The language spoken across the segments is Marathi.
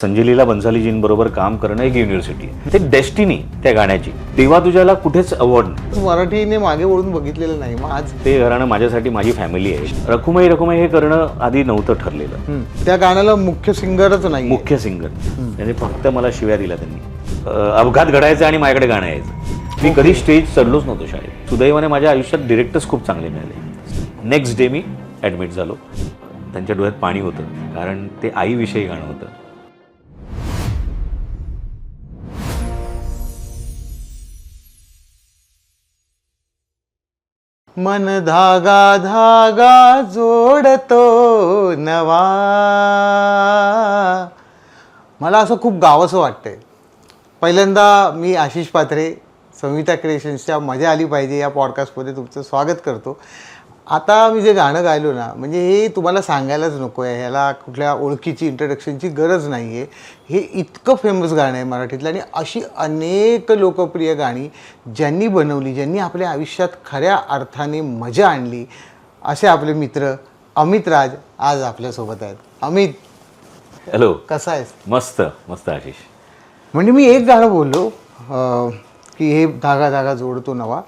संजय लीला बन्सालीजींबरोबर काम करणं एक युनिव्हर्सिटी आहे. ते डेस्टिनी त्या गाण्याची. तेव्हा तुझ्याला कुठेच अवॉर्ड नाही. मराठीने मागे वळून बघितलेलं नाही. मग आज ते घराणं माझ्यासाठी माझी फॅमिली आहे. रखुमाई रखुमाई हे करणं आधी नव्हतं ठरलेलं. त्या गाण्याला मुख्य सिंगरच नाही. मुख्य सिंगर म्हणजे फक्त मला शिव्या दिल्या त्यांनी. अपघात घडायचा आणि माझ्याकडे गाणं यायचं. मी कधी स्टेज चढलोच नव्हतो शाळेत. सुदैवाने माझ्या आयुष्यात डिरेक्टर्स खूप चांगले मिळाले. नेक्स्ट डे मी ॲडमिट झालो. त्यांच्या डोळ्यात पाणी होतं कारण ते आईविषयी गाणं होतं. मन धागा धागा जोडतो नवा. मला असं खूप गावंसं वाटतंय. पहिल्यांदा मी आशिष पात्रे, संविता क्रिएशन्सच्या मजा आली पाहिजे या पॉडकास्टमध्ये तुमचं स्वागत करतो. आता मी जे गाणं गायलो ना, म्हणजे हे तुम्हाला सांगायलाच नको आहे. ह्याला कुठल्या ओळखीची इंट्रोडक्शनची गरज नाही आहे. हे इतकं फेमस गाणं आहे मराठीतलं. आणि अशी अनेक लोकप्रिय गाणी ज्यांनी बनवली, ज्यांनी आपल्या आयुष्यात खऱ्या अर्थाने मजा आणली, असे आपले मित्र अमित राज आज आपल्यासोबत आहेत. अमित, हॅलो. कसा आहेस? मस्त मस्त आशिष. म्हणजे मी एक गाणं बोललो की हे धागा धागा जोडतो नवा.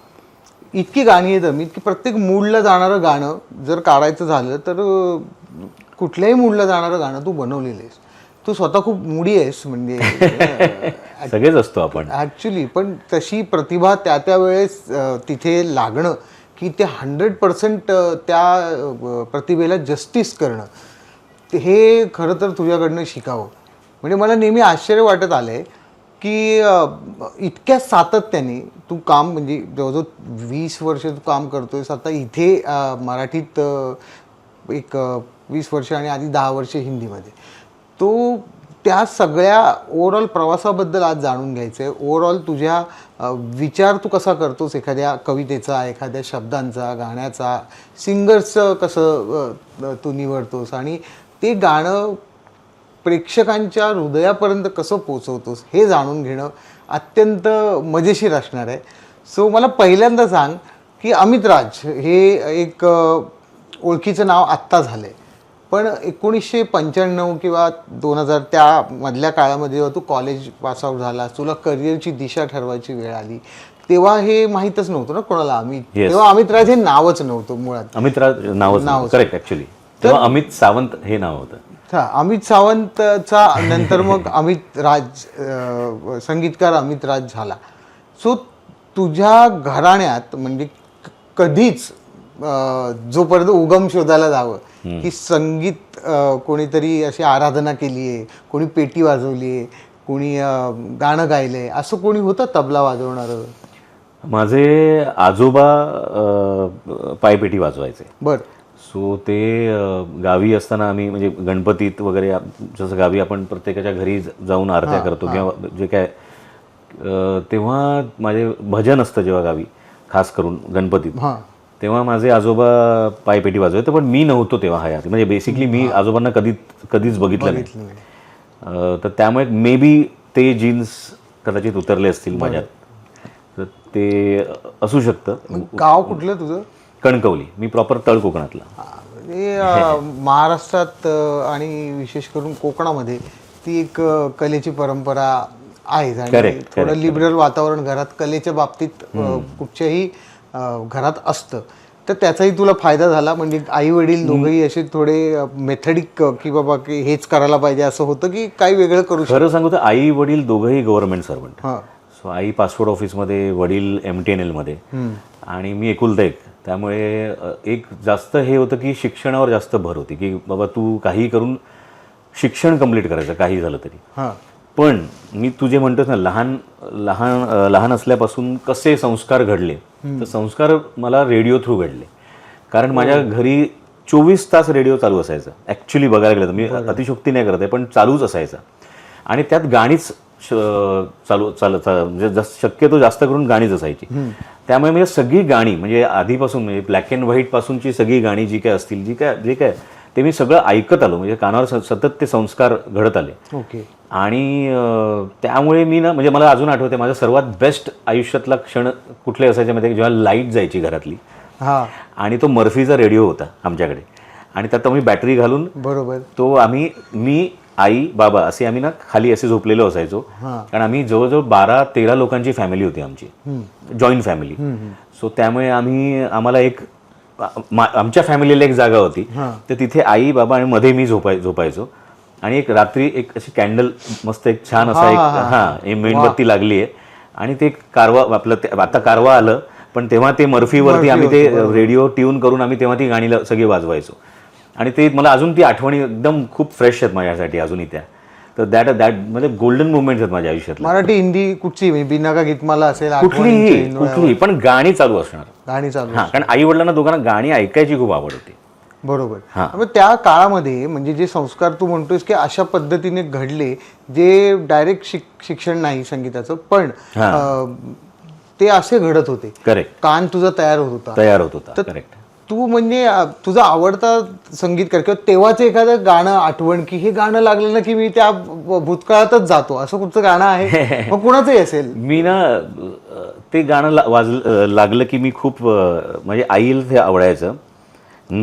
इतकी गाणी आहेत अमित की प्रत्येक मूडला जाणारं गाणं जर काढायचं झालं तर कुठल्याही मूडला जाणारं गाणं तू बनवलेलं आहेस. तू स्वतः खूप मूडी आहेस. म्हणजे सगळेच असतो आपण ॲक्च्युली. पण तशी प्रतिभा त्या वेळेस तिथे लागणं की ते 100% त्या प्रतिभेला जस्टिस करणं, हे खरं तर तुझ्याकडनं शिकावं. म्हणजे मला नेहमी आश्चर्य वाटत आलं आहे की इतक्या सातत्याने तू काम, म्हणजे जवळजवळ 20 वर्ष तू काम करतोयस. आता इथे मराठीत एक 20 वर्ष आणि आधी 10 वर्ष हिंदीमध्ये. तो त्या सगळ्या ओव्हरऑल प्रवासाबद्दल आज जाणून घ्यायचं आहे. ओव्हरऑल तुझ्या विचार तू कसा करतोस एखाद्या कवितेचा, एखाद्या शब्दांचा, गाण्याचा, सिंगर्सचं कसं तू निवडतोस आणि ते गाणं प्रेक्षकांच्या हृदयापर्यंत कसं पोचवतोस हे जाणून घेणं अत्यंत मजेशीर असणार आहे. सो मला पहिल्यांदा सांग की अमित राज हे एक ओळखीचं नाव आत्ता झालं आहे, पण 1995 किंवा 2000 त्या मधल्या काळामध्ये जेव्हा तू कॉलेज पासआउट झालास, तुला करिअरची दिशा ठरवायची वेळ आली, तेव्हा हे माहीतच नव्हतं ना कोणाला अमित. तेव्हा अमित राज हे नावच नव्हतं मुळात. अमित राज नाव करेक्ट. ॲक्च्युली तेव्हा अमित सावंत हे नाव होतं. अमित सावंतचा नंतर मग अमित राज, संगीतकार अमित राज झाला. सो तुझ्या घराण्यात म्हणजे कधीच जोपर्यंत उगम शोधायला जावं की संगीत कोणीतरी अशी आराधना केली आहे, कोणी पेटी वाजवली आहे, कोणी गाणं गायलं आहे, असं कोणी होतं तबला वाजवणारं? माझे आजोबा पायपेटी वाजवायचे. बरं. सो ते गावी असताना आम्ही म्हणजे गणपतीत वगैरे, जसं गावी आपण प्रत्येकाच्या घरी जाऊन आरत्या करतो किंवा जे काय, तेव्हा माझे भजन असतं जेव्हा गावी, खास करून गणपतीत, तेव्हा माझे आजोबा पायपेटी वाजवायचे. पण मी नव्हतो तेव्हा हयात. म्हणजे बेसिकली मी आजोबांना कधीच बघितलं नाही. तर त्यामुळे मे बी ते जीन्स कदाचित उतरले असतील माझ्यात. तर ते असू शकतं. गाव कुठलं तुझं? कणकवली. मी प्रॉपर तळ कोकणातला. महाराष्ट्रात आणि विशेष करून कोकणामध्ये ती एक कलेची परंपरा आहे आणि थोडं लिबरल वातावरण घरात कलेच्या बाबतीत कुठच्याही घरात असतं. तर त्याचाही तुला फायदा झाला. म्हणजे आई वडील दोघंही असे थोडे मेथडिक की बाबा की हेच करायला पाहिजे असं होतं की काही वेगळं करू शकतो? खरं सांगू तर आई वडील दोघंही गव्हर्नमेंट सर्वंट. सो आई पासपोर्ट ऑफिसमध्ये, वडील MTNL मध्ये आणि मी एकुलता एक. त्यामुळे एक जास्त हे होतं की शिक्षणावर जास्त भर होती की बाबा तू काही करून शिक्षण कंप्लीट करायचं, काही झालं तरी. पण मी तुझे म्हणतोस ना, लहान असल्यापासून कसे संस्कार घडले, तर संस्कार मला रेडिओ थ्रू घडले. कारण माझ्या घरी 24 तास रेडिओ चालू असायचा. ॲक्च्युली बघायला गेलं तर मी अतिशोक्ती नाही करत आहे, पण चालूच असायचा. आणि त्यात गाणीच म्हणजे शक्यतो जास्त करून गाणीच असायची. त्यामुळे म्हणजे सगळी गाणी, म्हणजे आधीपासून, म्हणजे ब्लॅक अँड व्हाईट पासूनची सगळी गाणी जी काय असतील, जे काय ते मी सगळं ऐकत आलो. म्हणजे कानावर सतत ते संस्कार घडत आले. आणि त्यामुळे मी ना, म्हणजे मला अजून आठवते माझा सर्वात बेस्ट आयुष्यातला क्षण कुठले असायचे माहिती, जेव्हा लाईट जायची घरातली आणि तो मर्फीचा रेडिओ होता आमच्याकडे, आणि त्यात आम्ही बॅटरी घालून बरोबर तो मी आई बाबा असे आम्ही ना खाली असे झोपलेलो असायचो, कारण आम्ही जवळजवळ 12-13 लोकांची फॅमिली होती आमची, जॉईंट फॅमिली. सो त्यामुळे आम्हाला आमच्या फॅमिलीला एक जागा होती, तर तिथे आई बाबा आणि मध्ये मी झोपायचो. आणि एक रात्री एक अशी कॅन्डल मस्त एक छान असा एक मेणबत्ती लागली आहे आणि ते कारवा आपलं आता कारवा आलं, पण तेव्हा ते मर्फीवरती आम्ही ते रेडिओ ट्यून करून आम्ही तेव्हा ती गाणी सगळी वाजवायचो. आणि ते मला अजून ती आठवणी एकदम खूप फ्रेश आहेत माझ्यासाठी अजूनही त्या. तर दॅट म्हणजे गोल्डन मुवमेंट्स आहेत माझ्या आयुष्यात. मराठी हिंदी कुठची बिना का गीतमाला असेल, कुठलीही पण गाणी चालू असणार, गाणी चालू. कारण आई वडिलांना दोघांना गाणी ऐकायची खूप आवड होती. बरोबर. मग त्या काळामध्ये म्हणजे जे संस्कार तू म्हणतोयस की अशा पद्धतीने घडले, जे डायरेक्ट शिक्षण नाही संगीताचं, पण ते असे घडत होते. करेक्ट. कान तुझा तयार होत होता. करेक्ट. तू म्हणजे तुझा आवडता संगीतकार किंवा तेव्हाचं एखादं गाणं आठवण की हे गाणं लागलं ना की मी त्या भूतकाळातच जातो, असं कुठचं गाणं आहे? मग कुणाचंही असेल. मी ना ते गाणं लागलं की मी खूप म्हणजे आईला ते आवडायचं.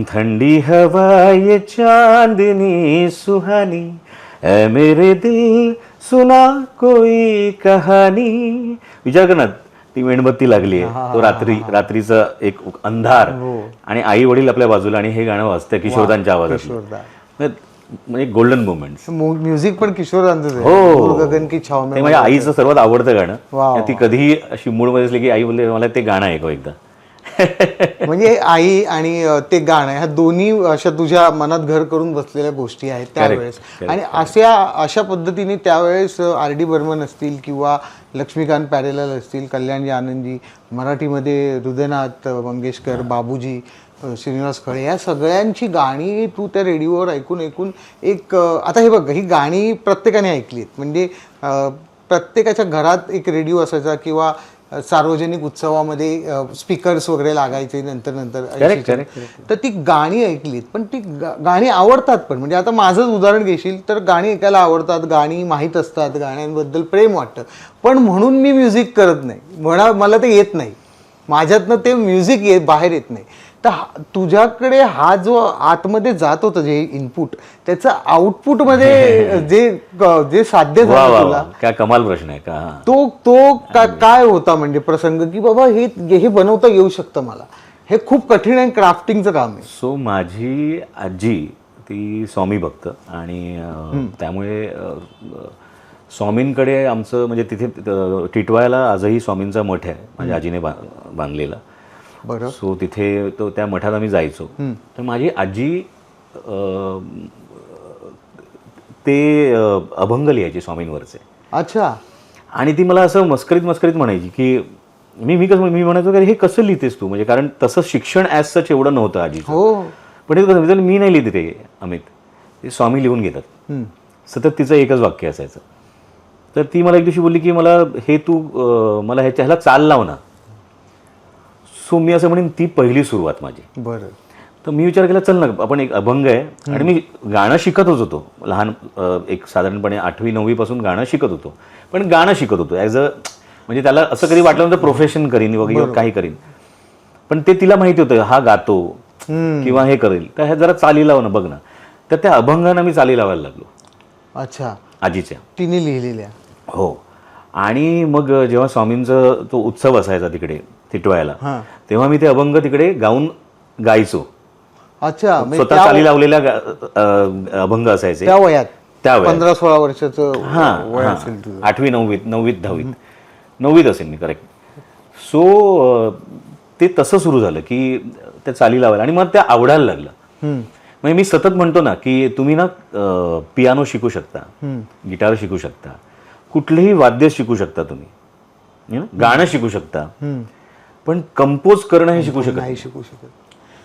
थंडी हवा ये चांदनी सुहानी, ऐ मेरे दिल सुना कोई कहानी. विचार कर ना, ती मेणबत्ती लागली आहे, तो रात्रीचा एक अंधार आणि आई वडील आपल्या बाजूला आणि हे गाणं वाजतंय किशोरदांच्या आवाजात. म्हणजे गोल्डन मुवमेंट्स. म्युझिक पण किशोरदांचंच आहे. हो, गगन की छाव. ते माझ्या आईचं सर्वात आवडतं गाणं. ती कधीही अशी मूडमध्ये असली की आई बोलते मला ते गाणं ऐकव एकदा. म्हणजे आई आणि ते गाणं ह्या दोन्ही अशा तुझ्या मनात घर करून बसलेल्या गोष्टी आहेत त्यावेळेस. आणि अशा पद्धतीने त्यावेळेस आर.डी. बर्मन असतील किंवा लक्ष्मीकांत प्यारेलाल असतील, कल्याणजी आनंदजी, मराठीमध्ये हृदयनाथ मंगेशकर, बाबूजी, श्रीनिवास खळे, या सगळ्यांची गाणी तू त्या रेडिओवर ऐकून एक आता हे बघ, ही गाणी प्रत्येकाने ऐकलीत. म्हणजे प्रत्येकाच्या घरात एक रेडिओ असायचा किंवा सार्वजनिक उत्सवामध्ये स्पीकर्स वगैरे लागायचे नंतर. तर ती गाणी ऐकलीत, पण ती गाणी आवडतात पण. म्हणजे आता माझंच उदाहरण घेशील तर गाणी ऐकायला आवडतात, गाणी माहीत असतात, गाण्यांबद्दल प्रेम वाटतं, पण म्हणून मी म्युझिक करत नाही, मला ते येत नाही, माझ्यातनं ते म्युझिक बाहेर येत नाही. तर तुझ्याकडे हा जो आतमध्ये जात होतं जे इनपुट, त्याचं आउटपुटमध्ये जे साध्य झालं तुला, काय कमाल प्रश्न आहे का तो काय होता म्हणजे प्रसंग की बाबा हे बनवता येऊ शकतं मला, हे खूप कठीण आणि क्राफ्टिंगचं काम आहे. सो माझी आजी ती स्वामी भक्त आणि त्यामुळे स्वामींकडे आमचं म्हणजे तिथे टिटवाळ्याला आजही स्वामींचा मठ आहे माझ्या आजीने बांधलेला. बरं. सो तिथे त्या मठात आम्ही जायचो. तर माझी आजी ते अभंग लिहायची स्वामींवरचे. अच्छा. आणि ती मला असं मस्करीत म्हणायची की मी म्हणायचो की हे कसं लिहितेस तू, म्हणजे कारण तसं शिक्षण ॲज सच एवढं नव्हतं आजीचं. हो. पण ते कसं मी नाही लिहिते ते अमित, ते स्वामी लिहून घेतात. सतत तिचं एकच वाक्य असायचं. तर ती मला एक दिवशी बोलली की मला हे तू मला ह्याला चाल लाव ना. सो मी असं म्हणेन ती पहिली सुरुवात माझी. बरं. तर मी विचार केला चल ना आपण एक अभंग आहे, आणि मी गाणं शिकतच होतो लहान, एक साधारणपणे 8वी-9वी पासून गाणं शिकत होतो, पण गाणं शिकत होतो ॲज म्हणजे त्याला असं कधी वाटलं नव्हतं प्रोफेशन करीन वगैरे काही करीन, पण ते तिला माहिती होतं हा गातो किंवा हे करेल, तर ह्या जरा चाली लाव ना बघ ना. तर त्या अभंगानं मी चाली लावायला लागलो. अच्छा. आजीच्या तिने लिहिलेल्या. हो. आणि मग जेव्हा स्वामींचा तो उत्सव असायचा तिकडे टिटवाळ्याला, तेव्हा मी ते अभंग तिकडे गायचो. अच्छा. स्वतः चाली लावलेल्या अभंग असायचे त्या वयात 15-16 वर्षाचं. 8वी 9वीत 10वीत असेल मी, करेक्ट. सो ते तसं सुरू झालं की त्या चाली लावायला, आणि मग त्या आवडायला लागलं. म्हणजे मी सतत म्हणतो ना की तुम्ही ना पियानो शिकू शकता, गिटार शिकू शकता, कुठलंही वाद्य शिकू शकता तुम्ही, गाणं शिकू शकता, पण कंपोज करणं हे शिकू शकत.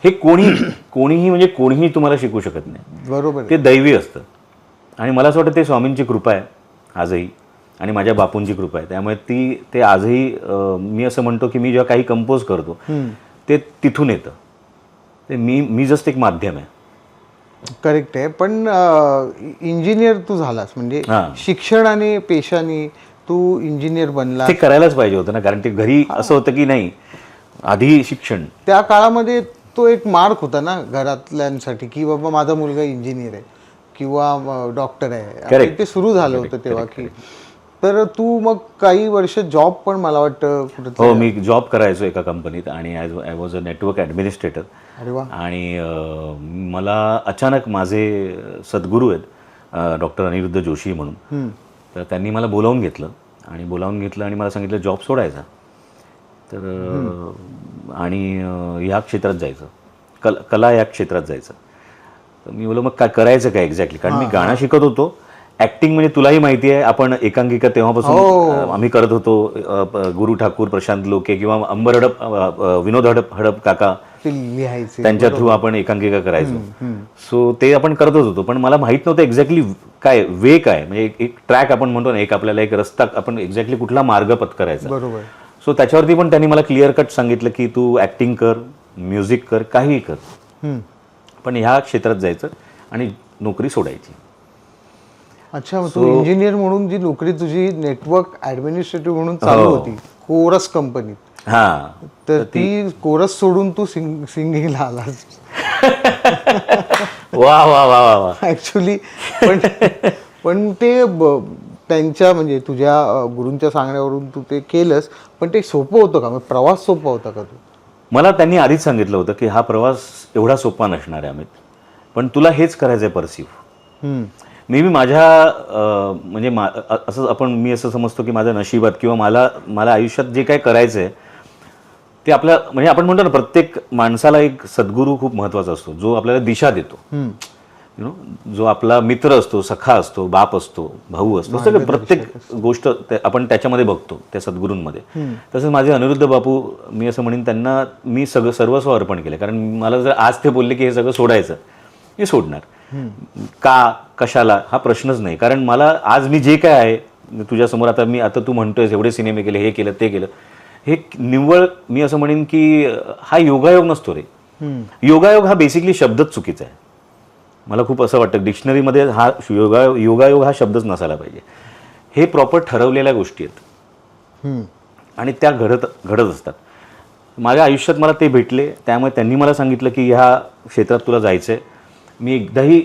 हे कोणीही म्हणजे कोणीही तुम्हाला शिकू शकत नाही. बरोबर. ते दैवी असतं. आणि मला असं वाटतं ते स्वामींची कृपा आहे आजही, आणि माझ्या बापूंची कृपा आहे. त्यामुळे ते आजही मी असं म्हणतो की मी जेव्हा काही कंपोज करतो ते तिथून येतं. ते मी जस्ट एक माध्यम आहे. करेक्ट आहे. पण इंजिनियर तू झालास म्हणजे शिक्षण आणि पेशाने तू इंजिनियर बनला. ते करायलाच पाहिजे होतं ना, कारण ते घरी असं होतं की नाही आधी शिक्षण. त्या काळामध्ये तो एक मार्क होता ना घरातल्यांसाठी की बाबा माझा मुलगा इंजिनियर आहे. किंवा डॉक्टर आहे, Correct. आणि ते सुरू झालं होतं तेव्हा की. तर तू मग काही वर्ष जॉब पण मला वाटतं कुठं. हो, मी जॉब करायचो एका कंपनीत आणि I was a network administrator. अरे वा. आणि मला अचानक माझे सद्गुरू आहेत डॉक्टर अनिरुद्ध जोशी म्हणून, तर त्यांनी मला बोलावून घेतलं आणि मला सांगितलं जॉब सोडायचा तर आणि ह्या क्षेत्रात जायचं, कला या क्षेत्रात जायचं. तर मी बोललो मग काय करायचं काय एक्झॅक्टली, कारण मी गाणं शिकत होतो. ॲक्टिंग म्हणजे तुलाही माहिती आहे, आपण एकांकिका तेव्हापासून आम्ही करत होतो. गुरु ठाकूर, प्रशांत लोके किंवा अंबर हडप, विनोद हडप काका, लिहायचे त्यांच्या थ्रू आपण एकांकिका करायचो. सो ते आपण करतच होतो, पण मला माहित नव्हतं एक्झॅक्टली काय वे काय, म्हणजे एक ट्रॅक आपण म्हणतो ना, एक आपल्याला एक रस्ता, आपण एक्झॅक्टली कुठला मार्ग पत्करायचा. बरोबर. सो त्याच्यावरती पण त्यांनी मला क्लिअर कट सांगितलं की तू ॲक्टिंग कर, म्युझिक कर, काहीही कर, पण ह्या क्षेत्रात जायचं आणि नोकरी सोडायची. अच्छा, मग तू इंजिनियर म्हणून जी नोकरी तुझी नेटवर्क ॲडमिनिस्ट्रेटिव्ह म्हणून चालू होती कोरस कंपनीत, हा, तर ती कोरस सोडून तू सिंगिंगला आलास. वा वा वा वा वा. ऍक्च्युली पण ते त्यांच्या म्हणजे तुझ्या गुरूंच्या सांगण्यावरून तू ते केलंस, पण ते सोपं होतं का? मग प्रवास सोपा होता का? तू मला त्यांनी आधीच सांगितलं होतं की हा प्रवास एवढा सोपा नसणार आहे अमित, पण तुला हेच करायचं आहे परसिव्ह. मी माझ्या म्हणजे असं मी असं समजतो की माझ्या नशिबात किंवा मला आयुष्यात जे काय करायचं आहे ते आपल्या, म्हणजे आपण म्हणतो ना, प्रत्येक माणसाला एक सद्गुरू खूप महत्त्वाचा असतो, जो आपल्याला दिशा देतो. यु नो, जो आपला मित्र असतो, सखा असतो, बाप असतो, भाऊ असतो, सगळं प्रत्येक गोष्ट आपण त्याच्यामध्ये बघतो, त्या सद्गुरूंमध्ये. तसंच माझे अनिरुद्ध बापू, मी असं म्हणेन त्यांना मी सर्वस्व अर्पण केलं, कारण मला जर आज ते बोलले की हे सगळं सोडायचं, मी सोडणार. का, कशाला हा प्रश्नच नाही, कारण मला आज मी जे काय आहे तुझ्यासमोर, आता तू म्हणतोयस एवढे सिनेमे केले, हे केलं, ते केलं, हे निव्वळ मी असं म्हणेन की हा योगायोग नसतो रे. योगायोग हा बेसिकली शब्दच चुकीचा आहे. मला खूप असं वाटतं डिक्शनरीमध्ये हा योगायोग हा शब्दच नसायला पाहिजे. हे प्रॉपर ठरवलेल्या गोष्टी आहेत आणि त्या घडत असतात. माझ्या आयुष्यात मला ते भेटले, त्यामुळे त्यांनी मला सांगितलं की ह्या क्षेत्रात तुला जायचं आहे. मी एकदाही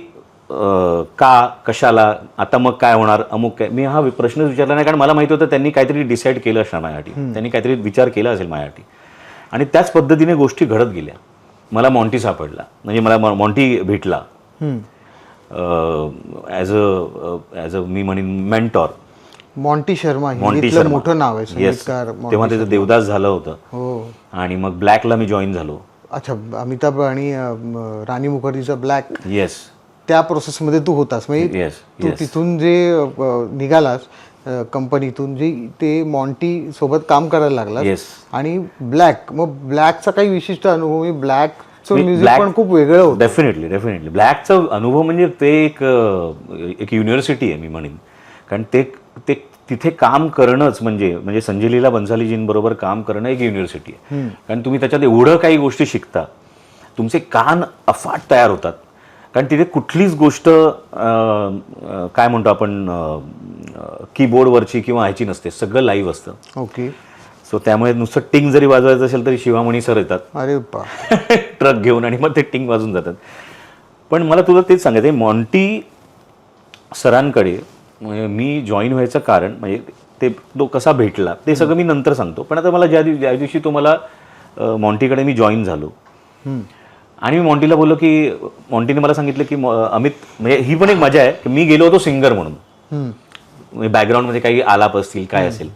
का, कशाला, आता मग काय होणार, अमुक काय, मी हा प्रश्नच विचारला नाही, कारण मला माहिती होतं त्यांनी काहीतरी डिसाईड केलं असणार माझ्यासाठी, त्यांनी काहीतरी विचार केला असेल माझ्यासाठी, आणि त्याच पद्धतीने गोष्टी घडत गेल्या. मला मॉन्टी सापडला, म्हणजे मला मॉन्टी भेटला ॲज अ मी म्हणेन मेंटॉर. मॉन्टी शर्मा मोठं नाव आहे, संगीतकार. तेव्हा त्याचं देवदास झालं होतं. हो. आणि मग ब्लॅकला मी जॉईन झालो. अच्छा, अमिताभ आणि राणी मुखर्जीचा ब्लॅक, येस, त्या प्रोसेसमध्ये तू होतास. म्हणजे तू तिथून जे निघालास कंपनीतून, जे ते मॉन्टी सोबत काम करायला लागलास, आणि ब्लॅक, मग ब्लॅकचा काही विशिष्ट अनुभव? मी ब्लॅकचं म्युझिक पण खूप वेगळं होतं. डेफिनेटली ब्लॅकचा अनुभव म्हणजे ते एक युनिव्हर्सिटी आहे मी म्हणेन, कारण ते तिथे काम करणंच म्हणजे संजय लीला बन्सालीजींबरोबर काम करणं एक युनिव्हर्सिटी आहे. कारण तुम्ही त्याच्यात एवढं काही गोष्टी शिकता, तुमचे कान अफाट तयार होतात, कारण तिथे कुठलीच गोष्ट काय म्हणतो आपण कीबोर्डवरची किंवा ह्याची नसते, सगळं लाईव्ह असतं. ओके. सो त्यामुळे नुसतं टिंग जरी वाजवायचं असेल तरी शिवामणी सर येतात. अरे बा. ट्रक घेऊन, आणि मग ते टिंग वाजून जातात. पण मला तुला तेच सांगायचं आहे, मॉन्टी सरांकडे मी जॉईन व्हायचं कारण, म्हणजे ते तो कसा भेटला ते सगळं मी नंतर सांगतो. पण आता मला ज्या दिवशी तो मला मॉन्टीकडे मी जॉईन झालो, आणि मी मॉन्टीला बोललो की, मॉन्टीने मला सांगितलं की अमित, म्हणजे ही पण एक मजा आहे की मी गेलो होतो सिंगर म्हणून, बॅकग्राऊंडमध्ये काही आलाप असतील, काय असेल.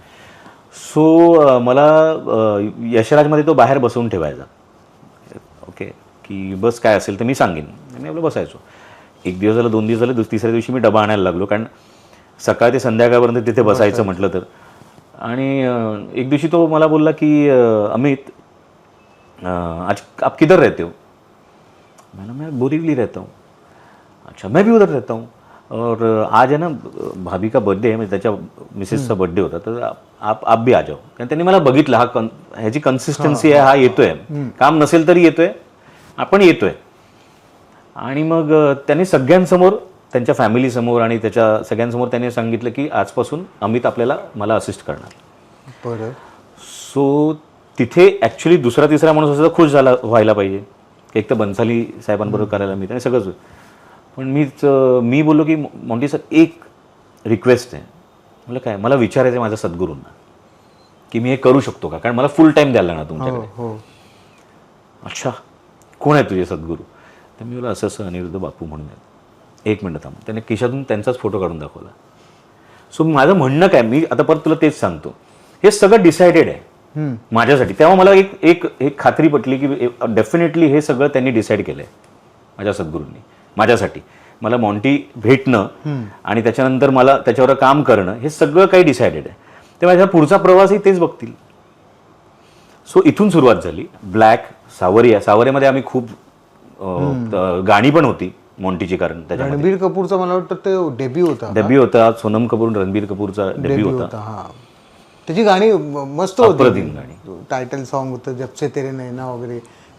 सो मला यशराजमध्ये तो बाहेर बसवून ठेवायचा. ओके, की बस काय असेल तर मी सांगेन. मी आपलं बसायचो. एक दिवस झालं, 2 दिवस झाले, तिसऱ्या दिवशी मी डबा आणायला लागलो, कारण सकाळ ते संध्याकाळपर्यंत तिथे बसायचं म्हटलं तर. आणि एक दिवशी तो मला बोलला की अमित, आज आप किधर रहते हो? मैं बोरीवली रहता हूँ. अच्छा, मैं भी उधर रहता हूँ, और आज है ना भाभी का बर्थडे है, म्हणजे त्याच्या मिसेसचा बर्थडे होता, तर आप भी आ जाओ. कारण त्यांनी मला बघितलं, ह्याची कन्सिस्टन्सी आहे, हा येतोय, काम नसेल तरी येतोय, आपण येतोय. आणि मग त्यांनी सगळ्यांसमोर, त्यांच्या फॅमिलीसमोर आणि त्याच्या सगळ्यांसमोर त्यांनी सांगितलं की आजपासून अमित मला असिस्ट करणार. बरं. सो तिथे ॲक्च्युली दुसरा तिसरा माणूस असं खुश व्हायला पाहिजे. एक तर बन्साली साहेबांबरोबर करायला मिळतं आणि सगळंच. पण मी बोललो की मॉन्टी सर एक रिक्वेस्ट आहे. म्हटलं काय? मला विचारायचं आहे माझ्या सद्गुरूंना की मी हे करू शकतो का, कारण मला फुल टाईम द्यायला ना तुमच्याकडे. हो. अच्छा, कोण आहे तुझे सद्गुरू? तर मी बोला असं असं अनिरुद्ध बापू म्हणून आहेत. एक मिनिट थांब. त्याने खिशातून त्यांचाच फोटो काढून दाखवला. सो माझं म्हणणं काय, मी आता परत तुला तेच सांगतो, हे सगळं डिसायडेड आहे माझ्यासाठी. तेव्हा मला एक खात्री पटली की डेफिनेटली हे सगळं त्यांनी डिसाईड केलंय माझ्या सद्गुरूंनी माझ्यासाठी. मला मॉन्टी भेटणं आणि त्याच्यानंतर मला त्याच्यावर काम करणं हे सगळं काही डिसायडेड आहे. ते माझ्या पुढचा प्रवासही तेच बघतील. सो इथून सुरुवात झाली. ब्लॅक, सावरियामध्ये आम्ही खूप गाणी पण होती मॉन्टीची, कारण त्याच्यामध्ये रणबीर कपूरचा मला वाटतं ते डेब्यू होता. सोनम कपूर, रणबीर कपूरचा डेब्यू होता. हा, त्याची गाणी मस्त होती. अप्रतिम गाणी. टायटल सॉन्ग होतं जब से तेरे नैना वगैरे,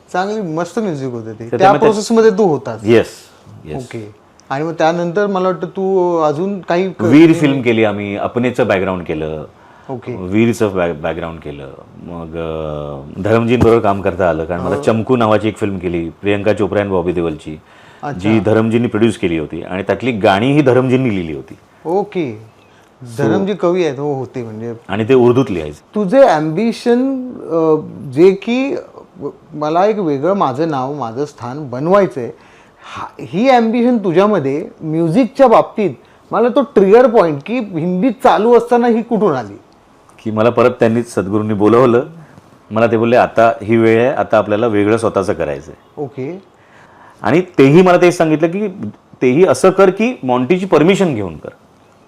चांगली मस्त म्युझिक होतं ते. त्या प्रोसेसमध्ये तू होतास. येस. ओके. आणि मग त्यानंतर मला वाटतं तू अजून काही वीर फिल्म केली आम्ही, अपनेचं बॅकग्राऊंड केलं. ओके. वीरचं बॅकग्राऊंड केलं. मग धरमजींबरोबर काम करता आलं, कारण मला चमकू नावाची एक फिल्म केली प्रियंका चोप्रा आणि बॉबी देओलची, जी धरमजींनी प्रोड्यूस केली होती आणि त्यातली गाणी ही धरमजींनी लिहिली होती. ओके. धरमजी कवी आहेत हो, होते म्हणजे. आणि ते उर्दूत लिहायचे. तुझे ॲम्बिशन जे की मला एक वेगळं माझं नाव, माझं स्थान बनवायचं आहे, ही ॲम्बिशन तुझ्यामध्ये म्युझिकच्या बाबतीत मला तो ट्रिगर पॉईंट की हिंदीत चालू असताना ही कुठून आली? की मला परत त्यांनीच सद्गुरूंनी बोलवलं. मला ते बोलले आता ही वेळ आहे, आता आपल्याला वेगळं स्वतःचं करायचं आहे. ओके. आणि तेही मला तेच सांगितलं की तेही असं कर की मॉन्टीची परमिशन घेऊन कर.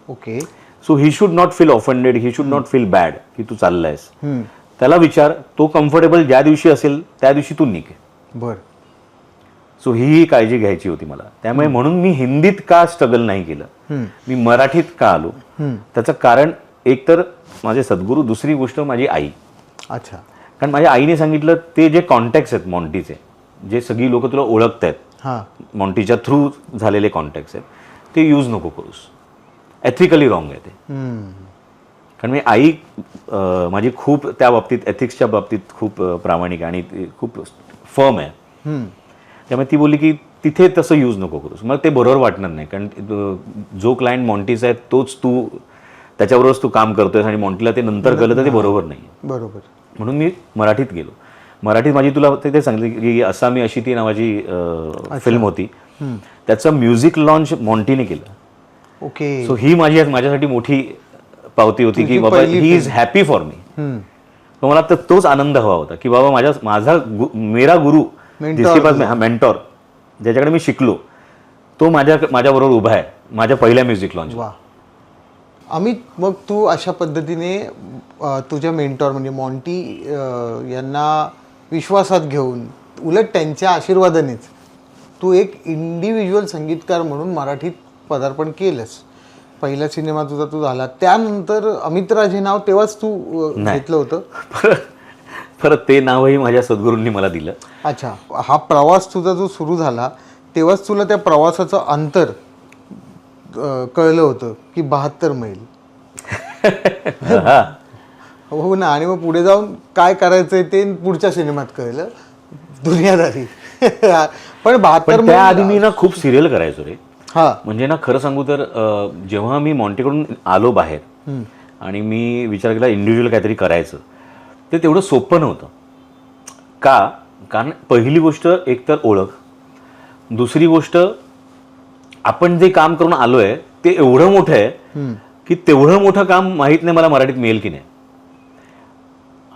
Okay. So he should not feel offended, he should not feel bad की तू चाललायस. त्याला विचार, तो कम्फर्टेबल ज्या दिवशी असेल त्या दिवशी तू निघ. बर. सो ही काळजी घ्यायची होती मला. त्यामुळे म्हणून मी हिंदीत का स्ट्रगल नाही केलं, मी मराठीत का आलो, त्याचं कारण एक तर माझे सद्गुरू, दुसरी गोष्ट माझी आई. अच्छा. कारण माझ्या आईने सांगितलं ते जे कॉन्टॅक्ट्स आहेत मॉन्टीचे, जे सगळी लोक तुला ओळखत आहेत मॉन्टीच्या थ्रू झालेले कॉन्टॅक्ट्स आहेत, ते यूज नको करूस. एथिकली रॉंग आहे ते. कारण मी आई माझी खूप त्या बाबतीत, एथिक्सच्या बाबतीत खूप प्रामाणिक आणि खूप फर्म आहे. त्यामुळे ती बोलली की तिथे तसं यूज नको करूस. मग ते बरोबर वाटणार नाही, कारण जो क्लायंट मॉन्टीचा आहे तोच तू, त्याच्याबरोबरच तू काम करतोयस आणि मॉन्टीला ते नंतर कळलं तर ते बरोबर नाही. बरोबर. म्हणून मी मराठीत गेलो. मराठीत माझी तुला ते सांगितलं की असामी अशी ती नावाची फिल्म होती, त्याचं म्युझिक लॉन्च मॉन्टीने केलं. ओके. सो ही माझ्यासाठी मोठी पावती होती की बाबा he is happy for me. मला तर तोच आनंद हवा होता की बाबा माझा मेरा गुरु, मेंटॉर, ज्याच्याकडे मी शिकलो, तो माझ्याबरोबर उभा आहे माझ्या पहिल्या म्युझिक लॉन्च. वा. अमित, मग तू अशा पद्धतीने तुझ्या मेंटॉर म्हणजे मॉन्टी यांना विश्वासात घेऊन, उलट त्यांच्या आशीर्वादानेच तू एक इंडिव्हिज्युअल संगीतकार म्हणून मराठीत पदार्पण केलंस. पहिला सिनेमा तुझा तू झाला, त्यानंतर अमित राज हे नाव तेव्हाच तू घेतलं होतं? परत ते नावही माझ्या सद्गुरूंनी मला दिलं. अच्छा. हा प्रवास तुझा जो सुरू झाला तेव्हाच तुला त्या प्रवासाचं अंतर कळलं होतं की 72 मैल. हो ना. आणि मग पुढे जाऊन काय करायचंय ते पुढच्या सिनेमात कळलं, दुनियादारी. पण 72 मैल त्याआधी मी ना खूप सिरियल करायचो रे. हा. म्हणजे ना खरं सांगू तर जेव्हा मी मॉन्टीकडून आलो बाहेर आणि मी विचार केला इंडिव्हिज्युअल काहीतरी करायचं, ते तेवढं सोपं नव्हतं. कारण पहिली गोष्ट एकतर ओळख, दुसरी गोष्ट आपण जे काम करून आलोय ते एवढं मोठं आहे की तेवढं मोठं काम माहीत नाही मला मराठीत मिळेल की नाही.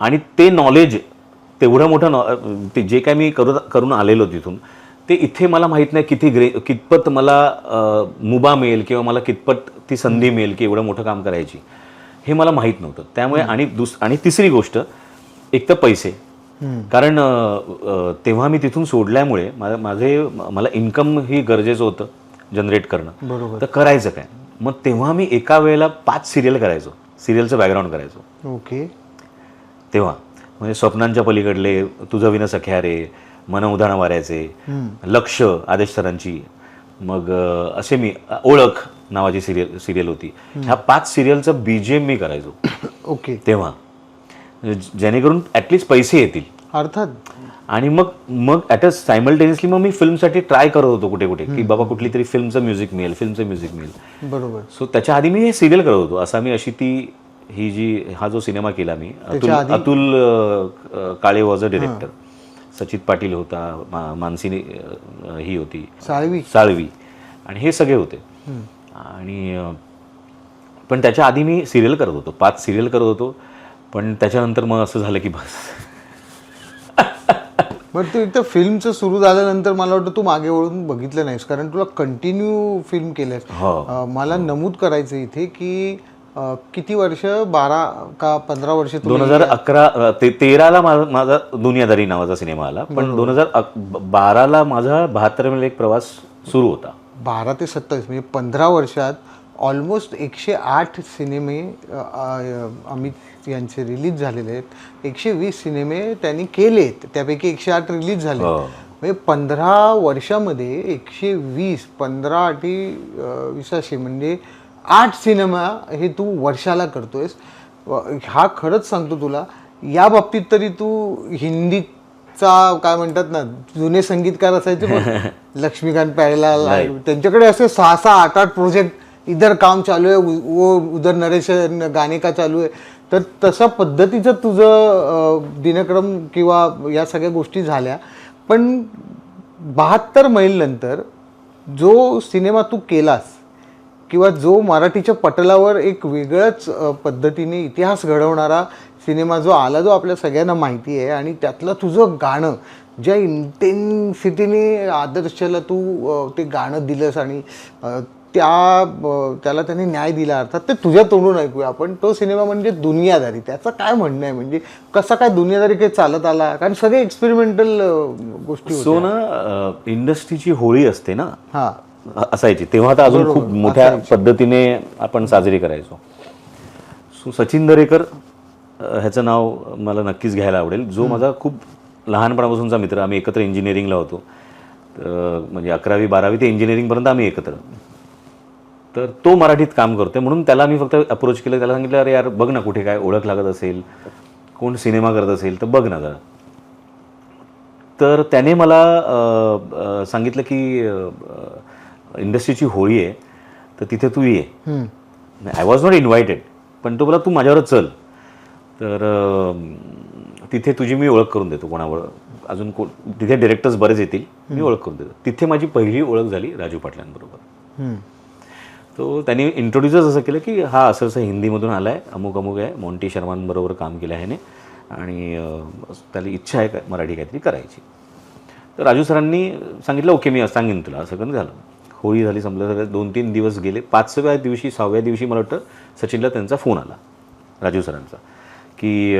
आणि ते नॉलेज तेवढं मोठं ते जे काय मी करून आलेलो तिथून, ते इथे मला माहीत नाही कितपत मला मुभा मिळेल किंवा मला कितपत ती संधी मिळेल की एवढं मोठं काम करायची, हे मला माहीत नव्हतं. त्यामुळे आणि तिसरी गोष्ट एक तर पैसे. कारण तेव्हा मी तिथून सोडल्यामुळे मला इन्कम ही गरजेचं होतं जनरेट करणं. बरोबर. तर करायचं काय? मग तेव्हा मी एका वेळेला 5 सिरियल करायचो, सिरियलचं बॅकग्राऊंड करायचो. ओके. तेव्हा म्हणजे स्वप्नांच्या पलीकडले, तुझं विन सख्या रे, मन उधाणं मारायचे, लक्ष आदेश सरांची, मग असे मी ओळख नावाची सिरियल होती. ह्या 5 सिरियलचं BGM मी करायचो. ओके. तेव्हा जेणेकरून ॲटलिस्ट पैसे येतील. अर्थात. आणि मग ॲट अ सायमल्टेनियसली मग मी फिल्मसाठी ट्राय करत होतो कुठे कुठे की बाबा कुठली तरी फिल्मचं म्युझिक मिळेल. बरोबर. सो त्याच्या आधी मी हे सिरियल करत होतो. असा मी अशी ती हा जो सिनेमा केला मी, अतुल काळे वॉज अ डिरेक्टर, सचित पाटील होता, मानसी ही होती साळवी आणि हे सगळे होते. आणि पण त्याच्या आधी मी सिरियल करत होतो, 5 सिरियल करत होतो. पण त्याच्यानंतर मग असं झालं की बस. बरं, तू इथं फिल्मचं सुरू झाल्यानंतर मला वाटतं तू मागे वळून बघितलं नाहीस, कारण तुला कंटिन्यू फिल्म केलंस. मला नमूद करायचं इथे की किती वर्ष, 12 का 15 वर्ष? 2013ला माझा दुनियादारी नावाचा सिनेमा आला, पण 2012ला माझा 72 मैल एक प्रवास सुरू होता. 12 ते 27 म्हणजे 15 वर्षात ऑलमोस्ट 108 सिनेमे अमित यांचे रिलीज झालेले आहेत. 120 सिनेमे त्यांनी केलेत, त्यापैकी 108 रिलीज झाले. म्हणजे 15 वर्षामध्ये 120, 15 × 20 म्हणजे 8 सिनेमा हे तू वर्षाला करतोयस. हा खरंच सांगतो तुला, या बाबतीत तरी तू हिंदीचा काय म्हणतात ना, जुने संगीतकार असायचे बघ, लक्ष्मीकांत प्यारेलाल, त्यांच्याकडे असे 6-6, 8-8 प्रोजेक्ट, इधर काम चालू आहे, वो उधर नरेशन गाणे का चालू आहे. तर तशा पद्धतीचं तुझं दिनक्रम किंवा या सगळ्या गोष्टी झाल्या. पण 72 मैल नंतर जो सिनेमा तू केलास किंवा जो मराठीच्या पटलावर एक वेगळ्याच पद्धतीने इतिहास घडवणारा सिनेमा जो आला, जो आपल्या सगळ्यांना माहिती आहे, आणि त्यातलं तुझं गाणं ज्या इंटेन्सिटीने आदर्शला तू ते गाणं दिलंस आणि त्याला त्याने न्याय दिला, अर्थात ते तुझ्या तोंडून ऐकूया आपण. तो सिनेमा म्हणजे दुनियादारी. त्याचं काय म्हणणं आहे, म्हणजे कसा काय दुनियादारी काही चालत आला? कारण सगळे एक्सपेरिमेंटल गोष्टी होत्या. सो ना, इंडस्ट्रीची होळी असते ना, असायची तेव्हा, तर अजून खूप मोठ्या पद्धतीने आपण साजरी करायचो. सो सचिन दरेकर ह्याचं नाव मला नक्कीच घ्यायला आवडेल, जो माझा खूप लहानपणापासूनचा मित्र. आम्ही एकत्र इंजिनिअरिंगला होतो, म्हणजे 11वी 12वी ते इंजिनिअरिंगपर्यंत आम्ही एकत्र. तर तो मराठीत काम करतोय म्हणून त्याला मी फक्त अप्रोच केलं. त्याला सांगितलं, अरे यार बघ ना, कुठे काय ओळख लागत असेल, कोण सिनेमा करत असेल तर बघ ना जरा. तर त्याने मला सांगितलं की इंडस्ट्रीची होळी आहे, तर तिथे तू ये. आय वॉज नॉट इन्व्हायटेड, पण तो बोला तू माझ्यावरच चल. तर तिथे तुझी मी ओळख करून देतो, कोणावर अजून तिथे डिरेक्टर्स बरेच येतील, मी ओळख करून देतो. तिथे माझी पहिली ओळख झाली राजू पाटलांबरोबर. तो त्यांनी इंट्रोड्यूसच असं केलं की हा असं असं हिंदीमधून आला आहे, अमुक अमुक आहे, मोंटी शर्मांबरोबर काम केलं आहे आणि त्याला इच्छा आहे काय मराठी काहीतरी करायची. तर राजू सरांनी सांगितलं ओके मी सांगेन तुला. असं करून झालं. होळी झाली, संपलं. 2-3 दिवस गेले. 5व्या दिवशी 6व्या दिवशी मला वाटतं सचिनला त्यांचा फोन आला, राजू सरांचा, की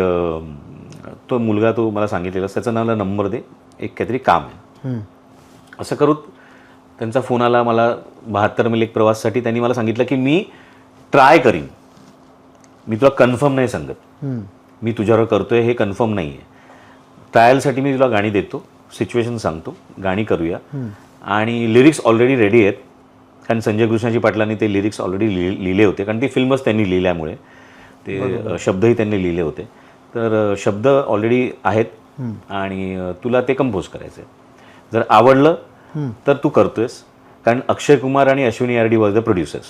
तो मुलगा तो मला सांगितलेला त्याचं नावाला नंबर दे, एक काहीतरी काम आहे. असं करून त्यांचा फोन आला मला 72 मैल एक प्रवाससाठी. त्यांनी मला सांगितलं की मी ट्राय करीन, मी तुला कन्फर्म नाही सांगत, मी तुझ्यावर करतोय हे कन्फर्म नाही आहे, ट्रायलसाठी मी तुला गाणी देतो, सिच्युएशन सांगतो, गाणी करूया. आणि लिरिक्स ऑलरेडी रेडी आहेत, कारण संजय कृष्णाजी पाटलांनी ते लिरिक्स ऑलरेडी लिहिले होते, कारण ती फिल्मच त्यांनी लिहिल्यामुळे ते शब्दही त्यांनी लिहिले होते. तर शब्द ऑलरेडी आहेत आणि तुला ते कंपोज करायचं आहे. जर आवडलं तर तू करतोयस, कारण अक्षय कुमार आणि Ashwini RD was the producers,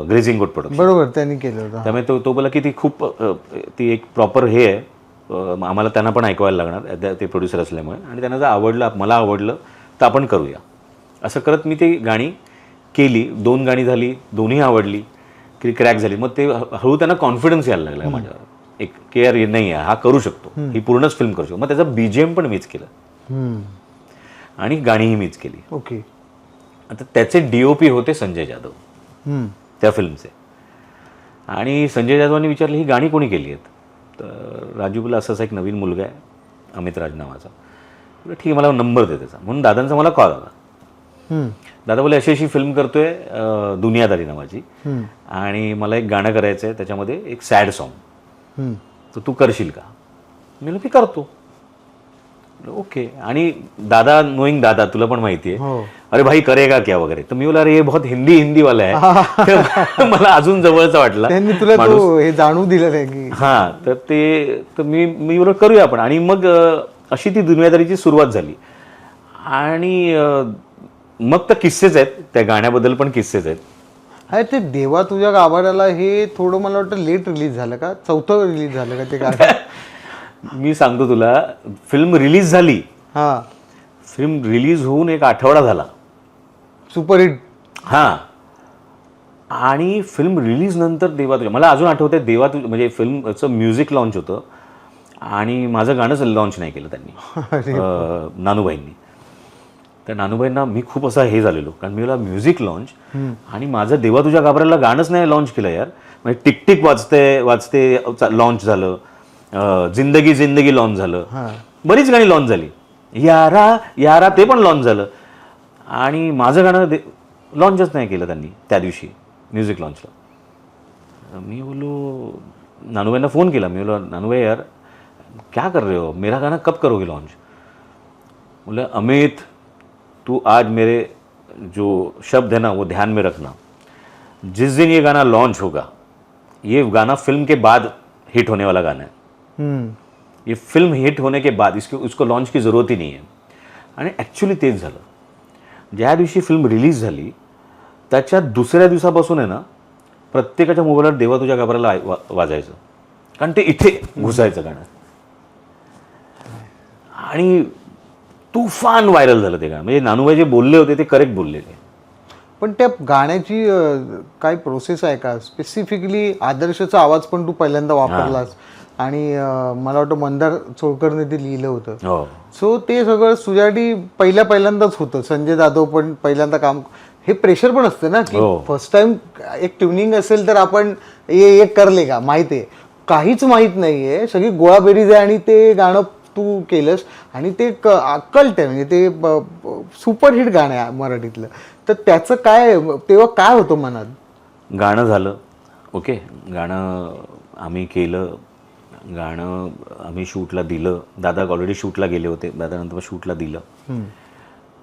grazing good production. बरोबर, त्यांनी केलं होतं. त्यामुळे तो बोला की ती खूप ती एक प्रॉपर हे आहे, आम्हाला त्यांना पण ऐकवायला लागणार, ते प्रोड्युसर असल्यामुळे. आणि त्यांना जर आवडलं, मला आवडलं तर आपण करूया. असं करत मी ती गाणी केली. 2 गाणी झाली, दोन्ही आवडली की क्रॅक झाली. मग ते हळू त्यांना कॉन्फिडन्स यायला लागला माझ्यावर, एक केअर नाही आहे, हा करू शकतो, ही पूर्णच फिल्म करू शकतो. मग त्याचा BGM पण मीच केलं आणि गाणीही मीच केली. ओके. आता त्याचे DOP होते संजय जाधव त्या फिल्मचे. आणि संजय जाधवांनी विचारलं ही गाणी कोणी केली आहेत? तर राजू बोला असं एक नवीन मुलगा आहे अमित राज नावाचा. ठीक आहे, मला नंबर दे त्याचा. म्हणून दादांचा मला कॉल आला. दादा बोले अशी फिल्म करतोय दुनियादारी नावाची, आणि मला एक गाणं करायचं आहे, त्याच्यामध्ये एक सॅड सॉन्ग, तर तू करशील का? मी मी करतो. ओके. आणि दादा, नोईंग दादा, तुला पण माहिती आहे, अरे भाई करेगा क्या वगैरे. तर मी बोला अरे हे बहुत हिंदी वाला आहे. मला अजून जवळचा वाटला. त्यांनी तुला हे जाणू दिलं नाही की हां. तर मी बोललो करूया आपण. आणि मग अशी ती दुनियादारीची सुरुवात झाली. आणि मग तर किस्सेच आहेत, त्या गाण्याबद्दल पण किस्सेच आहेत. अरे ते देवा तुझ्या गाभाऱ्याला हे थोडं मला वाटतं लेट रिलीज झालं का, चौथं रिलीज झालं का ते गाणं? मी सांगतो तुला, फिल्म रिलीज झाली, हां, फिल्म रिलीज होऊन एक आठवडा झाला, सुपरहिट. हां, आणि फिल्म रिलीज नंतर देवा तुझ्या, मला अजून आठवतंय, देवा तुझ्या म्हणजे फिल्मचं म्युझिक लॉन्च होतं आणि माझं गाणंच लॉन्च नाही केलं त्यांनी, नानूबाईंनी. त्या नानूबाईंना मी खूप असा हे झालेलो, कारण मी म्युझिक लॉन्च आणि माझं देवा तुझ्या गाभाऱ्याला गाणंच नाही लॉन्च केलं यार. म्हणजे टिक टिक वाजते वाजते लॉन्च झालं, जिंदगी जिंदगी लॉन्च झालं, बरीच गाणी लॉन्च झाली, यारा यारा ते पण लॉन्च झालं, आणि माझं गाणं लॉन्चच नाही केलं त्यांनी त्या दिवशी म्युझिक लॉन्चला. मी बोलो, नानूबाईंना फोन केला, मी बोलो नानूबाई यार क्या कर रहे हो, मेरा गाना कब करोगे लॉन्च? बोले अमित तू आज मेरे जो शब्द है ना वो ध्यान में रखना, जिस दिन ये गाना लॉन्च होगा, ये गाना फिल्म के बाद हिट होने वाला गाना है, ये फिल्म हिट होने के बाद उसको लॉन्च की ज़रूरत ही नहीं है. आणि ॲक्च्युली तेच झालं. ज्या दिवशी फिल्म रिलीज झाली त्याच्या दुसऱ्या दिवसापासून आहे ना, प्रत्येकाच्या मोबाईलवर देवा तुझ्या गाभाऱ्याला वाजायचं, कारण ते इथे घुसायचं गाणं, आणि तुफान व्हायरल झालं ते गाणं. म्हणजे नानूबाई जे बोलले होते ते करेक्ट बोलले ते. पण त्या गाण्याची काय प्रोसेस आहे का स्पेसिफिकली? आदर्शचा आवाज पण तू पहिल्यांदा वापरलास आणि मला वाटतं मंदार चोळकरने ते लिहिलं होतं. हो, सो ते सगळं तुझ्यासाठी पहिल्यांदाच होतं. संजय जाधव पण पहिल्यांदा काम, हे प्रेशर पण असतं ना की फर्स्ट टाइम एक ट्युनिंग असेल तर आपण एक करले का, माहिती आहे काहीच माहीत नाही आहे, सगळी गोळाबेरीज आहे आणि ते गाणं तू केलंस आणि ते कल्ट आहे, म्हणजे ते सुपरहिट गाणं आहे मराठीतलं. तर त्याचं काय तेव्हा काय होतं मनात? गाणं झालं, ओके, गाणं आम्ही केलं, गाणं आम्ही शूटला दिलं. दादा ऑलरेडी शूटला गेले होते, दादानंतर शूटला दिलं.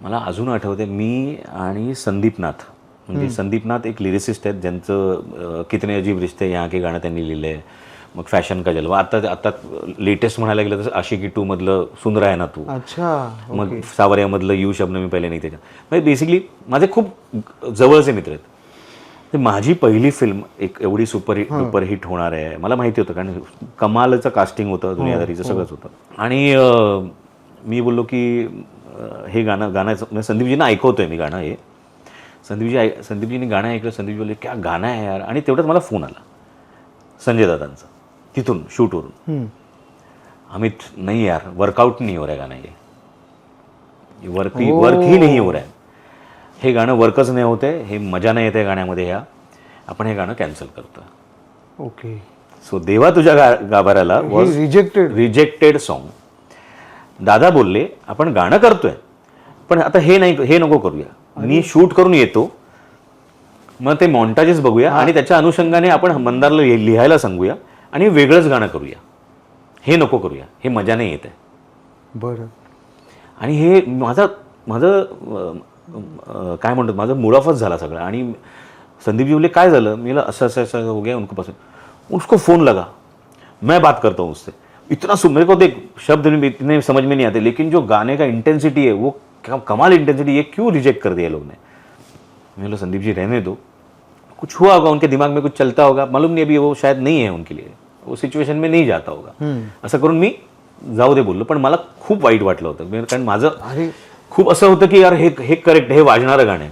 मला अजून आठवते, मी आणि संदीप नाथ, म्हणजे संदीप नाथ एक लिरिसिस्ट आहेत, ज्यांचं कितने अजीब रिश्ते यहाँ के गाणं त्यांनी लिहिलं आहे. मग फॅशन का जलवा, आता लेटेस्ट म्हणायला गेलं तर आशिकी 2 मधलं सुंदर आहे ना तू, अच्छा, मग सावरियामधलं यू शब्द मी पहिले नाही त्याच्यात. म्हणजे बेसिकली माझे खूप जवळचे मित्र आहेत. ते माझी पहिली फिल्म एक एवढी सुपरहिट होणार आहे मला माहिती होतं, कारण कमालचं कास्टिंग होतं, दुनियादारीचं सगळंच होतं. आणि मी बोललो की हे गाणं संदीपजींना ऐकवतोय मी गाणं, हे संदीपजींनी गाणं ऐकलं. संदीपजी बोलले क्या गाणं आहे यार. आणि तेवढ्यात मला फोन आला संजय दादांचा तिथून शूटवरून, अमित नहीं यार वर्कआउट नहीं हो रहा है गाना, ये वर्क ही नहीं हो रहा है, हे गाणं वर्कच नाही होते, हे मजा नाही येते गाण्यामध्ये, ह्या आपण हे गाणं कॅन्सल करतो. ओके. सो देवा तुझ्या गाभाऱ्याला वॉज रिजेक्टेड सॉन्ग. दादा बोलले आपण गाणं करतोय पण आता हे नको करूया, मी शूट करून येतो, मग ते मॉन्टाजेस बघूया आणि त्याच्या अनुषंगाने आपण मंदारला लिहायला सांगूया आणि वेगळंच गाणं करूया, हे नको करूया, हे मजा नाही येत आहे. बरं. आणि हे माझं काय म्हणतात, माझं मूड ऑफच झाला सगळं. आणि संदीपजी बोलले काय झालं, मी असं असं असं हो गया, उनको पसंद, उसको फ़ोन लगा, मैं बात करता हूँ उससे, इतना मेरे को तो शब्द इतने समझ में नहीं आते, लेकिन जो गाने का इंटेंसिटी है वो कमाल इंटेंसिटी है, क्यों रिजेक्ट कर दिया लोग ने. मैं बोला संदीप जी रहने दो, कुछ हुआ होगा, उनके दिमाग में कुछ चलता होगा, मालूम नहीं, अभी वो शायद नहीं है उनके लिए, वो सिच्युएशन में नहीं जाता होगा, असं करून मी जाऊ दे बोललो. पण मला खूप वाईट वाटलं होतं, कारण माझं खूप असं होतं की यार हे करेक्ट, हे वाजणारं गाणं आहे.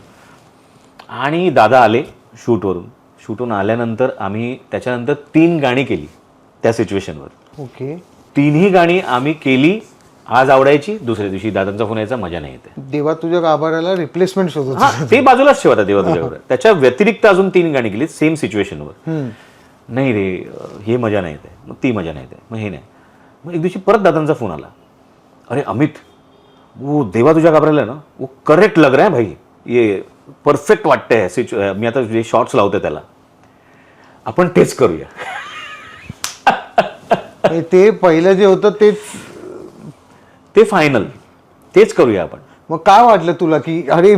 आणि दादा आले शूटवरून आल्यानंतर आम्ही त्याच्यानंतर 3 गाणी केली त्या सिच्युएशनवर. ओके. 3ही गाणी आम्ही केली, आज आवडायची, दुसऱ्या दिवशी दादांचा फोन यायचा, मजा नाही येते. देवा तुझ्या गाभाऱ्याला रिप्लेसमेंट शोधत, ते बाजूलाच ठेवता देवा तुझ्यावर. त्याच्या व्यतिरिक्त अजून 3 गाणी केली सेम सिच्युएशनवर. नाही रे, हे मजा नाही येते, मग ती मजा नाही येते, मग हे नाही. मग एक दिवशी परत दादांचा फोन आला, अरे अमित वो देवा तुझ्या गाभाऱ्याला ना वो करेक्ट लग रहा है भाई, ये परफेक्ट वाटतंय, मी आता जे शॉर्ट्स लावतोय त्याला, आपण तेच करूया. ते पहिलं जे होतं ते फायनल, तेच करूया आपण. मग काय वाटलं तुला की अरे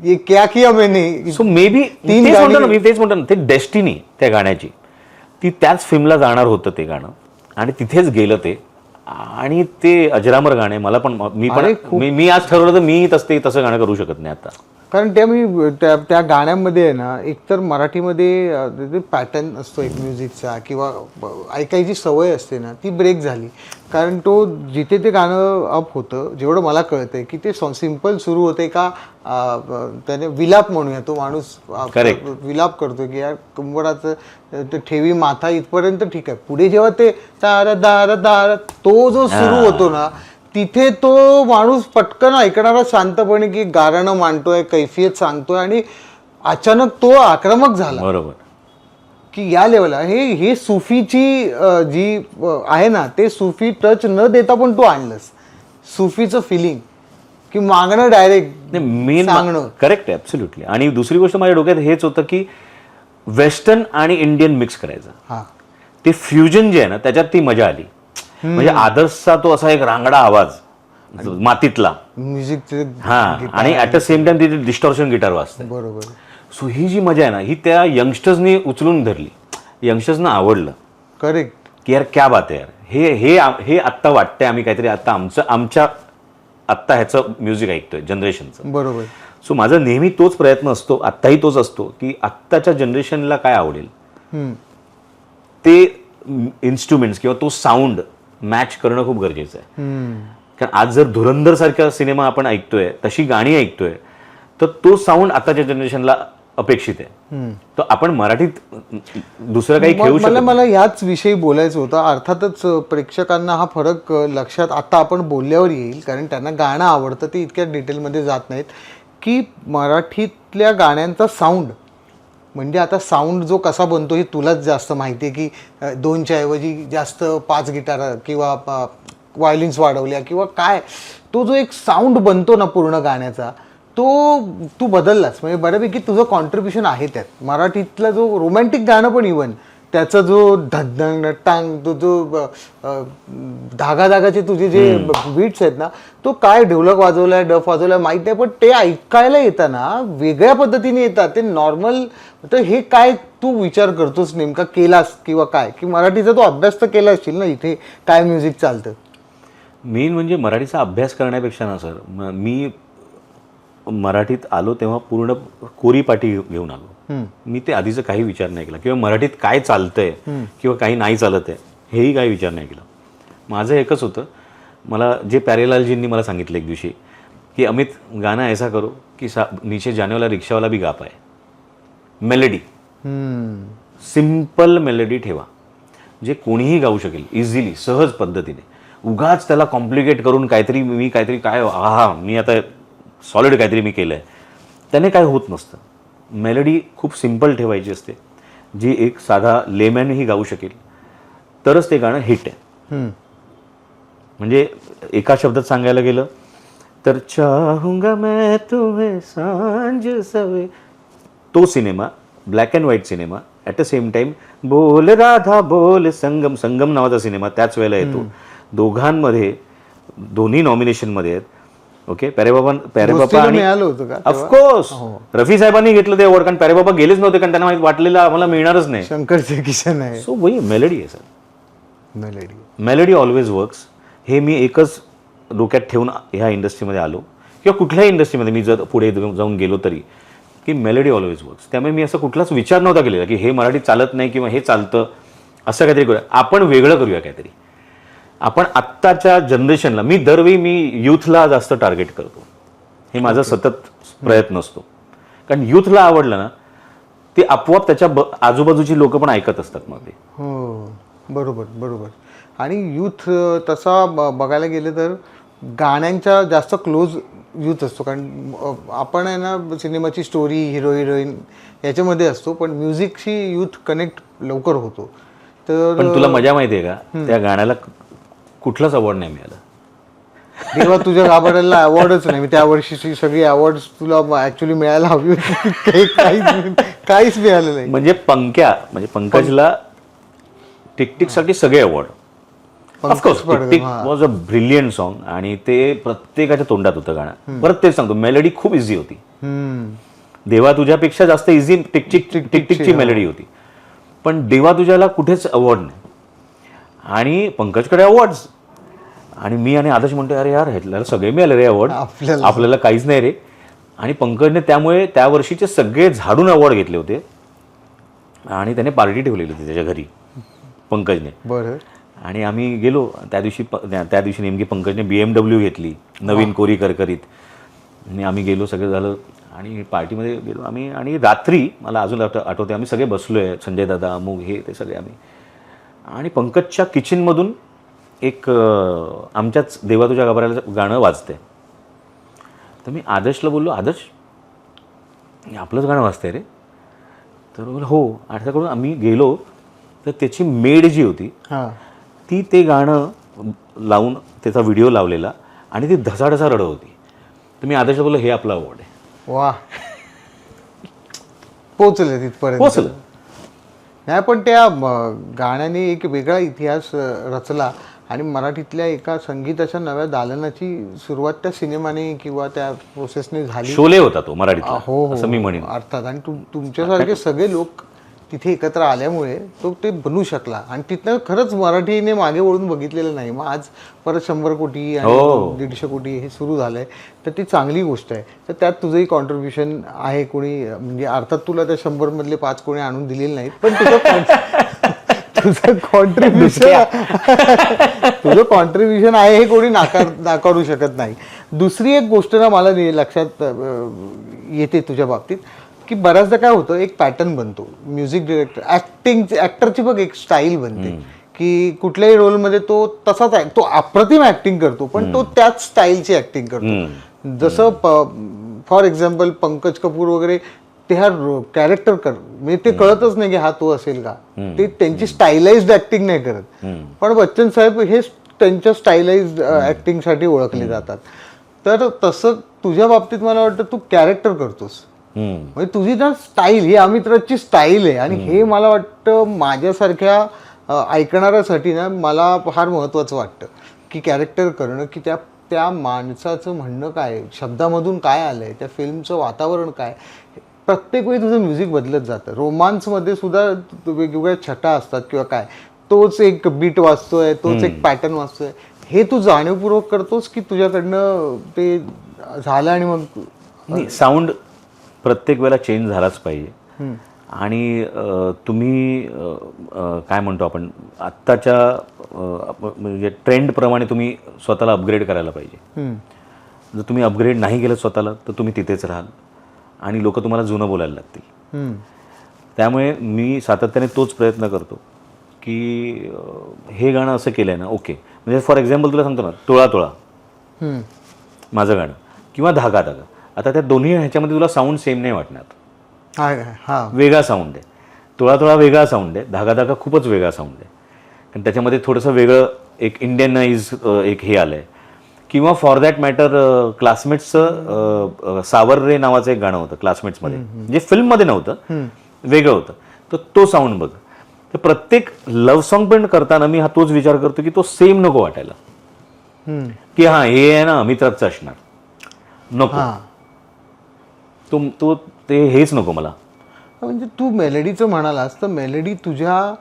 ये क्या KIA Maine? So may be तेच म्हणतो ना, ते डेस्टिनी त्या गाण्याची, ती त्याच फिल्मला जाणार होतं ते गाणं आणि तिथेच गेलं ते. आणि ते अजरामर गाणे मला पण मी आज ठरवलं तर मी तसं गाणं करू शकत नाही आता. कारण त्या गाण्यामध्ये आहे ना, एकतर मराठीमध्ये पॅटर्न असतो एक म्युझिकचा किंवा ऐकायची सवय असते ना, ती ब्रेक झाली. कारण तो जिथे ते गाणं अप होतं, जेवढं मला कळतंय की ते सिम्पल सुरू होते का त्याने विलाप म्हणूया, तो माणूस विलाप करतो की यार कुंभडाचं ठेवी माथा इथपर्यंत ठीक आहे, पुढे जेव्हा ते दारा दारा दारा तो जो सुरू होतो ना, तिथे तो माणूस पटकन ऐकणारा शांतपणे की गाणं मांडतोय, कैफियत सांगतोय आणि अचानक तो आक्रमक झाला. बरोबर की या लेवलला हे सुफीची जी आहे ना, ते सुफी टच न देता पण तू आणलंस सुफीचं फिलिंग की मागणं डायरेक्ट मेन करेक्ट आहे ऍब्सोल्युटली. आणि दुसरी गोष्ट माझ्या डोक्यात हेच होतं की वेस्टर्न आणि इंडियन मिक्स करायचं. ते फ्युजन जे आहे ना, त्याच्यात ती मजा आली. म्हणजे आदर्शचा तो असा एक रांगडा आवाज मातीतला म्युझिक, हा, आणि ऍट द सेम टाइम तिथे डिस्टॉर्शन गिटार वाजते. बरोबर. सो ही जी मजा आहे ना, ही त्या यंगस्टर्सनी उचलून धरली. यंगस्टर्सना आवडलं. करेक्ट की यार क्या बात आहे यार, हे आत्ता वाटतंय आम्ही काहीतरी आता आमच्या आत्ता ह्याचं म्युझिक ऐकतोय जनरेशनचं. बरोबर. सो माझा नेहमी तोच प्रयत्न असतो, आत्ताही तोच असतो की आत्ताच्या जनरेशनला काय आवडेल ते इन्स्ट्रुमेंट्स किंवा तो साऊंड मॅच करणं खूप गरजेचं आहे. कारण आज जर धुरंधर सारखा सिनेमा आपण ऐकतोय, तशी गाणी ऐकतोय, तर तो साऊंड आताच्या जनरेशनला अपेक्षित आहे. तर आपण मराठीत दुसरं काही खेळू शकतो. मला ह्याच विषयी बोलायचं होतं. अर्थातच प्रेक्षकांना हा फरक लक्षात आता आपण बोलल्यावर येईल, कारण त्यांना गाणं आवडतं, ते इतक्या डिटेलमध्ये जात नाहीत. की मराठीतल्या गाण्यांचा साऊंड म्हणजे आता साऊंड जो कसा बनतो हे तुलाच जास्त माहिती आहे की 2च्या ऐवजी जास्त 5 गिटार किंवा व्हायोलिन्स वाढवल्या किंवा काय, तो जो एक साऊंड बनतो ना पूर्ण गाण्याचा, तो तू बदललास. म्हणजे बऱ्यापैकी तुझं कॉन्ट्रीब्युशन आहे त्यात. मराठीतला जो रोमॅन्टिक गाणं पण इव्हन त्याचा जो धडधड टांग, तो जो धागाचे तुझे जे बीट्स आहेत ना, तो काय ढोलक वाजवलाय, डफ वाजवलाय माहीत नाही, पण ते ऐकायला येताना वेगळ्या पद्धतीने येतात ते नॉर्मल. तर हे काय तू विचार करतोस नेमका, केलास किंवा काय, की मराठीचा तो अभ्यास तर केला असशील ना, इथे काय म्युझिक चालतं. मेन म्हणजे मराठीचा अभ्यास करण्यापेक्षा ना सर, मी मराठीत आलो तेव्हा पूर्ण कोरी पाटी घेऊन आलो. मी ते आधीचं काही विचार नाही केला किंवा मराठीत काय चालतंय किंवा काही नाही चालत आहे हेही काही विचार नाही केला. माझं एकच होतं, मला जे प्यारेलालजींनी मला सांगितलं एक दिवशी की अमित गाना ऐसा करो की नीचे जाने वाला रिक्षावाला भी गा पाए. मेलेडी, सिंपल मेलेडी ठेवा, जे कोणीही गाऊ शकेल इझिली, सहज पद्धतीने. उगाच त्याला कॉम्प्लिकेट करून काहीतरी मी आता सॉलिड काहीतरी मी केलंय, त्याने काय होत नसतं. मेलडी खूप सिंपल ठेवायची असते, जी एक साधा लेमॅनही गाऊ शकेल, तरच ते गाणं हिट आहे. म्हणजे एका शब्दात सांगायला गेलं तर चाहूंगा मैं तुम्हें सांझ सवे, तो cinema black and white cinema, at the same time बोल राधा बोल संगम नावाचा सिनेमा त्याच वेळेला येतो. दोघांमध्ये दोन्ही नॉमिनेशनमध्ये आहेत. ओके, प्यारेबाबा आणि ऑफकोर्स रफी साहेबांनी घेतलं ते अवॉर्ड, कारण प्यारेबाबा गेलेच नव्हते, कारण त्यांना माहिती वाटलेलं आम्हाला मिळणारच नाही. शंकरचे किशन आहे. सो वही मेलडी आहे सर, मेलडी ऑलवेज वर्क्स. हे मी एकच डोक्यात ठेवून ह्या इंडस्ट्रीमध्ये आलो किंवा कुठल्याही इंडस्ट्रीमध्ये मी जर पुढे जाऊन गेलो तरी, की मेलडी ऑलवेज वर्क्स. त्यामुळे मी असं कुठलाच विचार नव्हता केलेला की हे मराठीत चालत नाही किंवा हे चालतं, असं काहीतरी करूया, आपण वेगळं करूया काहीतरी. आपण आत्ताच्या जनरेशनला, मी दरवेळी युथला जास्त टार्गेट करतो, हे माझा सतत प्रयत्न असतो. कारण युथला आवडलं ना, ते आपोआप त्याच्या आजूबाजूची लोक पण ऐकत असतात मग ते. हो, बरोबर. आणि युथ तसा बघायला गेलं तर गाण्यांच्या जास्त क्लोज युथ असतो, कारण आपण आहे ना सिनेमाची स्टोरी, हिरोईन याच्यामध्ये असतो, पण म्युझिकशी युथ कनेक्ट लवकर होतो. तर पण तुला मजा माहिती आहे का, त्या गाण्याला कुठलाच अवॉर्ड नाही मिळाला. तेव्हा तुझ्या गाभाऱ्याला अवॉर्डच नाही. त्या वर्षीची सगळी अवॉर्ड तुला ऍक्च्युली मिळायला हवी होती, काहीच मिळालं नाही. म्हणजे पंकजला टिकटिकसाठी सगळे award. Of course Tiktik was a brilliant song आणि ते प्रत्येकाच्या तोंडात होतं गाणं. परत तेच सांगतो, मेलडी खूप इझी होती. देवा तुझ्यापेक्षा जास्त इझी टिकटिकची मेलडी होती, पण देवा तुझ्याला कुठेच अवॉर्ड नाही. आणि पंकजकडे अवॉर्ड्स, आणि मी आणि आदर्श म्हणतो अरे यार ह्याला सगळे मिळाले रे अवॉर्ड, आपल्याला काहीच नाही रे. आणि पंकजने त्यामुळे त्या वर्षीचे सगळे झाडून अवॉर्ड घेतले होते आणि त्याने पार्टी ठेवलेली होती त्याच्या घरी पंकजने. बरं. आणि आम्ही गेलो त्या दिवशी नेमकी पंकजने BMW घेतली नवीन कोरी करकरीत. आणि आम्ही गेलो, सगळं झालं आणि पार्टीमध्ये गेलो आम्ही. आणि रात्री मला अजून आठवते आम्ही सगळे बसलोय, संजय दादा अमुक हे ते सगळे आम्ही. आणि पंकजच्या किचनमधून एक आमच्याच देवा तुझ्या घाबरायला गाणं वाजतंय. तर मी आदर्शला बोललो, आदर्श आपलंच गाणं वाजतंय रे. तर बोललो हो. अर्थाकडून आम्ही गेलो तर त्याची मेड जी होती ती ते गाणं लावून त्याचा व्हिडिओ लावलेला आणि ती ढसाढसा रडत होती. तर मी आदर्शला बोललो हे आपला अवॉर्ड आहे. वा, पोचले तिथपर्यंत. पोचलं नाही पण त्या गाण्याने एक वेगळा इतिहास रचला आणि मराठीतल्या एका संगीताच्या नव्या दालनाची सुरुवात त्या सिनेमाने किंवा त्या प्रोसेसने झाली. शोले होता तो मराठीतला, हो असं मी म्हणेन. अर्थात. आणि तुमच्यासारखे सगळे लोक तिथे एकत्र आल्यामुळे तो ते बनू शकला. आणि तिथनं खरंच मराठीने मागे वळून बघितलेलं नाही. मग आज परत 100 कोटी आणि 150 कोटी हे सुरू झालंय, तर ती चांगली गोष्ट आहे. तर त्यात तुझंही कॉन्ट्रीब्युशन आहे. कोणी म्हणजे अर्थात तुला त्या 100 मधले 5 कोणी आणून दिलेले नाहीत, पण तुझं कॉन्ट्रीब्युशन आहे हे कोणी नाकारू शकत नाही. दुसरी एक गोष्ट ना मला लक्षात येते तुझ्या बाबतीत की बऱ्याचदा काय होतं, एक पॅटर्न बनतो. म्युझिक डिरेक्टर, ॲक्टरची बघ एक स्टाईल बनते की कुठल्याही रोलमध्ये तो तसाच आहे, तो अप्रतिम ॲक्टिंग करतो पण तो त्याच स्टाईलची ॲक्टिंग करतो. जसं फॉर एक्झाम्पल पंकज कपूर वगैरे ते हा कॅरेक्टर म्हणजे ते कळतच नाही की हा तो असेल का. ते त्यांची स्टाईलाइज्ड ॲक्टिंग नाही करत. पण बच्चन साहेब हे त्यांच्या स्टाईलाइज्ड ॲक्टिंगसाठी ओळखले जातात. तर तसं तुझ्या बाबतीत मला वाटतं तू कॅरेक्टर करतोस. म्हणजे तुझी ना स्टाईल ही अमित राजची स्टाईल आहे. आणि हे मला वाटतं माझ्यासारख्या ऐकणाऱ्यासाठी ना मला फार महत्त्वाचं वाटतं की कॅरेक्टर करणं, की त्या माणसाचं म्हणणं काय, शब्दामधून काय आलंय, त्या फिल्मचं वातावरण काय. प्रत्येक वेळी तुझं म्युझिक बदलत जातं. रोमांसमध्ये सुद्धा वेगवेगळ्या छटा असतात किंवा काय, तोच एक बीट वाजतोय, तोच एक पॅटर्न वाजतोय. हे तू जाणीवपूर्वक करतोस की तुझ्याकडनं ते झालं आणि मग साऊंड प्रत्येक वेळेला चेंज झालाच पाहिजे. आणि तुम्ही काय म्हणतो आपण आत्ताच्या म्हणजे ट्रेंडप्रमाणे तुम्ही स्वतःला अपग्रेड करायला पाहिजे. जर तुम्ही अपग्रेड नाही केलं स्वतःला तर तुम्ही तिथेच राहाल आणि लोक तुम्हाला जुनं बोलायला लागतील. त्यामुळे मी सातत्याने तोच प्रयत्न करतो की हे गाणं असं केलं आहे ना, ओके. म्हणजे फॉर एक्झाम्पल तुला सांगतो ना, तोळा तोळा माझं गाणं किंवा धागा धागा. आता त्या दोन्ही ह्याच्यामध्ये तुला साऊंड सेम नाही वाटणार. वेगळा साऊंड आहे. तोळा तोळा वेगळा साऊंड आहे, धागा धागा खूपच वेगळा साऊंड आहे. कारण त्याच्यामध्ये थोडंसं वेगळं एक इंडियनाइज एक हे आलं आहे. किंवा फॉर दॅट मॅटर क्लासमेट्सचं सावर रे नावाचं एक गाणं होतं क्लासमेट्समध्ये, जे फिल्ममध्ये नव्हतं, वेगळं होतं. तर तो साऊंड बघ. तर प्रत्येक लव्ह सॉन्ग पण करताना मी तोच विचार करतो की तो सेम नको वाटायला, की हां हे आहे ना अमित राजचं असणार, नको तो ते हेच नको मला. म्हणजे तू मेलडीचं म्हणालास तर मेलडी तुझ्या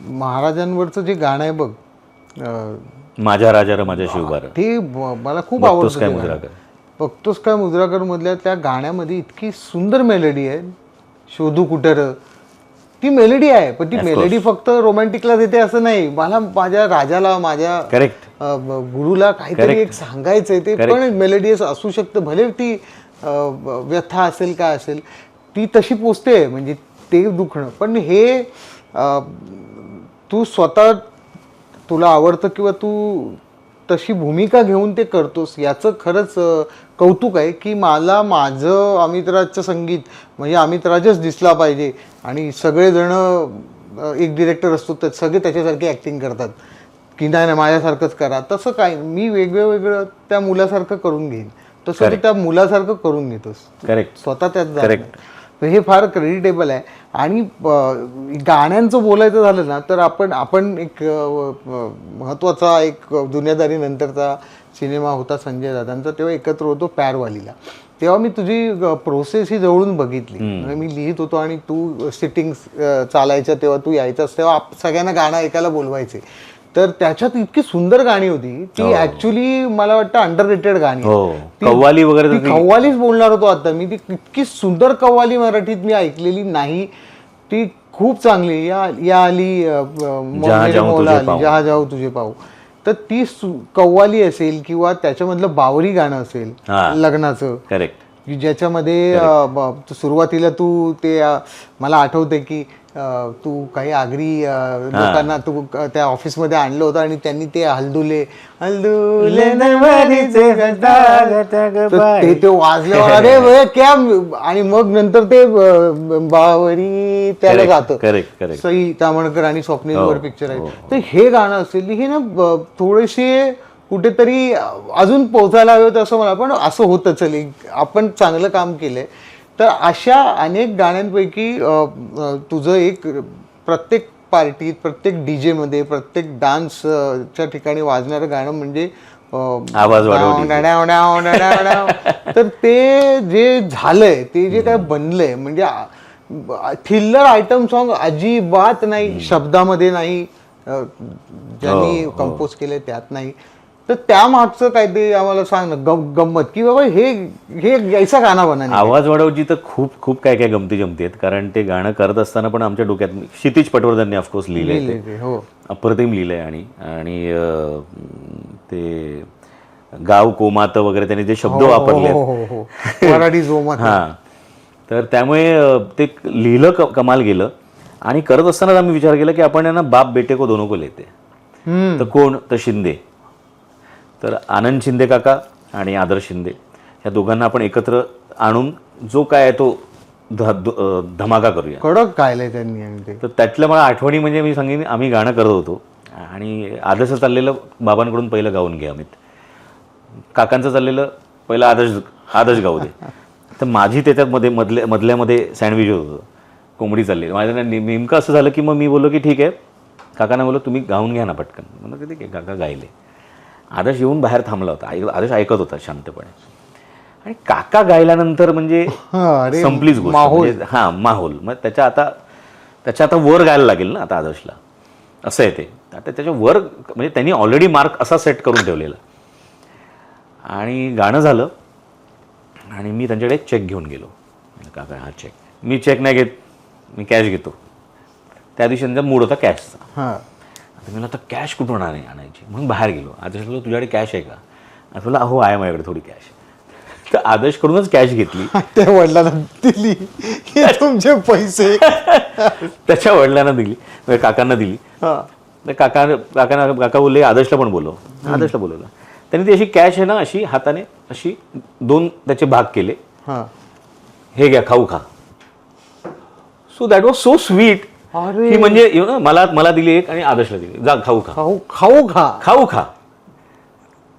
महाराजांवरचं जे गाणं आहे बघ, माझ्या राजा र माझ्या शिवबार, ते मला खूप आवडतं. बघतोस काय मुद्राकर मधल्या त्या गाण्यामध्ये इतकी सुंदर मेलडी आहे. शोधू कुठर ती मेलडी आहे, पण ती मेलडी फक्त रोमॅन्टिकलाच येते असं नाही. मला माझ्या राजाला, माझ्या गुरुला काहीतरी एक सांगायचंय, ते पण मेलडीयस असू शकतं. भले ती व्यथा असेल काय असेल, ती तशी पोचते. म्हणजे ते दुखणं. पण हे तू स्वतः तुला आवडतं किंवा तू तशी भूमिका घेऊन ते करतोस, याचं खरंच कौतुक आहे. की मला माझं अमितराजचं संगीत म्हणजे अमितराजच दिसला पाहिजे आणि सगळेजण एक डिरेक्टर असतो तर सगळे त्याच्यासारखी ॲक्टिंग करतात की नाही माझ्यासारखंच करा. तसं काय, मी वेगळं त्या मुलासारखं करून घेईन, तसं तू त्या मुलासारखं करून घेतोस. स्वतः त्यात हे फार क्रेडिटेबल आहे. आणि गाण्यांचं बोलायचं झालं ना तर आपण एक महत्त्वाचा एक दुनियादारी नंतरचा सिनेमा होता संजय दादांचा, तेव्हा एकत्र होतो प्यारवालीला. तेव्हा मी तुझी प्रोसेस ही जवळून बघितली. मी लिहित होतो आणि तू सिटिंग चालायच्या तेव्हा तू यायचास, तेव्हा सगळ्यांना गाणं ऐकायला बोलवायचे. तर त्याच्यात इतकी सुंदर गाणी होती ती ऍक्च्युली मला वाटतं अंडररेटेड गाणी हो कव्वाली वगैरे ती कव्वालीच बोलणार होतो आता मी. ती इतकी सुंदर कव्वाली मराठीत मी ऐकलेली नाही. ती खूप चांगली. या आली मौला आली जहा जाऊ तुझे पाहू. तर ती कव्वाली असेल किंवा त्याच्यामधलं बावरी गाणं असेल लग्नाचं, करेक्ट, की ज्याच्यामध्ये सुरुवातीला तू ते मला आठवते की तू काही आगरी लोकांना तू त्या ऑफिसमध्ये आणलं होतं आणि त्यांनी ते हलदुले हलदुले ते वाजल्यावर अरे क्या, आणि मग नंतर ते बावरी त्याला जातं. सई तामणकर आणि स्वप्नीलवर पिक्चर आहे. तर हे गाणं असेल हे ना थोडेसे कुठेतरी अजून पोहोचायला हवे होतं असं मला, पण असं होतं चल आपण चांगलं काम केलंय. तर अशा अनेक गाण्यांपैकी तुझं एक प्रत्येक पार्टीत, प्रत्येक डीजे मध्ये, प्रत्येक डान्सच्या ठिकाणी वाजणारं गाणं म्हणजे आवाज तर ते जे झालंय, ते जे काय बनलंय म्हणजे थिल्लर आयटम सॉन्ग अजिबात नाही, शब्दामध्ये नाही, ज्यांनी कंपोज केलंय त्यात नाही. तर त्या मागचं काय ते आम्हाला सांग ना गंमत, की बाबा हे ऐसा गाणं बनवणे. आवाज वाढवची तर खूप खूप काय काय गमती जमती आहेत. कारण ते गाणं करत असताना पण आमच्या डोक्यात क्षितिज पटवर्धनने ऑफकोर्स लिहिलंय, हो अप्रतिम लिहिलंय. आणि ते गाव कोमात वगैरे त्यांनी जे शब्द वापरले मराठी जोमात. हा, तर त्यामुळे ते लिहिलं कमाल गेलं. आणि करत असतानाच आम्ही विचार केला की आपण यांना बाप बेटे को दोनों को लेते. तर कोण, तर शिंदे. तर आनंद शिंदे काका आणि आदर्श शिंदे या दोघांना आपण एकत्र आणून जो काय आहे तो धमाका करूया. कडक गायलंय त्यांनी. तर त्यातल्या मला आठवणी म्हणजे मी सांगेन, आम्ही गाणं करत होतो आणि आदर्श चाललेलं बाबांकडून पहिलं गाऊन घे अमित, काकांचं चाललेलं पहिलं आदर्श गाऊ दे. तर माझी त्याच्यामध्ये मधल्यामध्ये सँडविच होतं, कोंबडी चालली. माझ्या नेमकं असं झालं की मग मी बोललो की ठीक आहे, काकांना बोललो तुम्ही गाऊन घ्या ना पटकन. म्हणलं ठीक आहे. काका गायले. आदर्श येऊन बाहेर थांबला होता, आदर्श ऐकत होता शांतपणे. आणि काका गायल्यानंतर म्हणजे संपलीच गोष्ट. म्हणजे हा माहोल. मग त्याच्या आता वर गायला लागेल ना आता आदर्शला, असं आहे ते. आता त्याच्या वर म्हणजे त्यांनी ऑलरेडी मार्क असा सेट करून ठेवलेला. आणि गाणं झालं आणि मी त्यांच्याकडे चेक घेऊन गेलो. काका हा चेक. मी चेक नाही घेत, मी कॅश घेतो. त्या दिवशी त्यांचा मूड होता कॅशचा. आता मला आता कॅश कुठून आणायची, म्हणून बाहेर गेलो. आदर्श बोललो तुझ्याकडे कॅश आहे का? असं बोलला हो आहे माझ्याकडे थोडी कॅश. तर आदर्शकडूनच कॅश घेतली, त्या वडिलांना दिली तुमचे पैसे. त्याच्या वडिलांना दिली, काकांना दिली. काका बोलले आदर्शला पण बोलव. आदर्शला बोलवलं. त्यांनी ती अशी कॅश आहे ना अशी हाताने अशी 2 त्याचे भाग केले. हे घ्या खाऊ खा. So that was so sweet की म्हणजे मला दिली एक आणि आदर्शला दिली, जा खाऊ खा.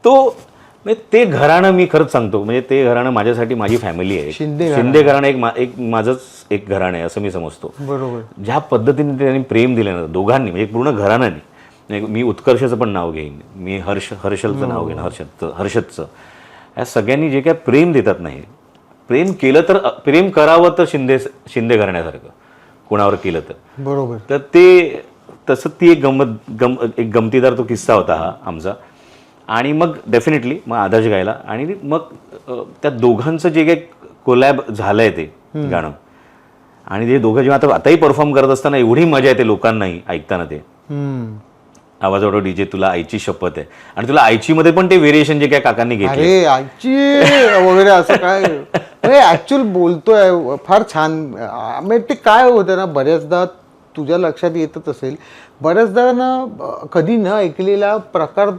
तो ते घराणं मी खरंच सांगतो, म्हणजे ते घराणं माझ्यासाठी माझी फॅमिली आहे. शिंदे घराणं एक माझंच एक घराणं आहे असं मी समजतो. बरोबर. ज्या पद्धतीने त्यांनी प्रेम दिलं ना दोघांनी, म्हणजे पूर्ण घराण्याने. मी उत्कर्षाचं पण नाव घेईन, मी हर्षलचं नाव घेईन, हर्षदचं. या सगळ्यांनी जे काय प्रेम देतात नाही, प्रेम केलं तर प्रेम करावं तर शिंदे घराण्यासारखं कोणावर केलं तर. बरोबर. तर ते तसं ती एक एक गमतीदार तो किस्सा होता हा आमचा. आणि मग डेफिनेटली मग आदर्श गायला आणि मग त्या दोघांचं जे काही कोलॅब झालंय ते गाणं, आणि ते दोघं जेव्हा आताही परफॉर्म करत असताना एवढी मजा येते लोकांनाही ऐकताना. ते आवाज वाढव डीजे तुला आईची शपथ आहे, आणि तुला आईची मध्ये पण ते व्हेरिएशन जे काय काकांनी घेतले आईची वगैरे असं काय ऍक्च्युअल बोलतोय फार छान. ते काय होतं ना, बऱ्याचदा तुझ्या लक्षात येतच असेल, बऱ्याचदा ना कधी न ऐकलेला प्रकार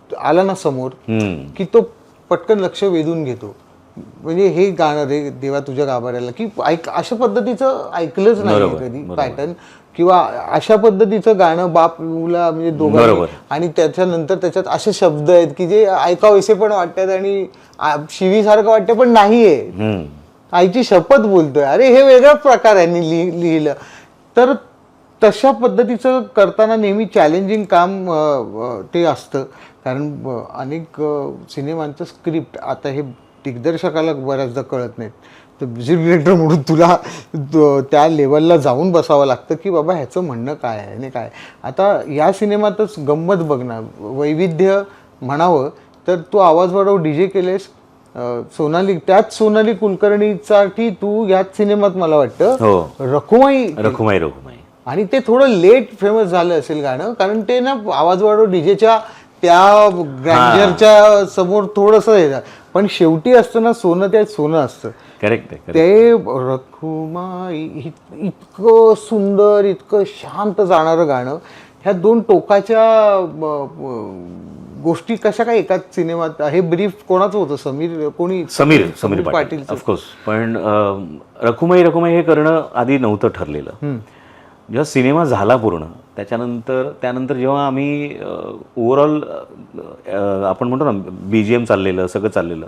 आला ना समोर की तो पटकन लक्ष वेधून घेतो. म्हणजे हे गाणं रे देवा तुझ्या गाभाऱ्याला, की अशा पद्धतीचं ऐकलंच नाही कधी पॅटर्न, किंवा अशा पद्धतीचं गाणं बाप मुला म्हणजे दोघं, आणि त्याच्यानंतर त्याच्यात असे शब्द आहेत की जे ऐकावेसे पण वाटतात आणि शिवीसारखं वाटतं पण नाहीये. आईची शपथ बोलतोय, अरे हे वेगळाच प्रकार यांनी लिहिलं. तर तशा पद्धतीचं करताना नेहमी चॅलेंजिंग काम ते असतं. कारण अनेक सिनेमांचं स्क्रिप्ट आता हे दिग्दर्शकाला बऱ्याचदा कळत नाहीत. तर म्युझिक डिरेक्टर म्हणून तुला त्या लेवलला जाऊन बसावं लागतं की बाबा ह्याचं म्हणणं काय आहे आणि काय. आता या सिनेमातच गंमत बघ ना, वैविध्य म्हणावं तर तू आवाज वाढव DJ केलेस, त्याच सोनाली कुलकर्णीसाठी तू याच सिनेमात मला वाटतं रखुमाई. आणि ते थोडं लेट फेमस झालं असेल गाणं, कारण ते ना आवाज वाढव डीजेच्या त्या ग्रँजरच्या समोर थोडंसं हे, पण शेवटी असतं ना सोनं, त्या सोनं असतं. करेक्ट. ते रखुमाई इतकं सुंदर, इतकं शांत जाणारं गाणं. ह्या दोन टोकाच्या गोष्टी कशा काय एकाच सिनेमात. हे ब्रीफ कोणाचं होतं? समीर पाटील ऑफकोर्स. पण रखुमाई हे करणं आधी नव्हतं ठरलेलं. जेव्हा सिनेमा झाला पूर्ण त्यानंतर जेव्हा आम्ही ओव्हरऑल आपण म्हणतो ना BGM चाललेलं, सगळं चाललेलं,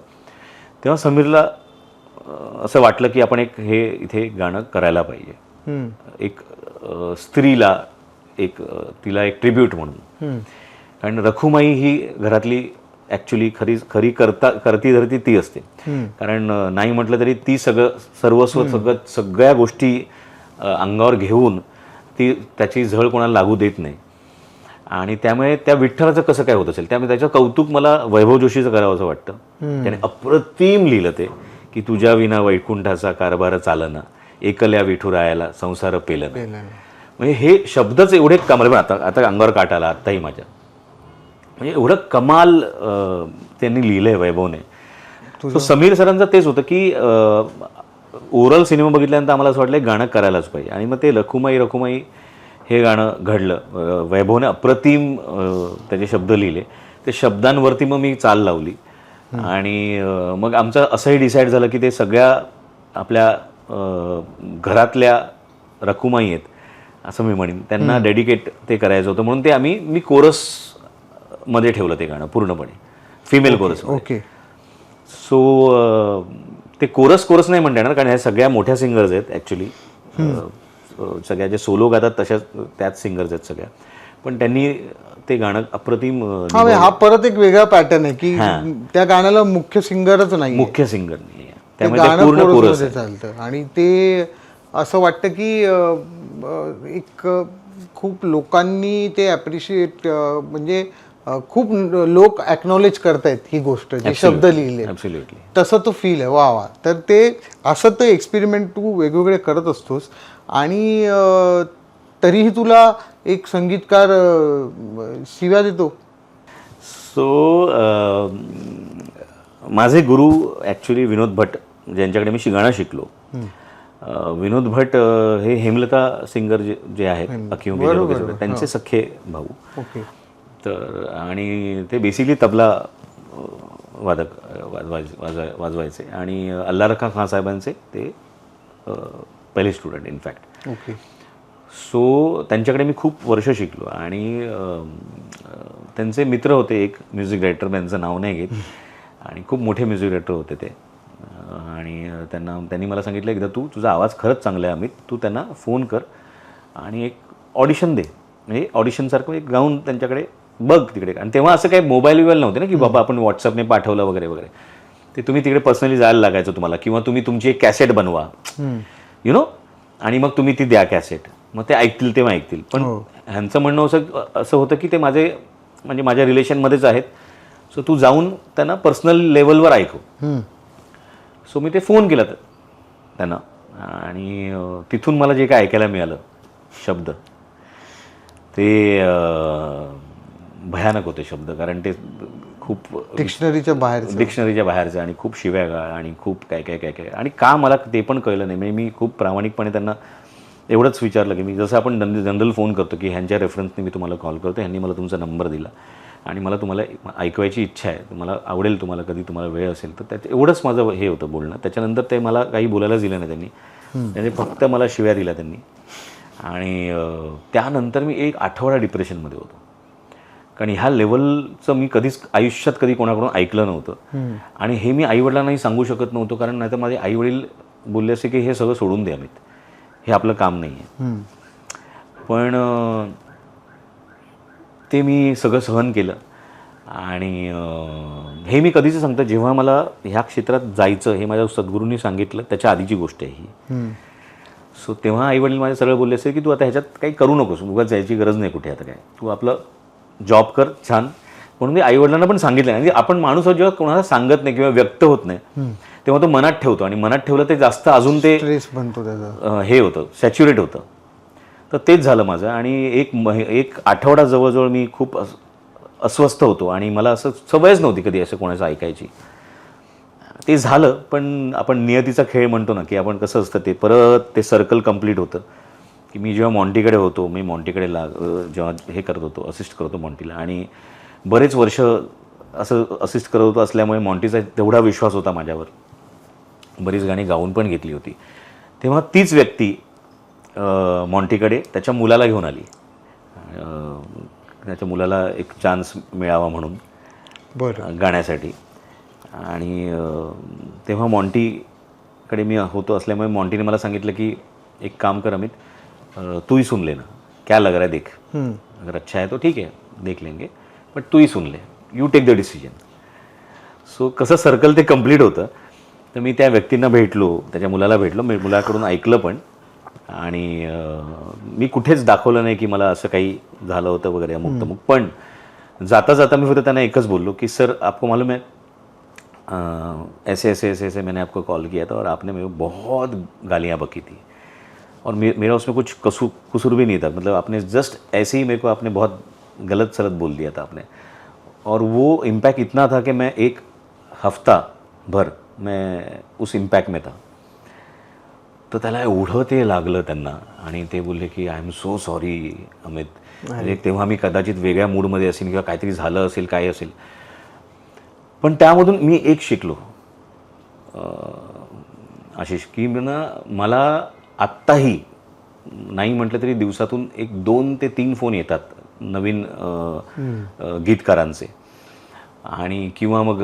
तेव्हा समीरला असं वाटलं की आपण इथे गाणं करायला पाहिजे. एक स्त्रीला, तिला एक ट्रिब्यूट म्हणून. कारण रखुमाई ही घरातली ॲक्च्युली खरी करती धरती ती असते. कारण नाही म्हटलं तरी ती सर्वस्व सगळ्या गोष्टी अंगावर घेऊन ती त्याची झळ कोणाला लागू देत नाही. आणि त्यामुळे त्या विठ्ठलाचं कसं काय होत असेल, त्यामुळे त्याचं कौतुक मला वैभव जोशीचं करावं असं वाटतं. त्याने अप्रतिम लिहिलं ते की तुझ्या विना वैकुंठाचा कारभार चालना, एकल्या विठुरायाला संसार पेलना. म्हणजे हे शब्दच एवढे कमाल. आता अंगावर काट आला आत्ताही माझ्या. म्हणजे एवढं कमाल त्यांनी लिहिलंय वैभवने. सो समीर सरांचं तेच होतं की ओव्हरऑल सिनेमा बघितल्यानंतर आम्हाला असं वाटलं गाणं करायलाच पाहिजे. आणि मग ते रखुमाई हे गाणं घडलं. वैभवने अप्रतिम त्याचे शब्द लिहिले. ते शब्दांवरती मग मी चाल लावली. आणि मग आमचं असंही डिसाईड झालं की ते सगळ्या आपल्या घरातल्या रखुमाई आहेत असं मी म्हणेन, त्यांना डेडिकेट ते करायचं होतं. म्हणून ते मी कोरसमध्ये ठेवलं ते गाणं पूर्णपणे, फिमेल कोरस. ओके. सो ते कोरस नाही म्हणता येणार, कारण ह्या सगळ्या मोठ्या सिंगर्स आहेत ॲक्च्युली. सगळ्या जे सोलो गातात तशाच त्याच सिंगर्स आहेत सगळ्या. पण त्यांनी ते गाणं अप्रतिम. हा परत एक वेगळा पॅटर्न आहे की त्या गाण्याला मुख्य सिंगरच नाही, त्यामुळे पूर्ण कोरस चालतं. आणि ते असं वाटतं की एक खूप लोकांनी ते ॲप्रिशिएट, म्हणजे खूप लोक ॲक्नॉलेज करतायत ही गोष्ट, जे शब्द लिहिले तसं तो फील आहे. वा. तर ते असं ते एक्सपेरिमेंट तू वेगवेगळे करत असतोस. आणि तरीही तुला एक संगीतकार शिव्या देतो. सो माझे गुरु ॲक्च्युली विनोद भट, ज्यांच्याकडे मी गाणं शिकलो. विनोद भट हे हेमलता सिंगर जे आहेत अखियों की वगैरे, त्यांचे सख्खे भाऊ. तर आणि ते बेसिकली तबला वादक वाजवायचे. आणि अल्ला रखा खान साहेबांचे ते पहिले स्टुडंट इनफॅक्ट. ओके. सो त्यांच्याकडे मी खूप वर्ष शिकलो. आणि त्यांचे मित्र होते, एक म्युझिक डायरेक्टर, त्यांचं नाव नाही घेत, आणि खूप मोठे म्युझिक डायरेक्टर होते ते. आणि त्यांनी मला सांगितलं एकदा तुझा आवाज खरंच चांगला आहे अमित, तू त्यांना फोन कर आणि एक ऑडिशन दे. म्हणजे ऑडिशनसारखं एक गाऊन त्यांच्याकडे बघ तिकडे. आणि तेव्हा असं काही मोबाईल नव्हते ना की बाबा आपण व्हॉट्सअपने पाठवलं वगैरे वगैरे. ते तुम्ही तिकडे पर्सनली जायला लागायचं तुम्हाला, किंवा तुम्ही तुमची एक कॅसेट बनवा आणि मग तुम्ही ती द्या कॅसेट, मग ते ऐकतील तेव्हा ऐकतील. पण ह्यांचं म्हणणं असं होतं की ते माझ्या रिलेशनमध्येच आहेत, सो तू जाऊन त्यांना पर्सनल लेवलवर ऐकव. सो मी ते फोन केला त्यांना. आणि तिथून मला जे काय ऐकायला मिळालं शब्द, ते भयानक होते शब्द. कारण ते खूप डिक्शनरीच्या बाहेरचे आणि खूप शिव्यागाळ आणि खूप काय. आणि का मला ते पण कळलं नाही. म्हणजे मी खूप प्रामाणिकपणे त्यांना एवढंच विचारलं की मी जसं आपण जनरल फोन करतो की ह्यांच्या रेफरन्सने मी तुम्हाला कॉल करतो, ह्यांनी मला तुमचा नंबर दिला आणि मला तुम्हाला ऐकवायची इच्छा आहे, तुम्हाला आवडेल, तुम्हाला कधी तुम्हाला वेळ असेल तर. एवढंच माझं हे होतं बोलणं. त्याच्यानंतर ते मला काही बोलायलाच दिलं नाही त्यांनी फक्त मला शिव्या दिल्या त्यांनी. आणि त्यानंतर मी एक आठवडा डिप्रेशनमध्ये होतो. कारण ह्या लेवलचं मी आयुष्यात कधी कोणाकडून ऐकलं नव्हतं. आणि हे मी आईवडिलांनाही सांगू शकत नव्हतो, कारण नाहीतर माझे आईवडील बोलले असे की हे सगळं सोडून द्या, अमित, हे आपलं काम नाही आहे. पण ते मी सगळं सहन केलं. आणि हे मी कधीच सांगतो, जेव्हा मला ह्या क्षेत्रात जायचं हे माझ्या सद्गुरूंनी सांगितलं त्याच्या आधीची गोष्ट आहे ही. सो तेव्हा आईवडील माझे सरळ बोलले असेल की तू आता ह्याच्यात काही करू नकोस, उगाच जायची गरज नाही कुठे, आता काय तू आपलं जॉब कर छान. म्हणून मी आईवडिलांना पण सांगितलं. म्हणजे आपण माणूस जेव्हा कोणाला सांगत नाही किंवा व्यक्त होत नाही तेव्हा तो मनात ठेवतो, आणि मनात ठेवलं ते जास्त अजून ते स्ट्रेस बनतो त्याचा, हे होतं, सॅच्युरेट होतं. तर तेच झालं माझं. आणि एक आठवडा जवळजवळ मी खूप अस्वस्थ होतो, आणि मला असं सवयच नव्हती कधी असं कोणाचं ऐकायची. ते झालं, पण आपण नियतीचा खेळ म्हणतो ना, की आपण कसं असतं ते परत ते सर्कल कंप्लीट होतं. की मी जेव्हा मॉन्टीकडे होतो, मी मॉन्टीकडे जेव्हा हे करत होतो, असिस्ट करतो मॉन्टीला, आणि बरेच वर्ष असं असिस्ट करत होतो असल्यामुळे मॉन्टीचा तेवढा विश्वास होता माझ्यावर, बरीच गाणी गाऊन पण घेतली होती. तेव्हा तीच व्यक्ती मॉन्टीकडे त्याच्या मुलाला घेऊन आली, त्याच्या मुलाला एक चान्स मिळावा म्हणून बरं, गाण्यासाठी. आणि तेव्हा मॉन्टीकडे मी होतो असल्यामुळे मॉन्टीने मला सांगितलं की एक काम कर अमित, तू ही सुन लेना, क्या लग रहा है देख, अगर अच्छा है तो ठीक है देख लेंगे, बट तू ही सुन ले, you take the decision. So कसं सर्कल ते कंप्लीट होतं. तर मी त्या व्यक्तींना भेटलो, त्याच्या मुलाला भेटलो, मी मुलाकडून ऐकलं पण, आणि मी कुठेच दाखवलं नाही की मला असं काही झालं होतं वगैरे अमुक तमुक. पण जाता जाता मी फक्त त्यांना एकच बोललो की सर आपको मालूम है ऐसे ऐसे ऐसे ऐसे मैंने आपको कॉल किया था और आपने मेरे को बहुत गालियाँ बकी थी, और मेरा उसमें कुछ कसूर भी नहीं था. मतलब आपने जस्ट ऐसे ही मेरे को आपने बहुत गलत सलत बोल दिया था आपने, और वो इम्पैक्ट इतना था कि मैं एक हफ्ता भर मैं उस इम्पॅक्ट में था. तर त्याला एवढं ते लागलं त्यांना, आणि ते बोलले की I am so sorry Amit. म्हणजे तेव्हा मी कदाचित वेगळ्या मूडमध्ये असेल किंवा काहीतरी झालं असेल, काय असेल. पण त्यामधून मी एक शिकलो आशिष, की मला आत्ताही नाही म्हटलं तरी दिवसातून एक 2 ते 3 फोन येतात नवीन गीतकारांचे, आणि किंवा मग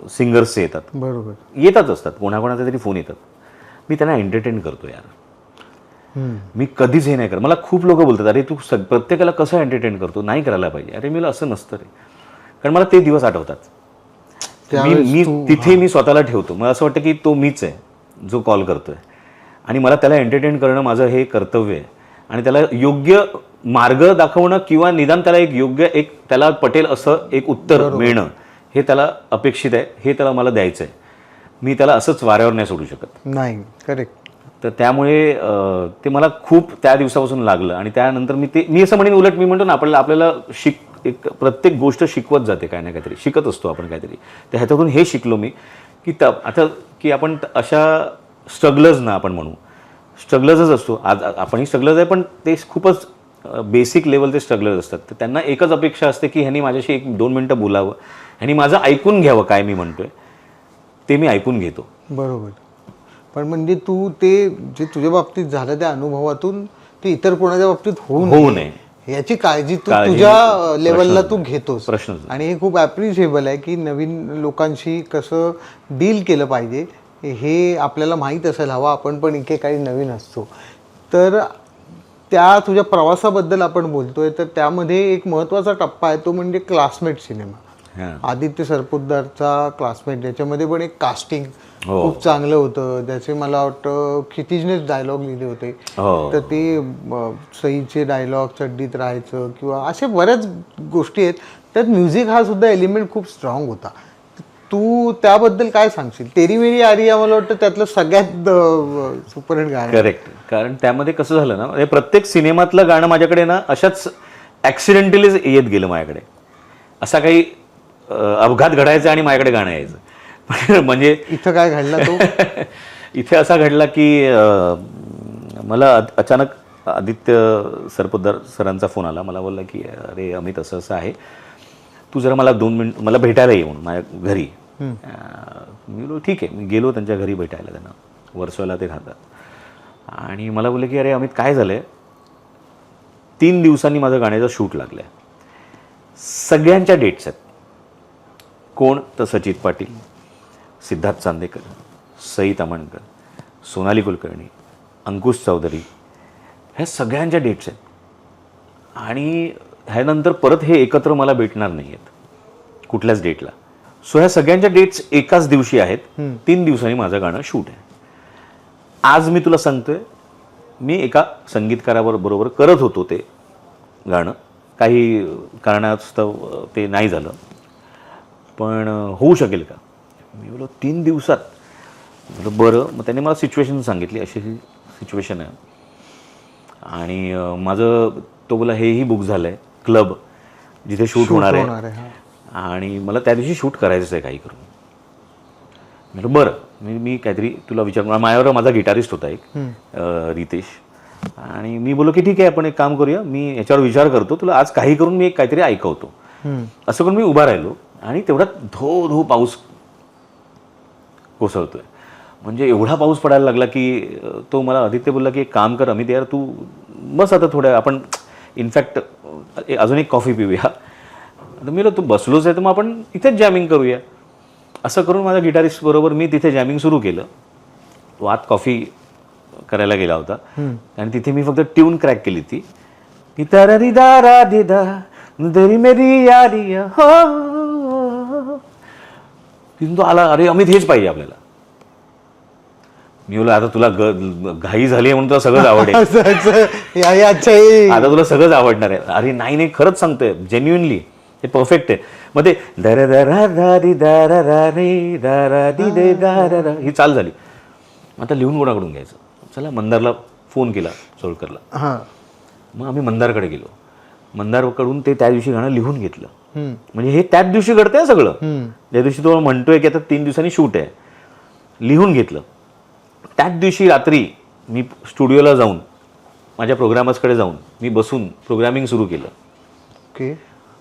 सिंगर्सचे येतात. बरोबर, येतच असतात, कोणाकोणाचे तरी फोन येतात. मी त्यांना एंटरटेन करतो यार. मी कधीच हे नाही करत. मला खूप लोक बोलतात अरे तू प्रत्येकाला कसं एंटरटेन करतो, नाही करायला पाहिजे. अरे मी असं नसतं रे, कारण मला ते दिवस आठवतात. मी तिथे मी स्वतःला ठेवतो. मला असं वाटतं की तो मीच आहे जो कॉल करतोय, आणि मला त्याला एंटरटेन करणं माझं हे कर्तव्य आहे, आणि त्याला योग्य मार्ग दाखवणं किंवा निदान त्याला एक योग्य एक त्याला पटेल असं एक उत्तर मिळणं हे त्याला अपेक्षित आहे, हे त्याला मला द्यायचं आहे. मी त्याला असंच वाऱ्यावर नाही सोडू शकत. नाही, करेक्ट. तर त्यामुळे ते मला खूप त्या दिवसापासून लागलं, आणि त्यानंतर मी असं म्हणेन, उलट मी म्हणतो ना आपल्याला एक प्रत्येक गोष्ट शिकवत जाते, काय ना काहीतरी शिकत असतो आपण काहीतरी. तर ह्याच्यातून हे शिकलो मी की आता की आपण अशा स्ट्रगलर्स ना आपण म्हणू, स्ट्रगलर्सच असतो. आज आपणही स्ट्रगलर्स आहे, पण ते खूपच बेसिक लेवलचे स्ट्रगलर्स असतात. तर त्यांना एकच अपेक्षा असते की ह्यांनी माझ्याशी 1-2 मिनटं बोलावं, ह्यांनी माझं ऐकून घ्यावं, काय मी म्हणतोय ते मी ऐकून घेतो. बरोबर. पण म्हणजे तू ते जे तुझ्या बाबतीत झालं त्या अनुभवातून ते इतर कोणाच्या बाबतीत होऊ नये याची काळजी तू तुझ्या लेवलला तू घेतोस. प्रश्न. आणि हे खूप ॲप्रिशिएबल आहे की नवीन लोकांशी कसं डील केलं पाहिजे हे आपल्याला माहीत असायला हवं. आपण पण इथे काही नवीन असतो. तर त्या तुझ्या प्रवासाबद्दल आपण बोलतोय, तर त्यामध्ये एक महत्त्वाचा टप्पा आहे तो म्हणजे क्लासमेट सिनेमा. आदित्य सरपोतदारचा क्लासमेट, ज्याच्यामध्ये पण एक कास्टिंग खूप चांगलं होतं. त्याचे मला वाटतं क्षितिजनेच डायलॉग लिहिले होते. तर ते सईचे डायलॉग, चड्डीत राहायचं किंवा अशा बऱ्याच गोष्टी आहेत. त्यात म्युझिक हा सुद्धा एलिमेंट खूप स्ट्रॉंग होता. तू त्याबद्दल काय सांगशील? तेरी मेरी आरिया मला वाटतं त्यातलं सगळ्यात सुपरहिट गाणं. करेक्ट. कारण त्यामध्ये कसं झालं ना, हे प्रत्येक सिनेमातलं गाणं माझ्याकडे ना अशाच ॲक्सिडेंटलीच येत गेलं माझ्याकडे. असा काही अपघात घडायचा आणि माझ्याकडे गाणं यायचं. म्हणजे इथं काय घडलं तो इथे असा घडला की मला अचानक आदित्य सरपोतदार सरांचा फोन आला. मला बोलला की अरे अमित असं असं आहे, तू जरा मला 2 मिनिट मला भेटायला ये म्हणून माझ्या घरी. मी बोललो ठीक आहे. मी गेलो त्यांच्या घरी भेटायला. त्यांना वर्सोला ते राहतात. आणि मला बोलले की अरे अमित काय झालं आहे, 3 दिवसांनी माझं गाण्याचं शूट लागलं आहे, सगळ्यांच्या डेट्स आहेत. कोण तर सचित पाटील, सिद्धार्थ चांदेकर, सई तामणकर, सोनाली कुलकर्णी, अंकुश चौधरी, ह्या सगळ्यांच्या डेट्स आहेत. आणि ह्यानंतर परत हे एकत्र मला भेटणार नाही आहेत कुठल्याच डेटला. सो ह्या सगळ्यांच्या डेट्स एकाच दिवशी आहेत. 3 दिवसांनी माझं गाणं शूट आहे. आज मी तुला सांगतोय, मी एका संगीतकाराबरोबर करत होतो ते गाणं. काही कारणास्तव ते नाही झालं, पण होऊ शकेल का? मी बोललो 3 दिवसात. बोललो बरं. मग त्यांनी मला सिच्युएशन सांगितली, अशी ही सिच्युएशन आहे आणि माझं तो बोला हेही बुक झालं आहे क्लब जिथे शूट होणार आहे आणि मला त्या दिवशी शूट करायचं आहे काही करून. म्हटलं बरं. मी काहीतरी तुला विचार, माझ्यावर माझा गिटारिस्ट होता एक रितेश, आणि मी बोललो की ठीक आहे आपण एक काम करूया, मी याच्यावर विचार करतो, तुला आज काही करून मी एक काहीतरी ऐकवतो. असं करून मी उभा राहिलो आणि तेवढ्यात धो धो पाऊस कोसळतोय. म्हणजे एवढा पाऊस पडायला लागला की तो मला आदित्य बोलला की एक काम कर अमित यार, तू बस आता थोड्या, आपण इनफॅक्ट अजून एक कॉफी पिऊया. तर मी तू बसलोच आहे तर मग आपण इथेच जॅमिंग करूया. असं करून माझ्या गिटारिस्ट बरोबर मी तिथे जॅमिंग सुरू केलं. तो आत कॉफी करायला गेला होता आणि तिथे मी फक्त ट्यून क्रॅक केली ती की तारारी दारा दिदा दरी मेरी यारी हो. तिथून तो आला, अरे अमित हेच पाहिजे आपल्याला. मी बोला आता तुला घाई झाली म्हणून तुला सगळंच आवडेल, आता तुला सगळंच आवडणार आहे. अरे नाही नाही खरंच सांगतोय, जेन्युइनली हे परफेक्ट आहे. मग ते दर दरा दारी दारा रे दारा दी दे दारा ही चाल झाली. आता लिहून कोणाकडून घ्यायचं? चला मंदारला फोन केला, सोळकरला. मग आम्ही मंदारकडे गेलो. मंदारकडून ते त्या दिवशी गाणं लिहून घेतलं. म्हणजे हे त्याच दिवशी घडतंय सगळं. त्या दिवशी तो म्हणतोय की आता 3 दिवसांनी शूट आहे, लिहून घेतलं. त्याच दिवशी रात्री मी स्टुडिओला जाऊन माझ्या प्रोग्रामर्सकडे जाऊन मी बसून प्रोग्रामिंग सुरू केलं. ओके.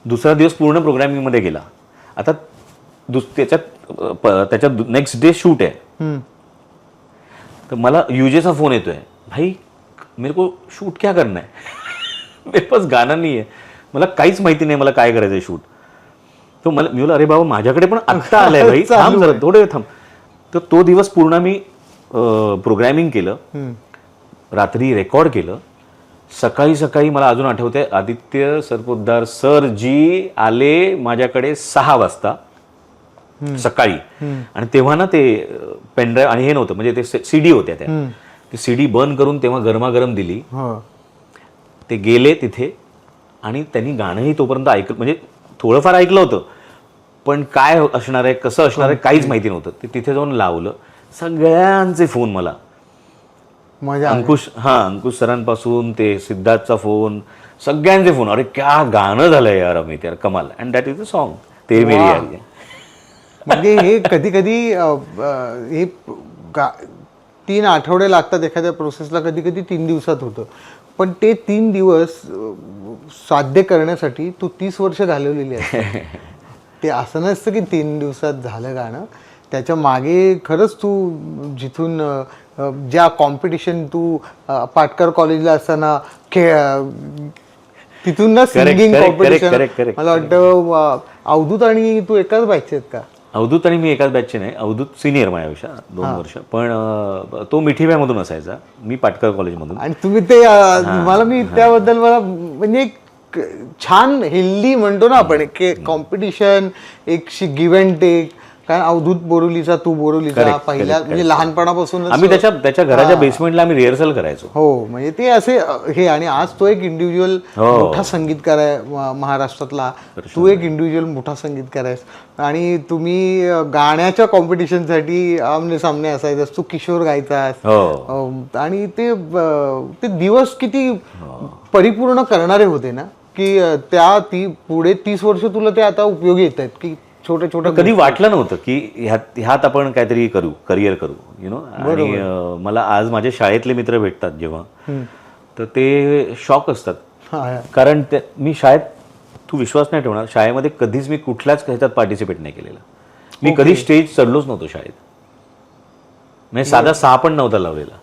दुसरा दिवस पूर्ण प्रोग्रामिंगमध्ये गेला. आता त्याच्यात नेक्स्ट डे शूट आहे. तर मला युजेचा फोन येतोय, भाई मेरे को शूट क्या करना है, मेरे पास गाना नहीं है, मला काहीच माहिती नाही मला काय करायचंय शूट. तो मला मी बोला अरे बाबा माझ्याकडे पण आत्ता आलंय भाई, थांब जरा थोडे थांब. तर तो दिवस पूर्ण मी प्रोग्रॅमिंग केलं, रात्री रेकॉर्ड केलं. सकाळी सकाळी मला अजून आठवतंय आदित्य सरपोतदार सर जी आले माझ्याकडे 6 वाजता सकाळी. आणि तेव्हा ना ते पेनड्राईव्ह आणि हे नव्हतं, म्हणजे ते सीडी होत्या त्या, ती सीडी बंद करून तेव्हा गरमागरम दिली. ते गेले तिथे आणि त्यांनी गाणंही तोपर्यंत ऐकलं, म्हणजे थोडंफार ऐकलं होतं पण काय असणार आहे कसं असणार आहे काहीच माहिती नव्हतं. ते तिथे जाऊन लावलं. सगळ्यांचे फोन मला, अंकुश सरांपासून ते सिद्धार्थचा फोन, सगळ्यांचे फोन, अरे क्या गाणं झालंय यार अमित यार, कमाल. And that is a song ते मेरी यारी. म्हणजे हे कधी कधी हे 3 आठवडे लागतात एखाद्या प्रोसेसला, कधी कधी 3 दिवसात होतं. पण ते 3 दिवस साध्य करण्यासाठी तू 30 वर्ष घालवलेली आहे. ते असं नसतं की 3 दिवसात झालं गाणं. त्याच्या मागे खरंच तू जिथून ज्या कॉम्पिटिशन तू पाटकर कॉलेजला असताना तिथून ना सिंगिंग कॉम्पिटिशन, मला वाटतं अवधूत आणि तू एकाच बॅचचे आहेत का? अवधूत आणि मी एकाच बॅचचे नाही, अवधूत सिनियर माझ्यापेक्षा 2 वर्ष, पण तो मिठीबाईमधून असायचा, मी पाटकर कॉलेजमधून. आणि तुम्ही ते मी त्याबद्दल मला म्हणजे छान हेल्दी म्हणतो ना आपण, की कॉम्पिटिशन एक गिव्ह अँड टेक. कारण अवधूत बोरुलीचा, तू बोरुलीचा, पहिल्या म्हणजे लहानपणापासून आम्ही त्याच्या घराच्या बेसमेंटला आम्ही रिहर्सल करायचो. हो, म्हणजे ते असे हे. आणि आज तो एक इंडिव्हिज्युअल मोठा संगीतकार आहे महाराष्ट्रातला, तू एक इंडिव्हिज्युअल मोठा संगीतकार आहेस. आणि तुम्ही गाण्याच्या कॉम्पिटिशनसाठी आमने सामने असायचं, तू किशोर गायचास. आणि ते दिवस किती परिपूर्ण करणारे होते ना, की ती पुढे 30 वर्ष तुला ते आता उपयोगी येत आहेत, की छोटे छोटे. कधी वाटलं नव्हतं की ह्यात आपण काहीतरी करू, करिअर करू, यु नो. आणि मला आज माझे शाळेतले मित्र भेटतात जेव्हा, तर ते शॉक असतात. कारण मी शाळेत, तू विश्वास नाही ठेवणार, शाळेमध्ये कधीच मी कुठल्याच ह्याच्यात पार्टिसिपेट नाही केलेलं. मी कधी स्टेज चढलोच नव्हतो शाळेत, म्हणजे साधा 6 पण नव्हता लावलेला.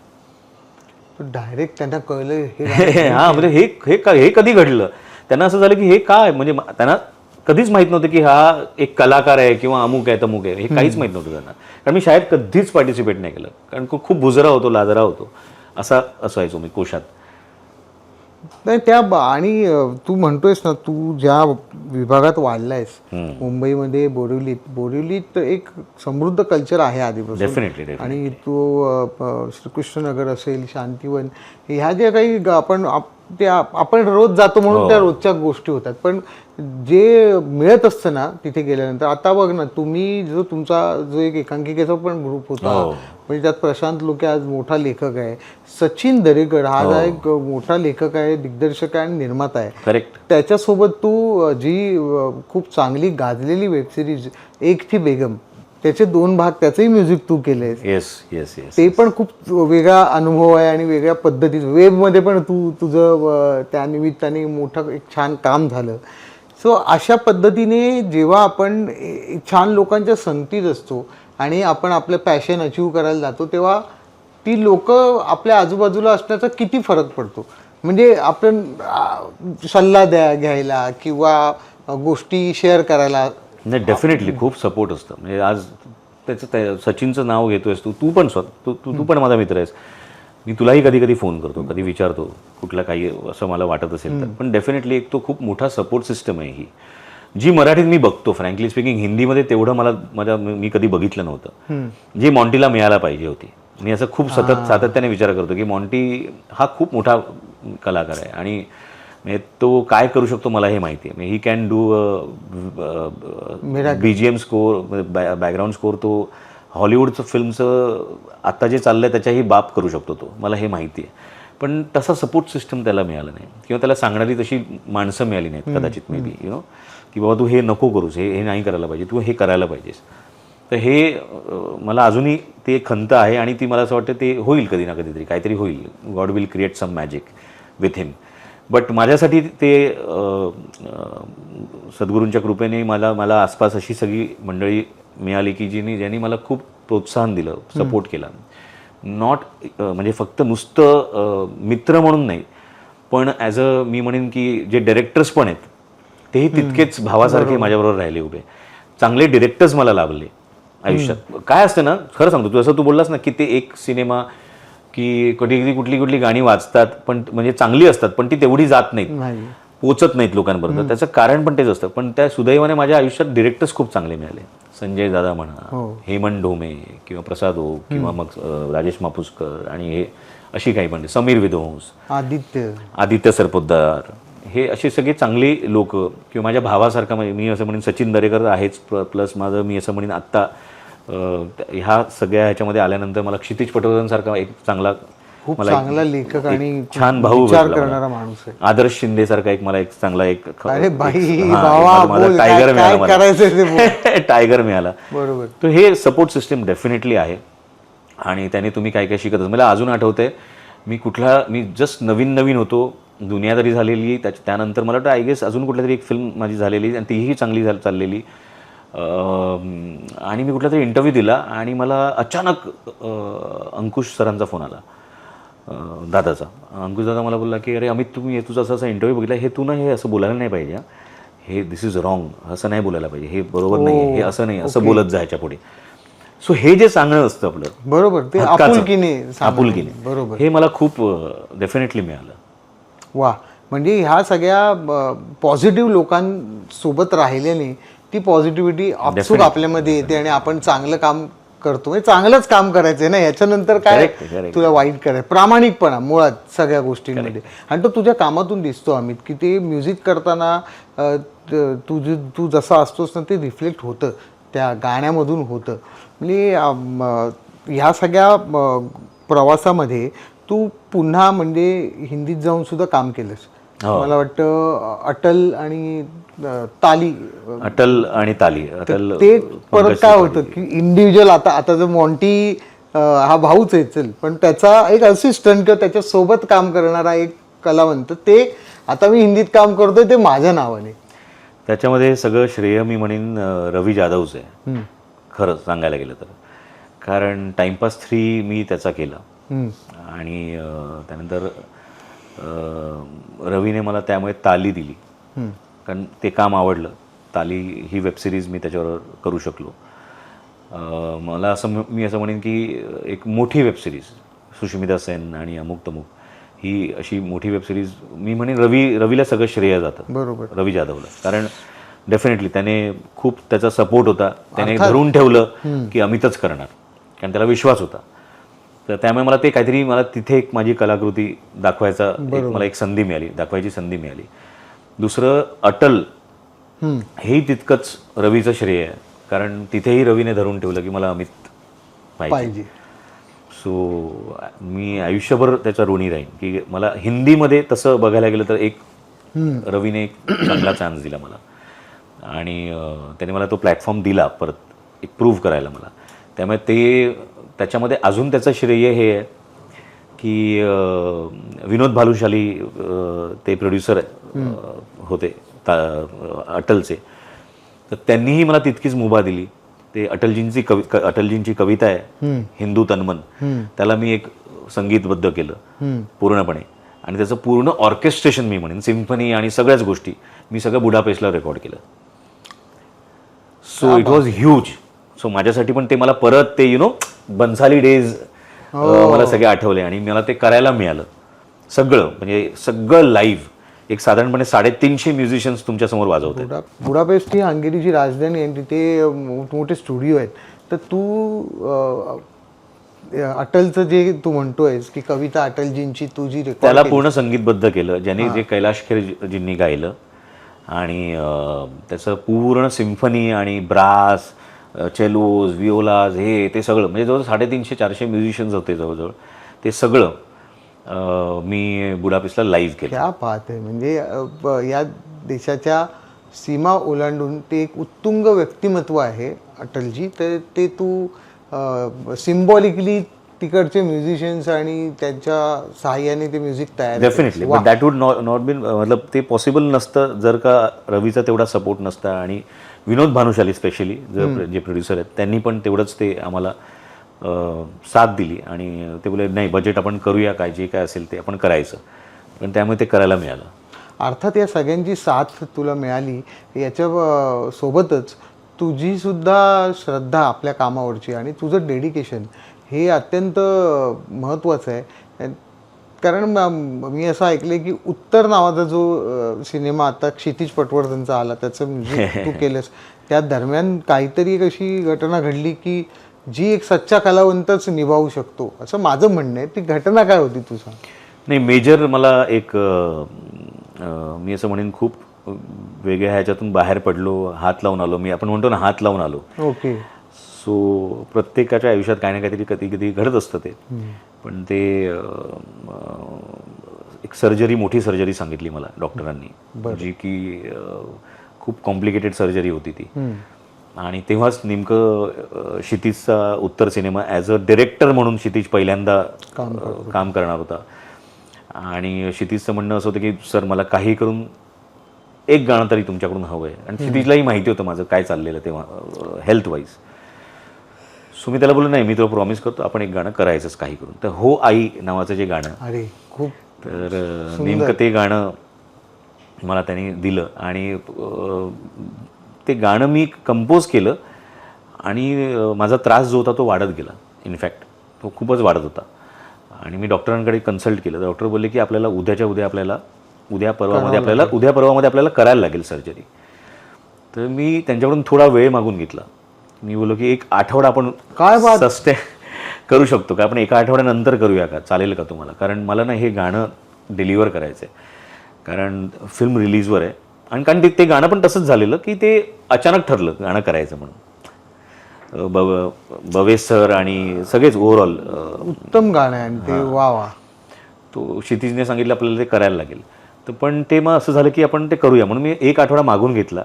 डायरेक्ट त्यांना कळलं हा, म्हणजे हे कधी घडलं. त्यांना असं झालं की हे काय, म्हणजे त्यांना कधीच माहित नव्हतं की हा एक कलाकार आहे किंवा अमुक आहे तमुक आहे, हे काहीच माहित नव्हतं त्यांना. कारण मी शाळेत कधीच पार्टिसिपेट नाही केलं, कारण खूप बुजरा होतो, लाजरा होतो, असा असायचो मी कोशात. नाही त्या. आणि तू म्हणतोयस ना, तू ज्या विभागात वाढलायस, मुंबईमध्ये बोरिवलीत एक समृद्ध कल्चर आहे आधीपासून. डेफिनेटली. आणि तो श्रीकृष्णनगर असेल, शांतीवन, ह्या ज्या काही आपण रोज जातो म्हणून त्या रोजच्या गोष्टी होतात. पण जे मिळत असतं ना तिथे गेल्यानंतर, आता बघ ना तुम्ही तुमचा जो एक एकांकिकेचा पण ग्रुप होता, म्हणजे त्यात प्रशांत लोके आज मोठा लेखक आहे, सचिन दरेकर हा एक मोठा लेखक आहे, दिग्दर्शक आहे आणि निर्माता आहे. करेक्ट. त्याच्यासोबत तू जी खूप चांगली गाजलेली वेबसिरीज एक थी बेगम, त्याचे 2 भाग, त्याचंही म्युझिक तू केलंयस. येस. ते पण खूप वेगळा अनुभव आहे आणि वेगळ्या पद्धतीत. वेबमध्ये पण तुझं त्या निमित्ताने मोठं एक छान काम झालं. सो अशा पद्धतीने जेव्हा आपण छान लोकांच्या संगतीत असतो आणि आपण आपलं पॅशन अचीव करायला जातो, तेव्हा ती लोक आपल्या आजूबाजूला असण्याचा किती फरक पडतो. म्हणजे आपण सल्ला घ्यायला किंवा गोष्टी शेअर करायला. नाही, डेफिनेटली खूप सपोर्ट असतं. म्हणजे आज त्याचं सचिनचं नाव घेतोयस तू पण तू पण माझा मित्र आहेस. मी तुलाही कधी कधी फोन करतो, कधी विचारतो कुठलं काही असं मला वाटत असेल तर. पण डेफिनेटली एक तो खूप मोठा सपोर्ट सिस्टम आहे ही, जी मराठीत मी बघतो. फ्रँकली स्पीकिंग हिंदीमध्ये तेवढं मी कधी बघितलं नव्हतं, जी मॉन्टीला मिळायला पाहिजे होती. मी असं खूप सातत्याने विचार करतो की मॉन्टी हा खूप मोठा कलाकार आहे आणि तो काय करू शकतो मला हे माहिती आहे. He can do BGM score, background score. तो हॉलिवूडचं फिल्मचं आता जे चाललंय त्याच्याही बाप करू शकतो तो, मला हे माहिती आहे. पण तसा सपोर्ट सिस्टम त्याला मिळाला नाही, किंवा त्याला सांगणारी तशी माणसं मिळाली नाहीत कदाचित, मे बी की बाबा तू हे नको करूस, हे नाही करायला पाहिजे, तू हे करायला पाहिजेस. तर हे मला अजूनही ते खंत आहे आणि ती मला असं वाटतं ते होईल कधी ना कधीतरी, काहीतरी होईल. God will create some magic with him. But माझ्यासाठी ते सद्गुरूंच्या कृपेने मला आसपास अशी सगळी मंडळी मिळाली की ज्यांनी मला खूप प्रोत्साहन दिलं, सपोर्ट केला. नॉट म्हणजे फक्त नुसतं मित्र म्हणून नाही, पण ॲज अ मी म्हणेन की जे डायरेक्टर्स पण आहेत तेही तितकेच भावासारखे माझ्याबरोबर राहिले उभे. चांगले डिरेक्टर्स मला लाभले आयुष्यात. काय असतं ना, खरं सांगतो, तू असं तू बोललास ना की ते एक सिनेमा की कधी कुठली गाणी वाचतात पण म्हणजे चांगली असतात पण ती तेवढी जात नाहीत, पोचत नाहीत लोकांपर्यंत. त्याचं कारण पण तेच असतं. पण त्या सुदैवाने माझ्या आयुष्यात डिरेक्टर्स खूप चांगले मिळाले. संजय दादा म्हणा, हेमंत ढोमे किंवा प्रसाद ओक किंवा मग राजेश मापुसकर आणि हे अशी काही पण, समीर विध्वंस, आदित्य सरपोतदार, हे अशी सगळी चांगली लोक. किंवा माझ्या भावासारखा, म्हणजे मी असं म्हणेन सचिन दरेकर आहेच, प्लस माझं मी असं म्हणेन आत्ता ह्या सगळ्या ह्याच्यामध्ये आल्यानंतर मला क्षितिज पटवर्धनसारखा एक चांगला लेखक आणि छान भाऊ विचार करणारा माणूस आहे. आदर्श शिंदे सारखा एक मला एक चांगला एक टायगर मिळाला, टायगर मिळाला. बरोबर. तर हे सपोर्ट सिस्टम डेफिनेटली आहे आणि त्याने तुम्ही काय काय शिकत. मला अजून आठवतंय मी जस्ट नवीन होतो, दुनियादारी झालेली, त्यानंतर मला वाटतं आय गेस अजून कुठल्या तरी एक फिल्म माझी झालेली आणि तीही चांगली चाललेली. आणि मी कुठला तरी इंटरव्ह्यू दिला आणि मला अचानक अंकुश सरांचा फोन आला, दादाचा. अंकुश दादा मला बोलला की अरे अमित, तुम्ही तुझा असा इंटरव्ह्यू बघितला, हे तू ना हे असं बोलायला नाही पाहिजे, हे दिस इज रॉंग, असं नाही बोलायला पाहिजे, हे बरोबर नाही, हे असं नाही, असं बोलत जायच्या पुढे. सो हे जे सांगणं असतं आपलं, बरोबर, ते आपुलकीने बरोबर, हे मला खूप डेफिनेटली मिळालं. वा. म्हणजे ह्या सगळ्या पॉझिटिव्ह लोकांसोबत राहिल्याने ती पॉझिटिव्हिटी आपसूक आपल्यामध्ये येते आणि आपण चांगलं काम करतो. म्हणजे चांगलंच काम करायचंय ना, याच्यानंतर काय तुला वाईट करायचं. प्रामाणिकपणा मुळात सगळ्या गोष्टींमध्ये. आणि तो तुझ्या कामातून दिसतो अमित, की ते म्युझिक करताना तू जसा असतोस ना ते रिफ्लेक्ट होतं, त्या गाण्यामधून होतं. म्हणजे ह्या सगळ्या प्रवासामध्ये तू पुन्हा म्हणजे हिंदीत जाऊन सुद्धा काम केलंस. मला वाटतं अटल आणि ताली. ते परत काय होतं की इंडिव्हिज्युअल, आता जर मॉन्टी हा भाऊच आहे चल, पण त्याचा एक असिस्टंट किंवा त्याच्या सोबत काम करणारा एक कलावंत, ते आता मी हिंदीत काम करतोय ते माझ्या नावाने. त्याच्यामध्ये सगळं श्रेय मी म्हणेन रवी जाधवचं आहे, खरं सांगायला गेलं तर. कारण टाइमपास 3 मी त्याचा केला आणि त्यानंतर रवीने मला त्यामुळे ताली दिली, कारण ते काम आवडलं. ताली ही वेबसिरीज मी त्याच्यावर करू शकलो. मला मी असं म्हणेन की एक मोठी वेबसिरीज, सुष्मिता सेन आणि अमुक तमुक, ही अशी मोठी वेबसिरीज मी म्हणेन रवीला सगळं श्रेय जातं. बरोबर, रवी जाधवला. कारण डेफिनेटली त्याने खूप त्याचा सपोर्ट होता. त्याने धरून ठेवलं की अमितच करणार, कारण त्याला विश्वास होता. तर त्यामुळे मला ते काहीतरी मला तिथे एक माझी कलाकृती दाखवायचा मला एक संधी मिळाली, दाखवायची संधी मिळाली. दुसरं अटल हेही तितकंच रवीचं श्रेय आहे, कारण तिथेही रवीने धरून ठेवलं की मला अमित पाहिजे. सो मी आयुष्यभर त्याचा ऋणी राहीन की मला हिंदीमध्ये तसं बघायला गेलं तर एक रवीने एक चांगला चान्स दिला मला, आणि त्याने मला तो प्लॅटफॉर्म दिला परत एक प्रूव्ह करायला मला. त्यामुळे ते त्याच्यामध्ये अजून त्याचं श्रेय हे आहे की विनोद भालुशाली ते प्रोड्युसर होते अटलचे, तर त्यांनीही मला तितकीच मुभा दिली. ते अटलजींची कविता आहे हिंदू तन्मन, त्याला मी एक संगीतबद्ध केलं पूर्णपणे, आणि त्याचं पूर्ण ऑर्केस्ट्रेशन मी म्हणेन, सिम्फनी आणि सगळ्याच गोष्टी मी सगळं बुडापेस्टला रेकॉर्ड केलं. So it was huge. So माझ्यासाठी पण ते मला परत ते बन्साली डेज मला सगळे आठवले, आणि मला ते करायला मिळालं सगळं, म्हणजे सगळं लाईव्ह. एक साधारणपणे 350 म्युझिशियन्स तुमच्यासमोर वाजवतात. बुडापेस्ट ही हंगेरीची राजधानी आहे, तिथे मोठमोठे स्टुडिओ आहेत. तर तू अटलचं जे तू म्हणतोयस की कविता अटलजींची तू जी रेकॉर्ड त्याला पूर्ण संगीतबद्ध केलं, ज्यांनी जे कैलाश खेरजींनी गायलं, आणि त्याचं पूर्ण सिम्फनी आणि ब्रास, चेलोज, विओलाज, हे ते सगळं, म्हणजे जवळ 350-400 म्युझिशियन्स होते जवळजवळ, ते सगळं मी बुडापेस्टला लाईव्ह केलं. क्या बात आहे. म्हणजे या देशाच्या सीमा ओलांडून ते एक उत्तुंग व्यक्तिमत्व आहे अटलजी. तर ते तू सिम्बॉलिकली तिकडचे म्युझिशियन्स आणि त्यांच्या सहाय्याने ते म्युझिक तयार. Definitely, but that would not been, मतलब ते पॉसिबल नसतं जर का रवीचा तेवढा सपोर्ट नसता, आणि विनोद भानुशाली स्पेशली जे प्रोड्युसर आहेत त्यांनी पण तेवढंच ते आम्हाला साथ दिली, आणि ते बोले नाही बजेट आपण करूया, काय जे काय असेल ते आपण करायचं, पण त्यामुळे ते करायला मिळालं. अर्थात या सगळ्यांची साथ तुला मिळाली, याच्या सोबतच तुझी सुद्धा श्रद्धा आपल्या कामावरची आणि तुझं डेडिकेशन हे अत्यंत महत्त्वाचं आहे. कारण मी असं ऐकलं की उत्तर नावाचा जो सिनेमा आता क्षितिज पटवर्धनचा आला, त्याचं म्युझिक तू केलंस, त्या दरम्यान काहीतरी एक अशी घटना घडली की जी एक सच्चा कलावंतच निभावू शकतो, असं माझं म्हणणं आहे. ती घटना काय होती तुझा? नाही, मेजर मला एक मी असं म्हणेन खूप वेगळ्या ह्याच्यातून बाहेर पडलो, हात लावून आलो. आपण म्हणतो ना, हात लावून आलो. ओके. सो प्रत्येकाच्या आयुष्यात काही ना काहीतरी कधी कधी घडत असतं ते, पण ते एक सर्जरी, मोठी सर्जरी सांगितली मला डॉक्टरांनी, जी की खूप कॉम्प्लिकेटेड सर्जरी होती ती. आणि तेव्हाच नेमकं क्षितिजचा उत्तर सिनेमा ॲज अ डिरेक्टर म्हणून क्षितिज पहिल्यांदा काम करणार होता. आणि क्षितिजचं म्हणणं असं होतं की सर मला काही करून एक गाणं तरी तुमच्याकडून हवं आहे, आणि क्षितिजलाही माहिती होतं माझं काय चाललेलं तेव्हा हेल्थ वाईज. सो मी त्याला बोललो नाही, मी तुला प्रॉमिस करतो आपण एक गाणं करायचंच काही करून. तर हो आई नावाचं जे गाणं, अरे खूप, तर नेमकं ते गाणं मला त्यांनी दिलं, आणि ते गाणं मी कंपोज केलं, आणि माझा त्रास जो होता तो वाढत गेला. इनफॅक्ट तो खूपच वाढत होता, आणि मी डॉक्टरांकडे कन्सल्ट केलं. डॉक्टर बोलले की आपल्याला उद्या परवामध्ये आपल्याला करायला लागेल सर्जरी. तर मी त्यांच्याकडून थोडा वेळ मागून घेतला. मी बोललो की 1 आठवडा आपण काय सस्टेन करू शकतो का, आपण 1 आठवड्यानंतर करूया का, चालेल का तुम्हाला, कारण मला ना हे गाणं डिलिव्हर करायचं आहे, कारण फिल्म रिलीजवर आहे. आणि कारण ते गाणं पण तसंच झालेलं की ते अचानक ठरलं गाणं करायचं म्हणून. बवे सर आणि सगळेच ओव्हरऑल उत्तम गाणं आहे, आणि ते वा वा. तो क्षितिजने सांगितलं आपल्याला ते करायला लागेल. तर पण ते मग असं झालं की आपण ते करूया, म्हणून मी 1 आठवडा मागून घेतला,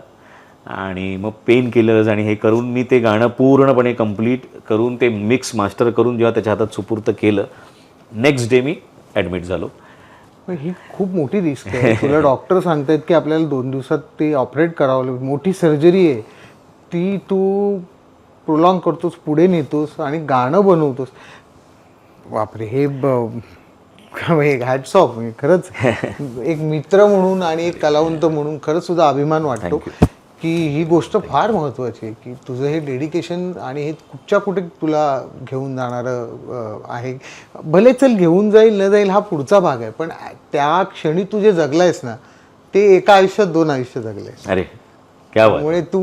आणि मग पेन किलर्स आणि हे करून मी ते गाणं पूर्णपणे कंप्लीट करून ते मिक्स मास्टर करून जेव्हा त्याच्या हातात सुपूर्त केलं, नेक्स्ट डे मी ॲडमिट झालो. ही खूप मोठी रिस्क आहे. तुला डॉक्टर सांगतायत की आपल्याला 2 दिवसात ते ऑपरेट करावं लागेल, मोठी सर्जरी आहे, ती तू प्रोलॉंग करतोस, पुढे नेतोस आणि गाणं बनवतोस. बापरे, हे हॅट्स ऑफ. खरंच एक मित्र म्हणून आणि एक कलावंत म्हणून खरंच सुद्धा अभिमान वाटतो की ही गोष्ट फार महत्त्वाची आहे की तुझं हे डेडिकेशन, आणि हे कुठच्या कुठे तुला घेऊन जाणारं आहे. भले चल घेऊन जाईल न जाईल हा पुढचा भाग आहे, पण त्या क्षणी तू जे जगलायस ना, ते एका आयुष्यात 2 आयुष्य जगलेस. अरे क्या बात. त्यामुळे तू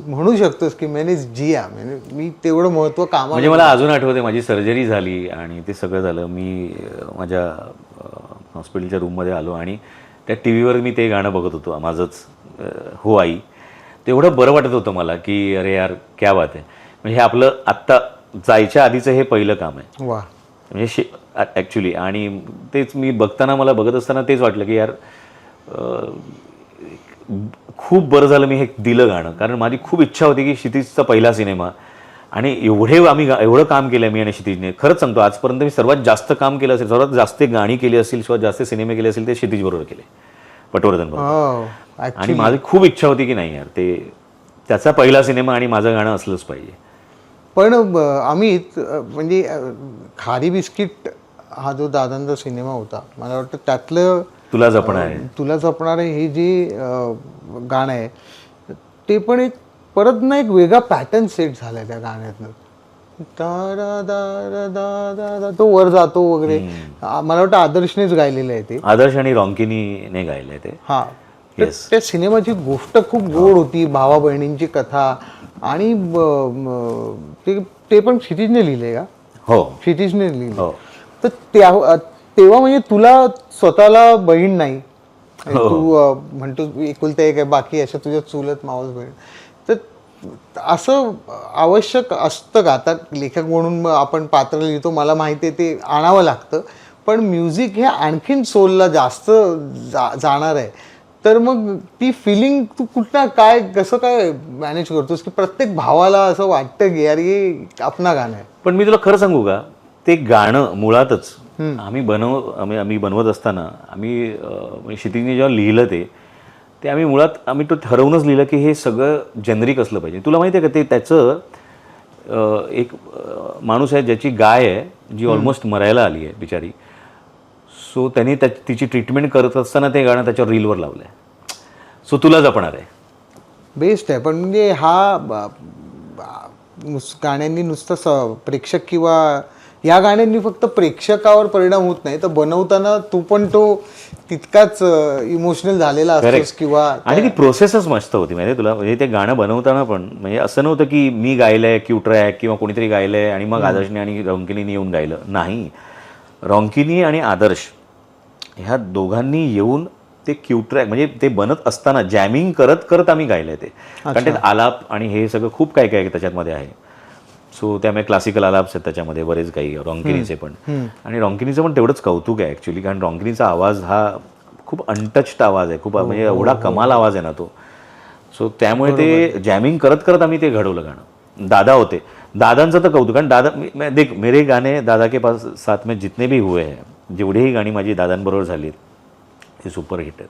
म्हणू शकतोस की मैंने जिया, मी तेवढं महत्व कामा. म्हणजे मला अजून आठवते माझी सर्जरी झाली आणि ते सगळं झालं. मी माझ्या हॉस्पिटलच्या रूममध्ये आलो आणि त्या टी व्हीवर मी ते गाणं बघत होतो, माझंच हो आई. तेवढं बरं वाटत होतं मला की अरे यार क्या बात आहे. म्हणजे हे आपलं आत्ता जायच्या आधीचं हे पहिलं काम आहे वा. म्हणजे ॲक्च्युली. आणि तेच मी मला बघत असताना तेच वाटलं की यार खूप बरं झालं मी हे दिलं गाणं, कारण माझी खूप इच्छा होती की क्षितिजचा पहिला सिनेमा. आणि एवढं काम केलं मी आणि क्षितिजने. खरंच सांगतो, आजपर्यंत मी सर्वात जास्त काम केलं असेल, सर्वात जास्त गाणी केली असतील, सर्वात जास्त सिनेमे केले असतील ते क्षितिज बरोबर केले, पटवर्धन बरोबर. आणि माझी खूप इच्छा होती की नाही यार ते त्याचा पहिला सिनेमा आणि माझं गाणं असलंच पाहिजे. पण अमित, म्हणजे खारी बिस्किट हा जो दादांचा सिनेमा होता, मला वाटतं त्यातलं तुला जपणार आहे हे जे गाणं आहे ते पण एक परत ना एक वेगळा पॅटर्न सेट झालाय त्या गाण्यातनं. तो वर जातो वगैरे. मला वाटतं आदर्शनेच गायलेलं आहे ते. आदर्श आणि रॉन्किनीने गायलंय ते. हा. त्या सिनेमाची गोष्ट खूप गोड होती, भावा बहिणींची कथा. आणि ते पण क्षितिजने लिहिलंय का? हो, क्षितिजने लिहिलं. तर तेव्हा म्हणजे तुला स्वतःला बहीण नाही, तू म्हणतो एकुलता एक आहे, बाकी अशा तुझ्या चुलत मावस बहीण. तर असं आवश्यक असतं का? आता लेखक म्हणून आपण पात्र लिहितो, मला माहिती आहे ते आणावं लागतं, पण म्युझिक हे आणखीन सोलला जास्त जाणार आहे. तर मग ती फिलिंग तू कुठं काय कसं काय मॅनेज करतोस की प्रत्येक भावाला असं वाटतं की यार हे आपला गाणं आहे? पण मी तुला खरं सांगू का, ते गाणं मुळातच आम्ही बनवत असताना आम्ही क्षितिजने जेव्हा लिहिलं ते आम्ही मुळात तो ठरवूनच लिहिलं की हे सगळं जेनरिक असलं पाहिजे. तुला माहिती आहे का, ते त्याचं एक माणूस आहे ज्याची गाय आहे जी ऑलमोस्ट मरायला आली आहे बिचारी. सो त्यांनी तिची ट्रीटमेंट करत असताना ते गाणं त्याच्यावर रीलवर लावलं आहे. सो तुला जपणार आहे. बेस्ट आहे. पण म्हणजे हा गाण्यांनी नुसतं प्रेक्षक किंवा या गाण्यांनी फक्त प्रेक्षकावर परिणाम होत नाही, तर बनवताना तू पण तो तितकाच इमोशनल झालेला असतोस किंवा. आणि ती प्रोसेसच मस्त होती माहिती तुला. म्हणजे ते गाणं बनवताना पण म्हणजे असं नव्हतं की मी गायलंय क्यू ट्रॅक किंवा कोणीतरी गायलंय आणि मग आदर्शने आणि रॉन्किनीने येऊन गायलं. नाही, रॉन्किनी आणि आदर्श ह्या दोघांनी येऊन ते क्यू ट्रॅक म्हणजे ते बनत असताना जॅमिंग करत करत आम्ही गायलंय ते. कारण ते आलाप आणि हे सगळं खूप काय काय त्याच्यामध्ये आहे. सो त्यामुळे क्लासिकल आलाप्स आहेत त्याच्यामध्ये बरेच काही, रॉन्किनीचे पण. आणि रॉन्किनीचं पण तेवढंच कौतुक आहे ॲक्च्युली, कारण रॉन्किनीचा आवाज हा खूप अनटच्ड आवाज आहे, खूप म्हणजे एवढा कमाल आवाज आहे ना तो. सो त्यामुळे ते जॅमिंग करत करत आम्ही ते घडवलं गाणं. दादा होते, दादांचं तर कौतुक. कारण दादा देख मेरे गाणे दादा के पास साथ में जितने भी हुए हैं, जेवढेही गाणी माझी दादांबरोबर झालीत ते सुपरहिट आहेत.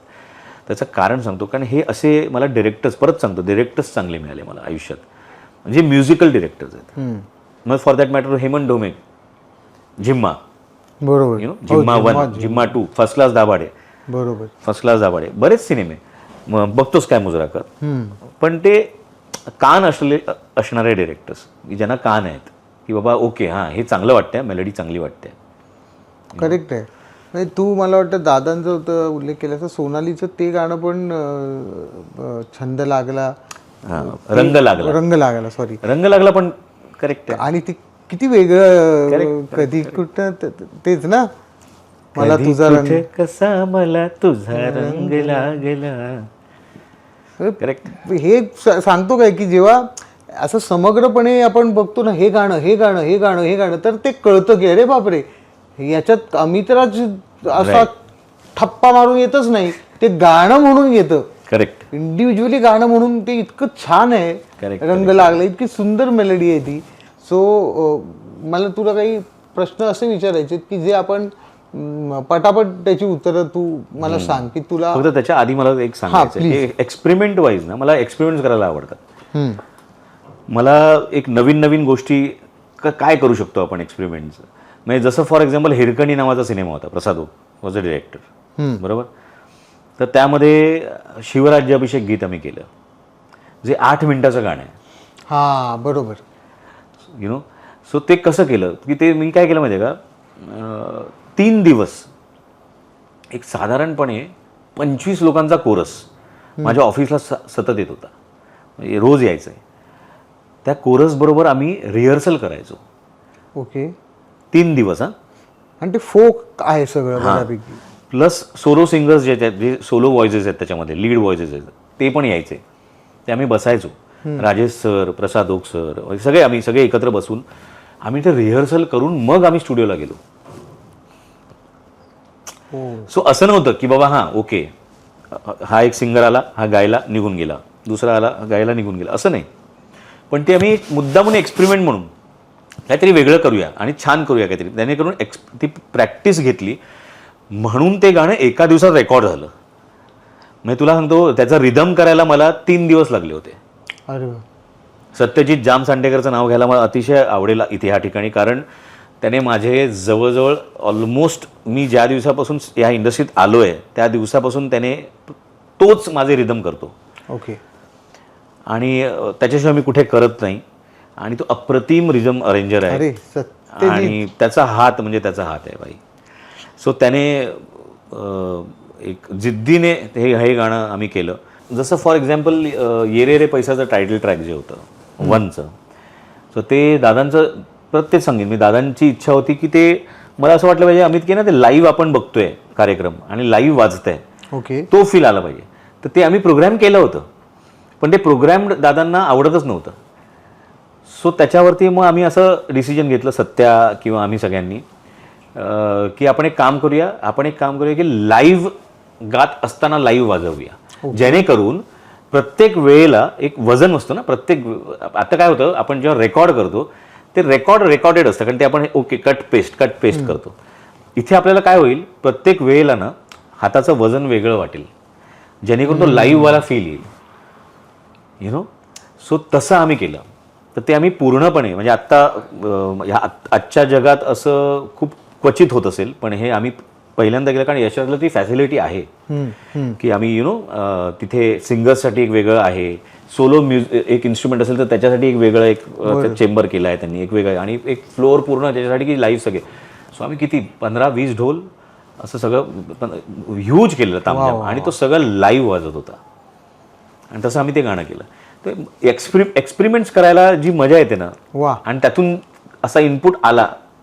त्याचं कारण सांगतो, कारण हे असे मला डिरेक्टर्स, परत सांगतो, डिरेक्टर्स चांगले मिळाले मला आयुष्यात, म्हणजे म्युझिकल डिरेक्टर्स आहेत. मग for that matter Hemant Dhome, झिम्मा, बरोबर, झिम्मा 1, झिम्मा 2, फर्स्ट क्लास दाभाडे, बरोबर, फर्स्ट क्लास दाभाडे, बरेच सिनेमे मग बघतोस काय मुजराकर. पण ते कान असणारे डिरेक्टर्स की ज्यांना कान आहेत की बाबा ओके हां हे चांगलं वाटतंय, मेलडी चांगली वाटते. करेक्ट आहे. म्हणजे तू मला वाटतं दादांचं होतं उल्लेख केला तर सोनालीचं ते गाणं पण छंद लागला, रंग लागला पण करेक्ट आहे. आणि ते किती वेगळं, कधी कुठं तेच ना, मला तुझा रंग कसा मला तुझा रंग लागला. करेक्ट. हे सांगतो काय की जेव्हा असं समग्रपणे आपण बघतो ना हे गाणं हे गाणं हे गाणं हे गाणं, तर ते कळतं की अरे बापरे याच्यात अमितराज असा ठप्पा मारून येतच नाही, ते गाणं म्हणून येतं. करेक्ट. इंडिव्हिज्युअली गाणं म्हणून ते इतकं छान आहे. रंग लागला, इतकी सुंदर मेलडी आहे ती. सो मला तुला काही प्रश्न असे विचारायचे की जे आपण पटापट त्याची उत्तरं तू मला सांग की तुला. फक्त त्याच्या आधी मला एक सांगायचं, एक्सपेरिमेंट वाईज ना मला एक्सपेरिमेंट करायला आवडतात. मला एक नवीन गोष्टी काय करू शकतो आपण एक्सपेरिमेंटचं. म्हणजे जसं फॉर एक्झाम्पल हिरकणी नावाचा सिनेमा होता, प्रसाद वॉज अ डिरेक्टर, बरोबर. तर त्यामध्ये शिवराज्याभिषेक गीत आम्ही केलं, जे 8 मिनिटाचं गाणं आहे. हां बरोबर. सो ते कसं केलं की ते मी काय केलं माहिती आहे का, 3 दिवस एक साधारणपणे 25 लोकांचा कोरस माझ्या ऑफिसला सतत येत होता. रोज यायचं आहे. त्या कोरसबरोबर आम्ही रिहर्सल करायचो ओके. 3 दिवस. आणि ते फोक आहे सगळं बऱ्यापैकी. प्लस सोलो सिंगर्स जे आहेत, जे सोलो व्हॉइसेस आहेत त्याच्यामध्ये लीड व्हॉइसेस आहेत, ते पण यायचे. ते आम्ही बसायचो. राजेश सर, प्रसाद ओक सर, आम्ही सगळे एकत्र बसून आम्ही ते रिहर्सल करून मग आम्ही स्टुडिओला गेलो. सो असं नव्हतं की बाबा हां ओके हा एक सिंगर आला, हा गायला निघून गेला, दुसरा आला गायला निघून गेला, असं नाही. पण ते आम्ही मुद्दामून एक्सपेरिमेंट म्हणून काहीतरी वेगळं करूया आणि छान करूया काहीतरी, त्याने ती प्रॅक्टिस घेतली म्हणून ते गाणं एका दिवसात रेकॉर्ड झालं. म्हणजे तुला सांगतो त्याचा रिदम करायला मला 3 दिवस लागले होते. अरे सत्यजित जाम सांडेकरचं नाव घ्यायला मला अतिशय आवडेल इथे ह्या ठिकाणी, कारण त्याने माझे जवळजवळ ऑलमोस्ट मी ज्या दिवसापासून या इंडस्ट्रीत आलो आहे त्या दिवसापासून त्याने तोच माझे रिदम करतो. ओके. आणि त्याच्याशिवाय मी कुठे करत नाही. आणि तो अप्रतिम रिदम अरेंजर आहे. आणि त्याचा हात म्हणजे त्याचा हात आहे बाई. सो त्याने एक जिद्दीने हे गाणं आम्ही केलं. जसं फॉर एक्झाम्पल ये रे रे पैसाचं टायटल ट्रॅक जे होतं 1चं, सो ते दादांचं प्रत्येक सांगेन मी, दादांची इच्छा होती की ते मला असं वाटलं पाहिजे अमित की ना ते लाईव्ह आपण बघतोय कार्यक्रम आणि लाईव्ह वाजतंय, ओके, तो फील आला पाहिजे. तर ते आम्ही प्रोग्राम केलं होतं, पण ते प्रोग्राम दादांना आवडतच नव्हतं. सो त्याच्यावरती मग आम्ही असं डिसिजन घेतलं, सत्या किंवा आम्ही सगळ्यांनी, की आपण एक काम करूया की लाईव्ह गात असताना लाईव्ह वाजवूया, जेणेकरून प्रत्येक वेळेला एक वजन असतं ना. आता काय होतं, आपण जेव्हा रेकॉर्ड करतो ते रेकॉर्डेड असतं, कारण ते आपण ओके कट पेस्ट करतो. इथे आपल्याला काय होईल, प्रत्येक वेळेला ना हाताचं वजन वेगळं वाटेल, जेणेकरून तो लाईव्हवाला फील येईल, यु नो. सो तसं आम्ही केलं. तर ते आम्ही पूर्णपणे म्हणजे आजच्या जगात असं खूप क्वचित होत असेल, पण हे आम्ही पहिल्यांदा केलं, कारण याच्यातलं ती फॅसिलिटी आहे की आम्ही तिथे सिंगर्ससाठी एक वेगळं आहे, सोलो एक इन्स्ट्रुमेंट असेल तर त्याच्यासाठी एक वेगळं एक चेंबर केलं आहे त्यांनी, एक वेगळं, आणि एक फ्लोअर पूर्ण त्याच्यासाठी की लाईव्ह सगळे. सो आम्ही किती 15-20 ढोल असं सगळं ह्यूज केलेलं तामझाम, आणि तो सगळं लाईव्ह वाजत होता. आणि तसं आम्ही ते गाणं केलं. तर एक्सपेरिमेंट्स करायला जी मजा येते ना, आणि त्यातून असा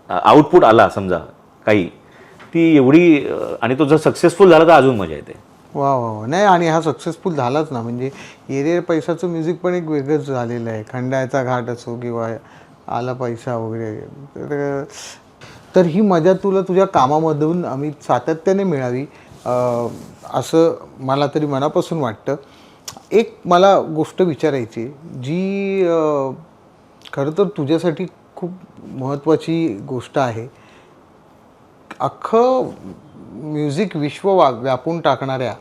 आउटपुट आला समजा काही, ती एवढी, आणि तो जर सक्सेसफुल झाला तर अजून मजा येते. वा वा. नाही, आणि हा सक्सेसफुल झालाच ना, म्हणजे ये रे पैसाचं म्युझिक पण एक वेगळंच झालेलं आहे. खंडाळ्याचा घाट असो किंवा आला पैसा वगैरे. तर ही मजा तुला तुझ्या कामामधून आम्ही सातत्याने मिळावी असं मला तरी मनापासून वाटतं. एक मला गोष्ट विचारायची जी खरं तर तुझ्यासाठी खूप महत्त्वाची गोष्ट आहे. अख्खं म्युझिक विश्व व्यापून टाकणाऱ्या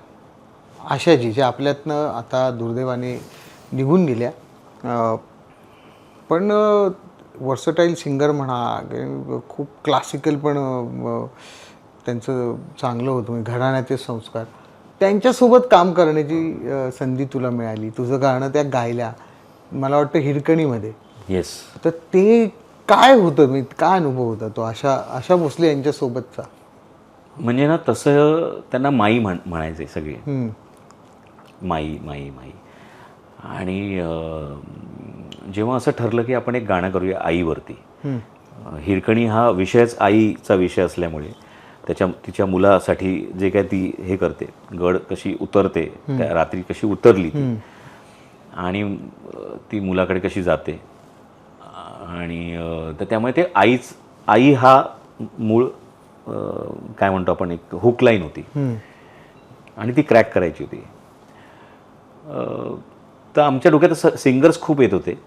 आशाजी, ज्या आपल्यातनं आता दुर्दैवाने निघून गेल्या, पण वर्सटाईल सिंगर म्हणा, खूप क्लासिकल पण त्यांचं चांगलं होतं, म्हणजे घराण्याचे संस्कार, त्यांच्यासोबत काम करण्याची संधी तुला मिळाली. तुझं गाणं त्या गायल्या, मला वाटतं हिरकणीमध्ये. येस. तर ते काय होतं, मी काय अनुभव होता तो आशा भोसले यांच्यासोबतचा? म्हणजे ना तसं त्यांना माई म्हणायचे सगळे, माई माई माई. आणि जेव्हा असं ठरलं की आपण एक गाणं करूया आईवरती, हिरकणी हा विषयच आईचा विषय असल्यामुळे तिच्या मुलासाठी जे काय ती हे करते, गड कशी उतरते, त्या रात्री कशी उतरली ती, आणि ती मुलाकडे कशी जाते, आणि तर त्यामुळे ते आई हा मूळ काय म्हणतो आपण एक हुक लाईन होती, आणि ती क्रॅक करायची होती. तर आमच्या डोक्यात सिंगर्स खूप येत होते,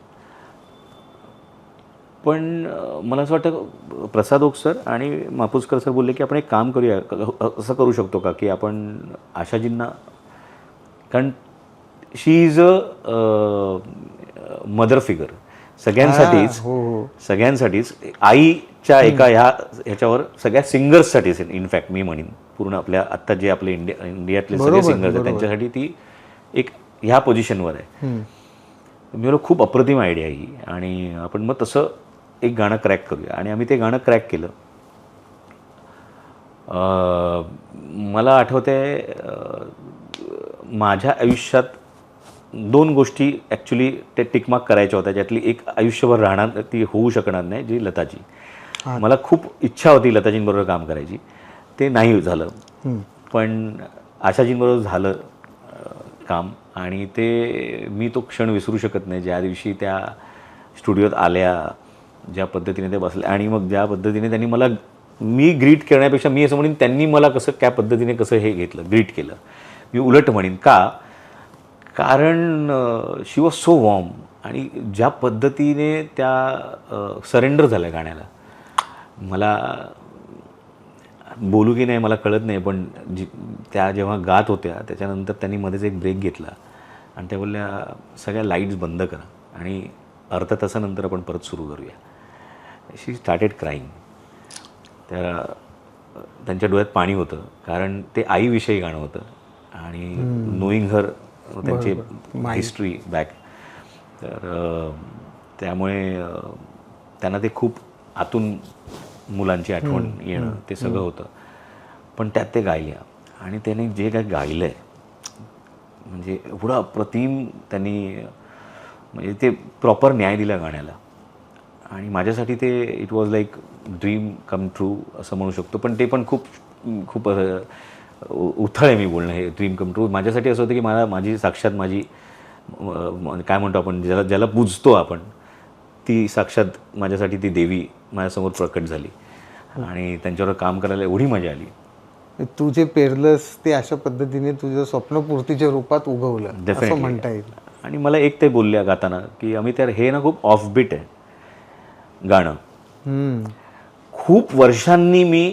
पण मला असं वाटतं प्रसाद ओक सर आणि मापुसकर सर बोलले की आपण एक काम करूया, असं करू शकतो का की आपण आशाजींना, कारण शी इज अ मदर फिगर सगळ्यांसाठीच आईच्या एका ह्याच्यावर सगळ्या सिंगर्ससाठीच, इनफॅक्ट मी म्हणेन पूर्ण आपल्या आत्ता जे आपले इंडियातले सगळे सिंगर्स आहेत त्यांच्यासाठी ती एक ह्या पोझिशनवर आहे. मी बोललो खूप अप्रतिम आयडिया ही, आणि आपण मग तसं एक गाणं क्रॅक करूया. आणि आम्ही ते गाणं क्रॅक केलं. मला आठवतंय माझ्या आयुष्यात 2 गोष्टी ॲक्च्युली ते टिकमार्क करायच्या होत्या, ज्यातली एक आयुष्यभर राहणार, ती होऊ शकणार नाही, जी लताजी. मला खूप इच्छा होती लताजींबरोबर काम करायची, ते नाही झालं. पण आशाजींबरोबर झालं काम, आणि ते मी तो क्षण विसरू शकत नाही, ज्या दिवशी त्या स्टुडिओत आल्या, ज्या पद्धतीने ते बसल्या, आणि मग ज्या पद्धतीने त्यांनी मला, मी ग्रीट करण्यापेक्षा मी असं म्हणेन त्यांनी मला कसं त्या पद्धतीने कसं हे घेतलं, ग्रीट केलं. मी उलट म्हणेन का, कारण शी वॉज सो वॉर्म, आणि ज्या पद्धतीने त्या सरेंडर झाल्या गाण्याला, मला बोलू की नाही मला कळत नाही, पण त्या जेव्हा गात होत्या त्याच्यानंतर त्यांनी मध्येच एक ब्रेक घेतला आणि त्या बोलल्या सगळ्या लाईट्स बंद करा आणि अर्ध्या तासानंतर आपण परत सुरू करूया. शी स्टार्टेड क्राईंग. त्यांच्या डोळ्यात पाणी होतं, कारण ते आईविषयी गाणं होतं आणि नोईंग हर, त्यांची हिस्ट्री बॅक. तर त्यामुळे त्यांना ते खूप आतून मुलांची आठवण येणं ते सगळं होतं. पण त्यात ते गायल्या, आणि त्याने जे काय गायलं आहे म्हणजे एवढं अप्रतिम त्यांनी, म्हणजे ते प्रॉपर न्याय दिला गाण्याला. आणि माझ्यासाठी ते it was like dream come true असं म्हणू शकतो. पण ते पण खूप खूप उथळ आहे मी बोलणं, हे ड्रीम कम ट्रू. माझ्यासाठी असं होतं की माझी साक्षात माझी काय म्हणतो आपण, ज्याला पूजतो आपण, ती साक्षात माझ्यासाठी ती देवी माझ्यासमोर प्रकट झाली, आणि त्यांच्यावर काम करायला एवढी मजा आली. तू जे पेरलंस ते अशा पद्धतीने तुझं स्वप्नपूर्तीच्या रूपात उगवलं असं म्हणता येईल. आणि मला एक ते बोलल्या गाताना की आम्ही तर हे ना खूप ऑफबीट आहे गाणं. खूप वर्षांनी मी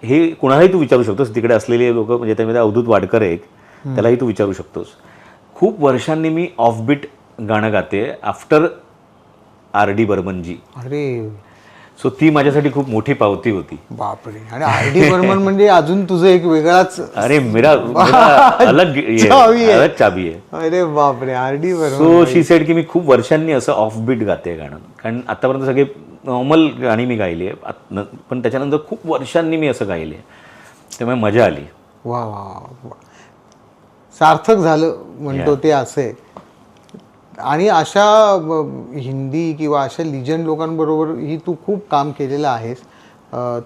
हे कुणालाही तू विचारू शकतोस, तिकडे असलेले लोक, म्हणजे त्यामध्ये अवधूत वाडकर आहे एक, त्यालाही तू विचारू शकतोस. खूप वर्षांनी मी ऑफबीट गाणं गाते आफ्टर R.D. बर्मनजी. अरे, सो ती माझ्यासाठी खूप मोठी पावती होती. बापरे. आणि R.D. बर्मन म्हणजे अजून तुझं एक वेगळाच, अरे मेरा अलग चाबी आहे. अरे बापरे, R.D. Burman. So she sed की मी खूप वर्षांनी असं ऑफबीट गाते गाणं, कारण आतापर्यंत सगळे नॉर्मल गाणी मी गायली आहे, पण त्याच्यानंतर खूप वर्षांनी मी असं गायले, त्यामुळे मजा आली. वा वा वा, सार्थक झालं म्हणतो ते असं आहे. आणि अशा हिंदी किंवा अशा लिजंड लोकांबरोबर ही तू खूप काम केलेलं आहेस.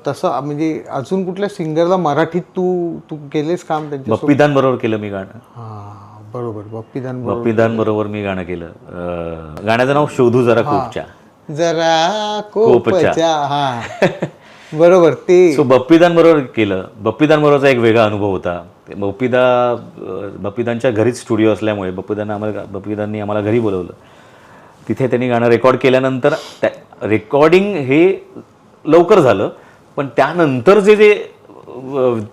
तसं म्हणजे अजून कुठल्या सिंगरला मराठीत तू केलेस काम त्यांच्या? बप्पीदांबरोबर केलं मी गाणं. हां बरोबर, बप्पीदांबरोबर मी गाणं केलं. गाण्याचं नाव शोधू जरा कोपच्या. जरा कोपच्या, हा बरोबर ते. सो बप्पीदांबरोबर केलं. बप्पीदांबरोबरचा एक वेगळा अनुभव होता. बप्पीदांच्या घरीच स्टुडिओ असल्यामुळे बप्पीदांनी आम्हाला घरी बोलवलं. तिथे त्यांनी गाणं रेकॉर्ड केल्यानंतर रेकॉर्डिंग हे लवकर झालं, पण त्यानंतरचे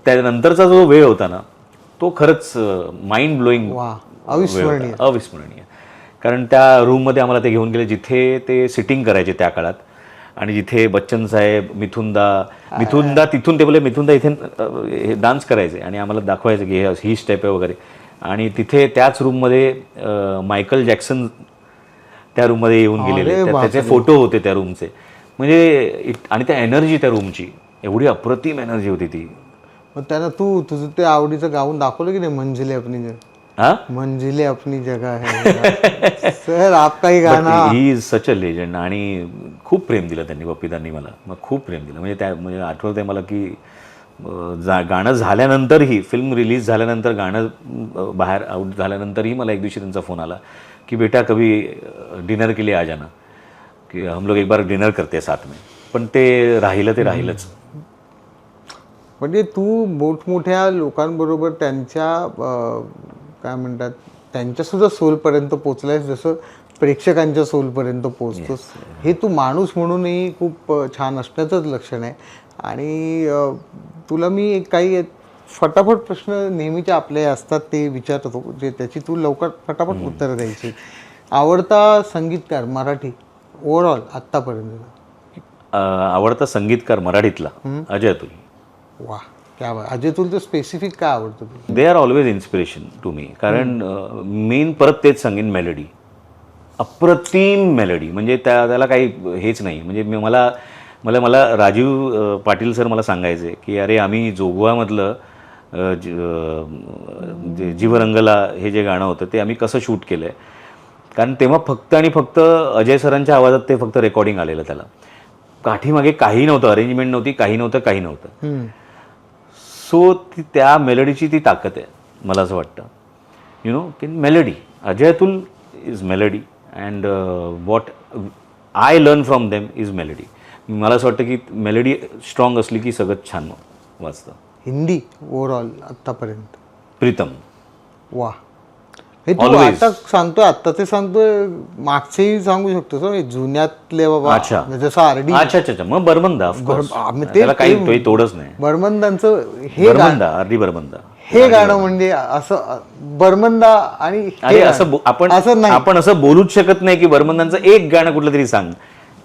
त्यानंतरचा जो वेळ होता ना, तो खरंच माइंड ब्लोईंग, अविस्मरणीय. कारण त्या रूममध्ये आम्हाला ते घेऊन गेले जिथे ते सिटिंग करायचे त्या काळात, आणि जिथे बच्चन साहेब, मिथुनदा तिथून ते बोलले मिथुनदा इथे हे डान्स करायचे आणि आम्हाला दाखवायचं की ही स्टेप आहे वगैरे. आणि तिथे त्याच रूममध्ये मायकल जॅक्सन त्या रूममध्ये येऊन गेलेले, त्याचे फोटो होते त्या रूमचे. म्हणजे आणि त्या एनर्जी, त्या रूमची एवढी अप्रतिम एनर्जी होती ती. मग त्यानं तुझं ते आवडीचं गाऊन दाखवलं की नाही, मंजिले अपनी जगह, मंजिले अपनी जगह है सर आपका ही गाना. He is such a legend. आणि खूप प्रेम दिलं त्यांनी, बप्पीदांनी मला खूप प्रेम दिलं. म्हणजे आठवतं आहे मला की गाणं झाल्यानंतरही, फिल्म रिलीज झाल्यानंतर, गाणं बाहेर आउट झाल्यानंतरही मला एक दिवशी त्यांचा फोन आला की बेटा कभी डिनर के लिए आ जाना, की हम लोग एक बार डिनर करते साथ में. पण ते राहिलंच. म्हणजे तू मोठमोठ्या लोकांबरोबर त्यांच्या काय म्हणतात, त्यांच्यासुद्धा सोलपर्यंत पोचलायस, जसं प्रेक्षकांच्या सोलपर्यंत पोचतोस. हे तू माणूस म्हणूनही खूप छान असण्याचंच लक्षण आहे. आणि तुला मी काही फटाफट प्रश्न नेहमीचे आपले असतात ते विचारतो, जे त्याची तू लवकर फटाफट उत्तरं द्यायची. आवडता संगीतकार मराठी ओव्हरऑल आत्तापर्यंत? आवडता संगीतकार मराठीतला अजय अतुल. वा, क्या बात. अजय अतुलचं स्पेसिफिक काय आवडतं तुला? They are always inspiration to me. कारण मेन परत तेच सांगेन, मेलडी, अप्रतिम मेलडी. म्हणजे त्याला काही हेच नाही. म्हणजे मला राजीव पाटील सर मला सांगायचे की अरे आम्ही जोगवामधलं जीवरंगला हे जे गाणं होतं ते आम्ही कसं शूट केलं आहे. कारण तेव्हा फक्त आणि फक्त अजय सरांच्या आवाजात ते फक्त रेकॉर्डिंग आलेलं त्याला. काठीमागे काही नव्हतं, अरेंजमेंट नव्हती, काही नव्हतं. सो त्या मेलडीची ती ताकद आहे मला असं वाटतं. यु नो की melody, Ajay Atul is melody and what I learn from them is melody. मला असं वाटतं की मेलडी स्ट्रॉंग असली की सगळं छान वाजतं. हिंदी ओव्हरऑल आतापर्यंत प्रीतम. वा, हे तू आता सांगतोय, आता ते सांगतोय, मागचेही सांगू शकतो सर, जुन्यातले बाबा. अच्छा. जसं आरडी. अच्छा मग बर्मंदा ऑफकोर्स, ते त्याला काही तोडच नाही. बर्मंदांचं हे बर्मंदा, आरडी बर्मंदा हे गाणं म्हणजे असं बर्मंदा आणि अरे असं आपण असं बोलूच शकत नाही की बर्मंदांचं एक गाणं कुठलं तरी सांग,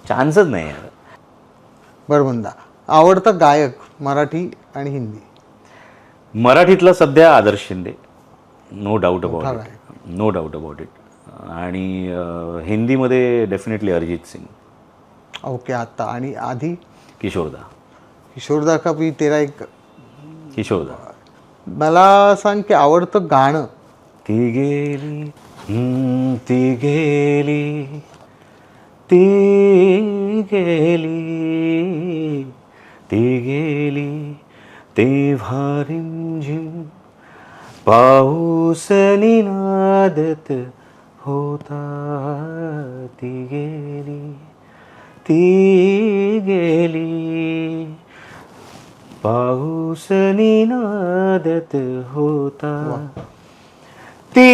चान्सच नाही यार. बर्मंदा. आवडता गायक मराठी आणि हिंदी? मराठीतला सध्या Adarsh Shinde, no doubt about it. आणि हिंदीमध्ये डेफिनेटली अरिजित सिंग. ओके. आता आणि आधी किशोरदा का भी तेरा एक. किशोरदा. मला सांग की आवडतं गाणं. ती गेली ती गेली ती गेली ती गेली तेव्हा रिमझिम पाऊस निनादत होता. ती गेली पाऊस निनादत होता. ती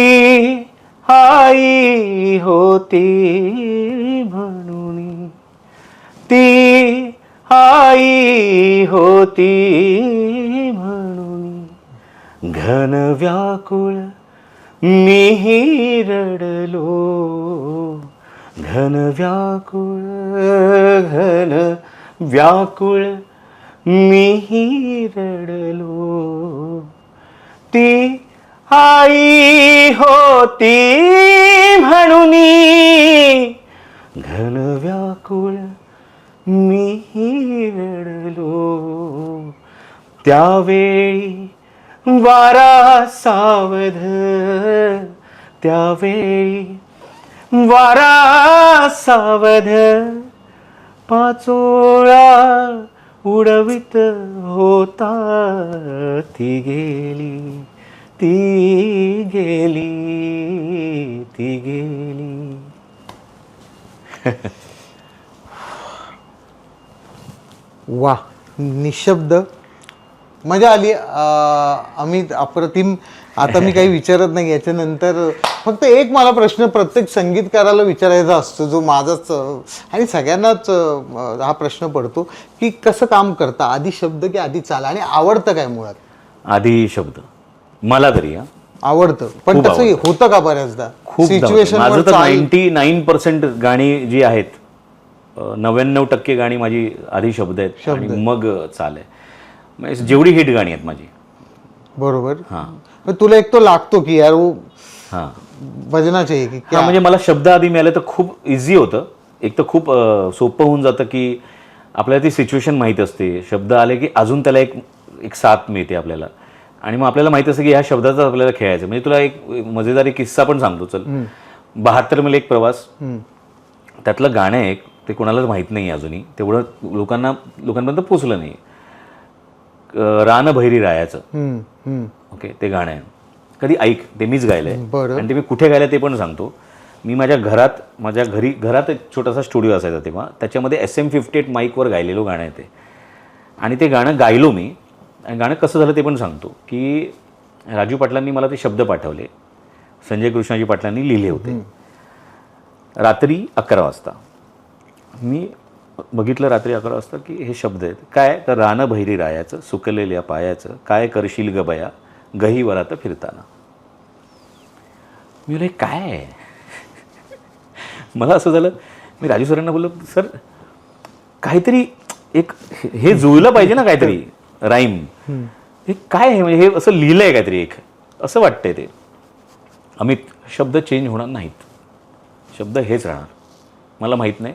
आई होती म्हणून, ती आई होती म्हणून, घन व्याकुळ मीही रडलो, घन व्याकुळ मीही रडलो. ती आई होती म्हणून, घन व्याकुळ मीही रडलो. त्यावेळी वारा सावध, त्यावेळी वारा सावध, पाचोळा उडवित होता. ती गेली ती गेली ती गेली. वा, निशब्द, मजा आली. अमित, अप्रतिम. आता मी काही विचारत नाही याच्यानंतर. फक्त एक मला प्रश्न प्रत्येक संगीतकाराला विचारायचा असतो, जो माझाच आणि सगळ्यांनाच हा प्रश्न पडतो, की कसं काम करता, आधी शब्द की आधी चाल, आणि आवडतं काय मुळात? आधी शब्द मला तरी आवडतं, पण तसं होतं का बऱ्याचदा? खूप माझं तर 99% गाणी जी आहेत, 99% गाणी माझी आधी शब्द आहेत आणि मग चाल आहे. म्हणजे जेवढी हिट गाणी आहेत माझी. बरोबर. हां, तुला एक तो लागतो की यार हां भजनाचे, म्हणजे मला शब्द आधी मिळाले तर खूप इझी होतं. एक तर खूप सोपं होऊन जातं की आपल्याला ती सिच्युएशन माहीत असते, शब्द आले की अजून त्याला एक साथ मिळते आपल्याला, आणि मग आपल्याला माहित असतं की ह्या शब्दाचा आपल्याला खेळायचं. म्हणजे तुला एक मजेदार किस्सा पण सांगतो. चल, 72 मध्ये एक प्रवास, त्यातलं गाणं आहे एक, ते कोणालाच माहीत नाही अजूनही, तेवढं लोकांपर्यंत पोचलं नाही. रान भैरी रायाचं. ओके, ते गाणं आहे, कधी ऐक, ते मीच गायलंय. आणि ते मी कुठे गायलंय ते पण सांगतो. मी माझ्या घरात एक छोटासा स्टुडिओ असायचा तेव्हा, त्याच्यामध्ये SM58 माईकवर गायलेलं गाणं आहे ते. आणि ते गाणं गायलो मी. आणि गाणं कसं झालं ते पण सांगतो. की राजू पाटलांनी मला ते शब्द पाठवले, संजय कृष्णाजी पाटलांनी लिहिले होते. रात्री 11 वाजता मी बघितलं, रात्री 11 वाजता की हे शब्द आहेत. काय तर रान भैरी रायाचं, सुकलेल्या पायाचं, काय करशील ग बया गहीवरात फिरताना. मी बोलले काय आहे. मला असं झालं, मी राजू सरांना बोललो, सर काहीतरी एक हे जुळलं पाहिजे ना, काहीतरी राईम. हे काय आहे, म्हणजे हे असं लिहिलंय काहीतरी एक, असं वाटतंय ते. अमित, शब्द चेंज होणार नाहीत, शब्द हेच राहणार. मला माहीत नाही,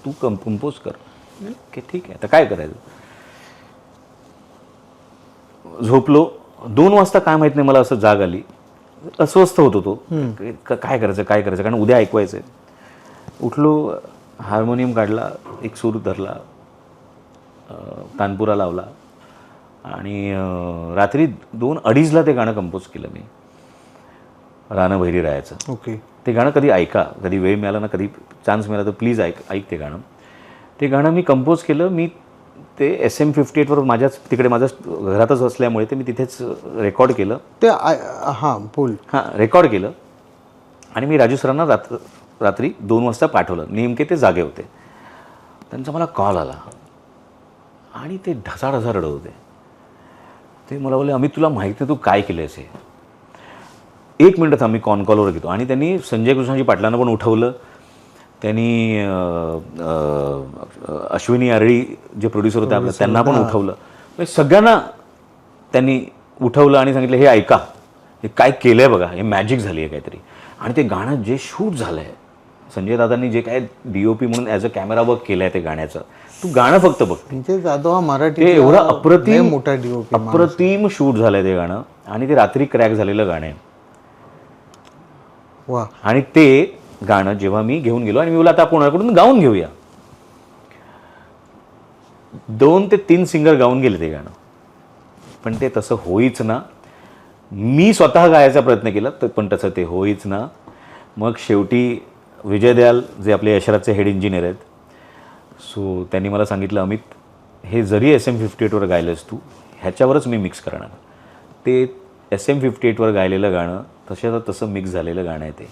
तू कंपोज कर. ओके ठीक आहे, आता काय करायचं. झोपलो, 2 वाजता काय माहित नाही मला असं जाग आली, अस्वस्थ होतो तो, काय करायचं कारण उद्या ऐकवायचं आहे. उठलो, हार्मोनियम काढला, एक सूर धरला, तानपुरा लावला आणि रात्री 2-2:30ला ते गाणं कंपोज केलं मी, रानं भैरी रायाचं. ओके. ते गाणं कधी ऐका, कधी वेळ मिळाला ना, कधी चान्स मिळाला तर प्लीज ऐक ते गाणं. ते गाणं मी कंपोज केलं. मी ते SM58वर तिकडे माझ्या घरातच असल्यामुळे ते मी तिथेच रेकॉर्ड केलं. ते हां बोल. रेकॉर्ड केलं आणि मी राजू सरांना रात्री 2 वाजता पाठवलं. नेमके ते जागे होते. त्यांचा मला कॉल आला आणि ते ढसाढसा रडत होते. ते मला बोलले, अमित तुला माहिती नाही तू काय केलं आहे. 1 मिनिट थांब, मी कॉलवर घेतो. आणि त्यांनी संजय कृष्णाजी पाटलांना पण उठवलं. त्यांनी अश्विनी आरळी जे प्रोड्युसर होते आपल्या त्यांना पण उठवलं. सगळ्यांना त्यांनी उठवलं आणि सांगितलं, हे ऐका, हे काय केलं आहे बघा, हे मॅजिक झाली आहे काहीतरी. आणि ते गाणं जे शूट झालं आहे, संजय दादांनी जे काय DOP म्हणून ॲज अ कॅमेरा वर्क केलं आहे ते गाण्याचं, तू गाणं फक्त बघ. जाधव हा मराठी ते एवढं अप्रतिम मोठा DOP, अप्रतिम शूट झालं आहे ते गाणं. आणि ते रात्री क्रॅक झालेलं गाणं आहे. वा. आणि ते गाणं जेव्हा मी घेऊन गेलो आणि मी बोला आता कोणाकडून गाऊन घेऊया, 2 ते 3 सिंगर गाऊन गेले ते गाणं, पण ते तसं होईच ना. मी स्वतः गायचा प्रयत्न केला पण तसं ते होईच ना. मग शेवटी विजय दयाल जे आपले यशराजचे हेड इंजिनियर आहेत, सो त्यांनी मला सांगितलं, अमित हे जरी SM58वर गायलंस तू, ह्याच्यावरच मी मिक्स करणार. ते SM58वर गायलेलं गाणं तसं मिक्स झालेलं गाणं आहे ते.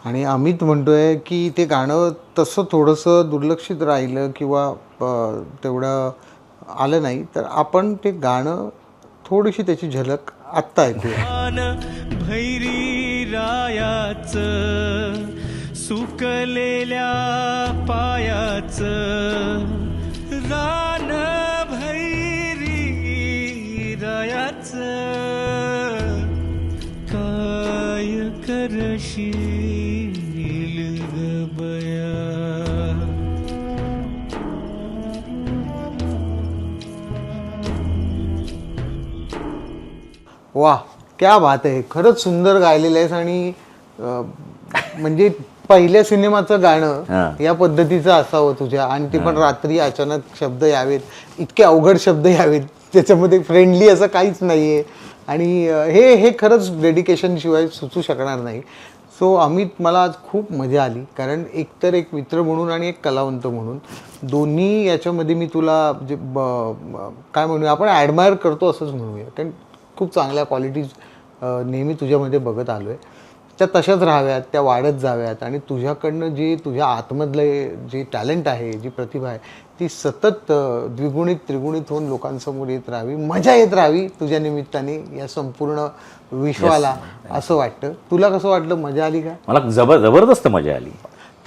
आणि अमित म्हणतोय की ते गाणं तसं थोडंसं दुर्लक्षित राहिलं किंवा तेवढं आलं नाही, तर आपण ते गाणं थोडीशी त्याची झलक आत्ता ऐकूया. भैरी रायाच सुकलेल्या पायाच, रान भैरी रायाच, काय करशील ग बया. वा, क्या बात आहे. खरंच सुंदर गायलेलं आहेस. आणि म्हणजे पहिल्या सिनेमाचं गाणं या पद्धतीचं असावं तुझ्या, आणि ते पण रात्री अचानक शब्द यावेत, इतके अवघड शब्द यावेत, त्याच्यामध्ये फ्रेंडली असं काहीच नाही आहे. आणि हे खरंच डेडिकेशन शिवाय सुचू शकणार नाही. सो अमित, मला आज खूप मजा आली, कारण एकतर एक मित्र म्हणून आणि एक कलावंत म्हणून दोन्ही याच्यामध्ये मी तुला जे काय म्हणूया आपण ॲडमायर करतो असंच म्हणूया, कारण खूप चांगल्या क्वालिटीज नेहमी तुझ्यामध्ये बघत आलो आहे. त्या तशाच राहाव्यात, त्या वाढत जाव्यात, आणि तुझ्याकडनं जे तुझ्या आतमधलं जे टॅलेंट आहे, जी प्रतिभा आहे, ती सतत द्विगुणित त्रिगुणित होऊन लोकांसमोर येत राहावी, मजा येत राहावी तुझ्या निमित्ताने या संपूर्ण विश्वाला, असं वाटतं. तुला कसं वाटलं? मजा आली का? मला जबरदस्त मजा आली.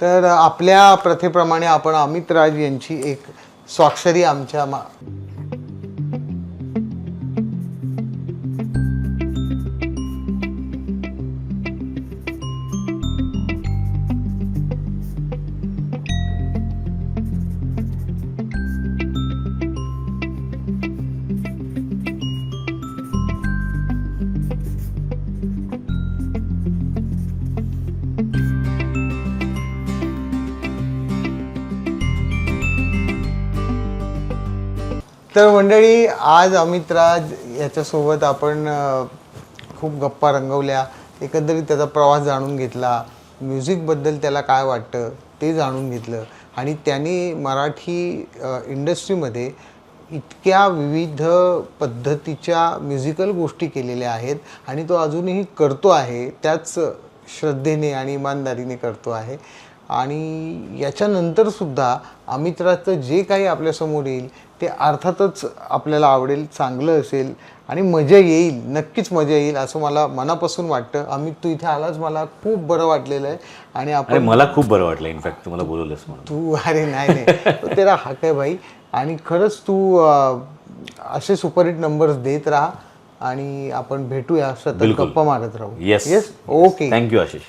तर आपल्या प्रथेप्रमाणे आपण अमित राज यांची एक स्वाक्षरी आमच्या तर मंडळी, आज अमित राज याच्यासोबत आपण खूप गप्पा रंगवल्या, एकंदरीत त्याचा प्रवास जाणून घेतला, म्युझिकबद्दल त्याला काय वाटतं ते जाणून घेतलं, आणि त्याने मराठी इंडस्ट्रीमध्ये इतक्या विविध पद्धतीच्या म्युझिकल गोष्टी केलेल्या आहेत, आणि तो अजूनही करतो आहे, त्याच श्रद्धेने आणि इमानदारीने करतो आहे. आणि याच्यानंतरसुद्धा अमित राजचं जे काही आपल्यासमोर येईल ते अर्थातच आपल्याला आवडेल, चांगलं असेल आणि मजा येईल, नक्कीच मजा येईल असं मला मनापासून वाटतं. अमित, तू इथे आलास, मला खूप बरं वाटलेलं आहे. आणि आपण मला खूप बरं वाटलं इनफॅक्ट तुम्हाला बोलवलंस म्हणून. तू अरे नाही तो तेरा हक आहे भाई. आणि खरंच तू असे सुपरहिट नंबर्स देत राहा आणि आपण भेटूया, सतत गप्पा मारत राहू. Yes, okay. थँक्यू आशिष.